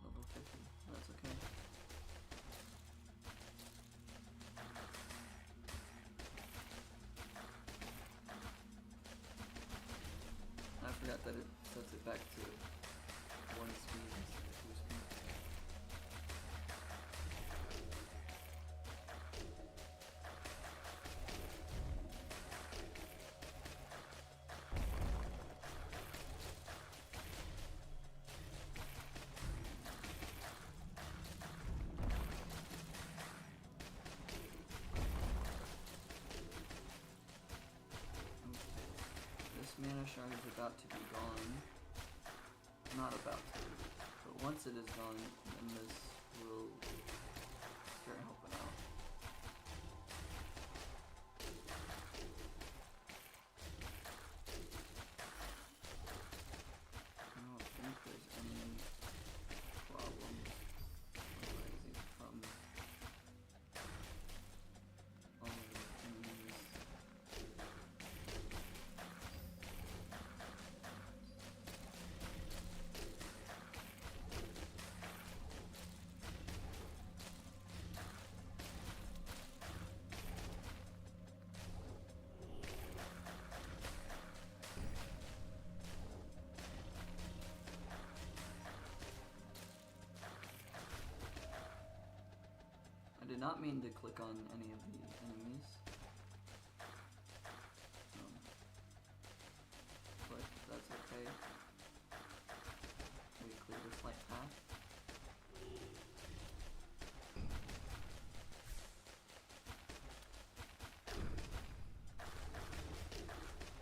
level 50. That's okay. I forgot that it sets it back to 1 speed instead of 2 speed. Mana shard is about to be gone. Not about to. But once it is gone, then this will start helping out. I don't think there's any problems arising from all of the enemies. I did not mean to click on any of the enemies. But that's okay. We clear this light path.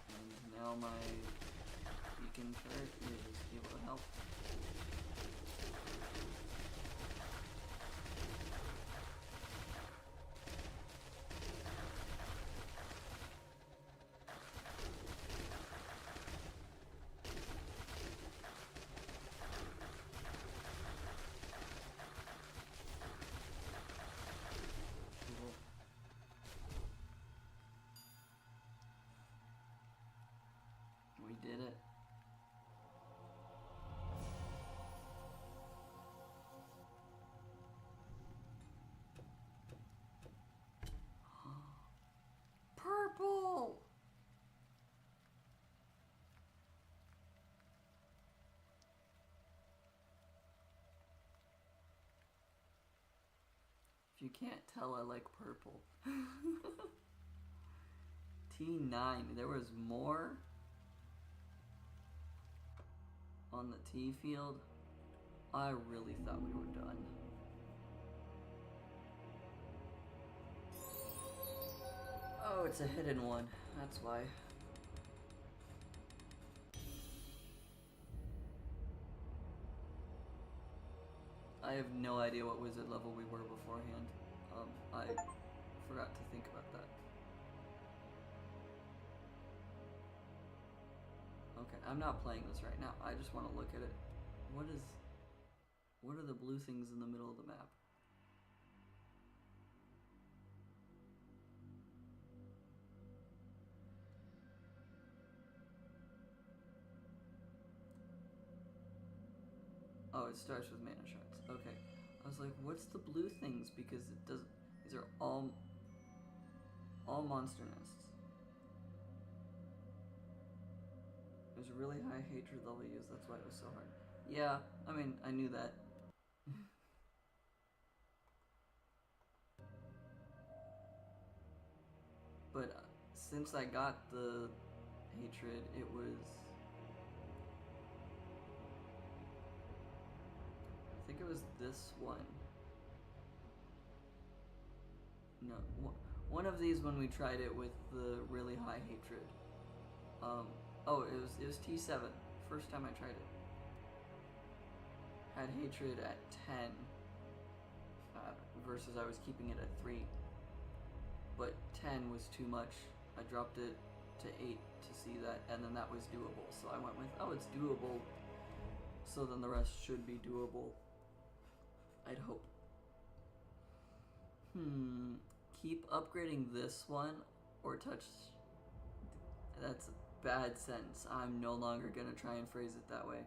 And now my beacon turret is able to Nope. We did it. Purple! If you can't tell, I like purple. T9, there was more on the T field. I really thought we were done. Oh, it's a hidden one. That's why. I have no idea what wizard level we were beforehand. I forgot to think about that. Okay, I'm not playing this right now. I just want to look at it. What are the blue things in the middle of the map? Oh, it starts with mana shards. Okay. I was like, what's the blue things? Because it doesn't. These are all monster nests. There's a really high hatred level used, that's why it was so hard. Yeah, I mean, I knew that. But since I got the hatred, it was... I think it was this one. No, one of these when we tried it with the really high hatred. Oh, it was T7. First time I tried it. Had hatred at 10 versus I was keeping it at 3. But 10 was too much. I dropped it to 8 to see that, and then that was doable. So I went with, oh, it's doable. So then the rest should be doable. I'd hope. Keep upgrading this one or touch... That's a bad sentence. I'm no longer gonna try and phrase it that way.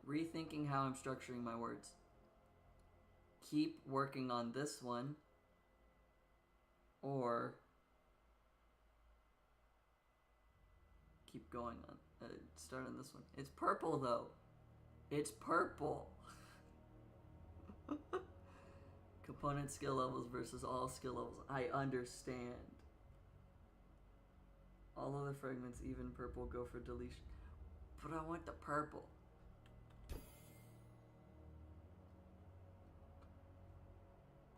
Rethinking how I'm structuring my words. Keep working on this one or keep going on. Start on this one. It's purple though. It's purple. Component skill levels versus all skill levels. I understand. All other fragments, even purple, go for deletion. But I want the purple.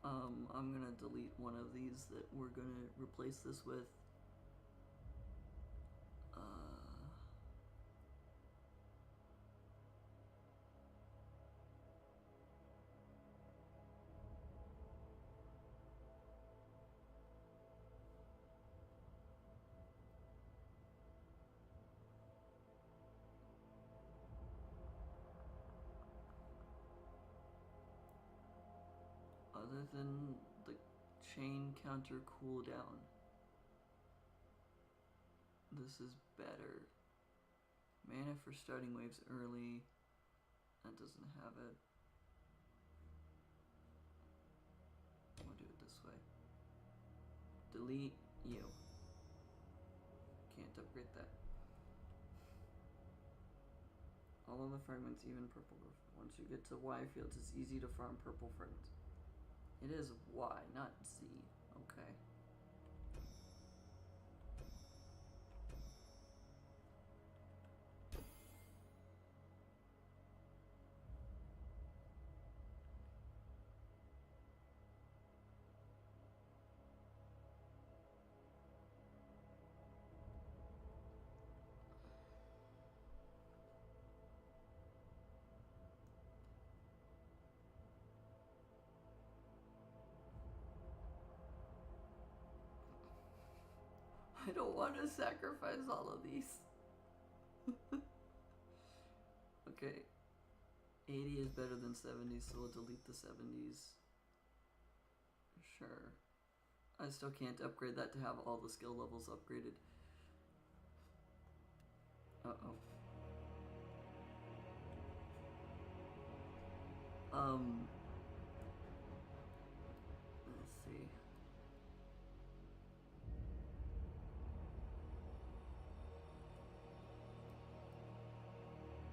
I'm gonna delete one of these that we're gonna replace this with. Other than the chain counter cooldown, this is better. Mana for starting waves early. That doesn't have it. We'll do it this way. Delete you. Can't upgrade that. All of the fragments, even purple. Once you get to Y fields, it's easy to farm purple fragments. It is Y, not Z. Okay. I don't want to sacrifice all of these. Okay. 80 is better than 70, so we'll delete the 70s. Sure. I still can't upgrade that to have all the skill levels upgraded. Uh-oh. Let's see.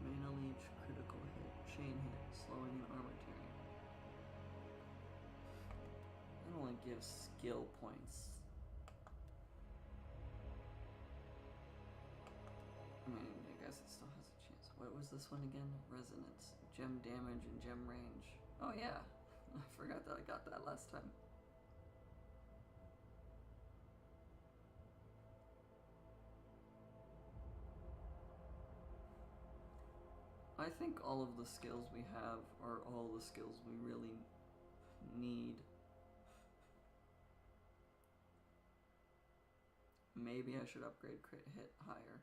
Mana leech, critical hit, chain hit, slowing and armor tearing. It only gives skill points. I mean, I guess it still has a chance. What was this one again? Resonance, gem damage, and gem range. Oh yeah, I forgot that I got that last time. I think all of the skills we have are all the skills we really need. Maybe I should upgrade crit hit higher.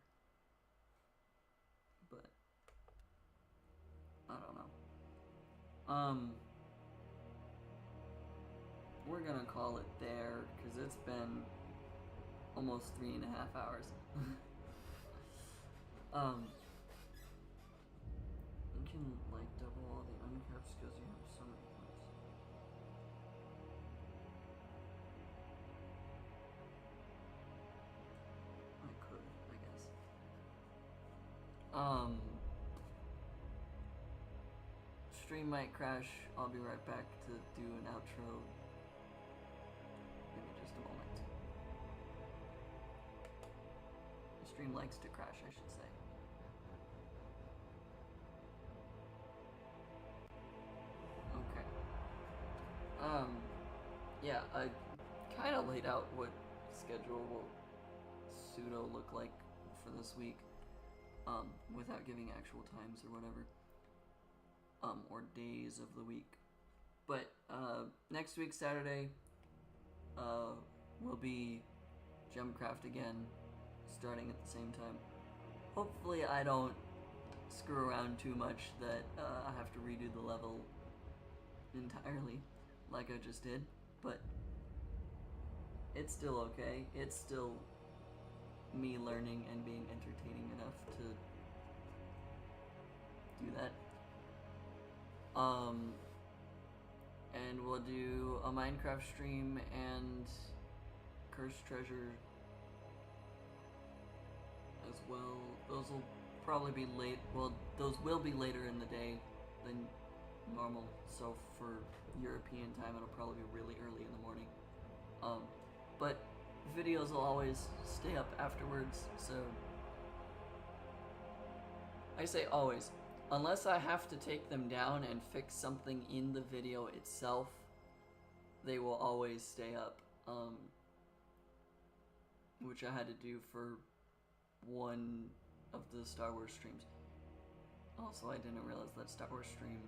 But I don't know. We're gonna call it there because it's been almost 3.5 hours. You can like double all the uncurved skills. You have so many points. I could, I guess. Stream might crash. I'll be right back to do an outro. Give me just a moment. The stream likes to crash, I should say. Okay. Yeah, I kind of laid out what schedule will pseudo look like for this week, without giving actual times or whatever, or days of the week. But next week, Saturday, will be Gemcraft again, starting at the same time. Hopefully I don't screw around too much that I have to redo the level entirely like I just did, but it's still okay. It's still me learning and being entertaining enough to do that. And we'll do a Minecraft stream and Cursed Treasure as well. Those will probably be late. Well, those will be later in the day than normal. So for European time, it'll probably be really early in the morning. But videos will always stay up afterwards. So I say always. Unless I have to take them down and fix something in the video itself, they will always stay up, which I had to do for one of the Star Wars streams. Also, I didn't realize that Star Wars stream,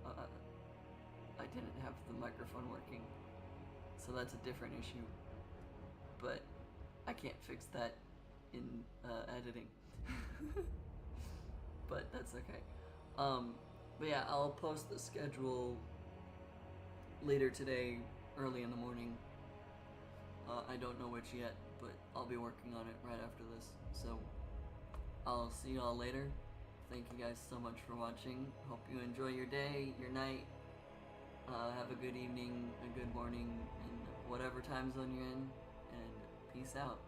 I didn't have the microphone working, so that's a different issue, but I can't fix that in editing. But that's okay. But yeah, I'll post the schedule later today, early in the morning. I don't know which yet, but I'll be working on it right after this. So I'll see y'all later. Thank you guys so much for watching. Hope you enjoy your day, your night. Have a good evening, a good morning, and whatever time zone you're in. And peace out.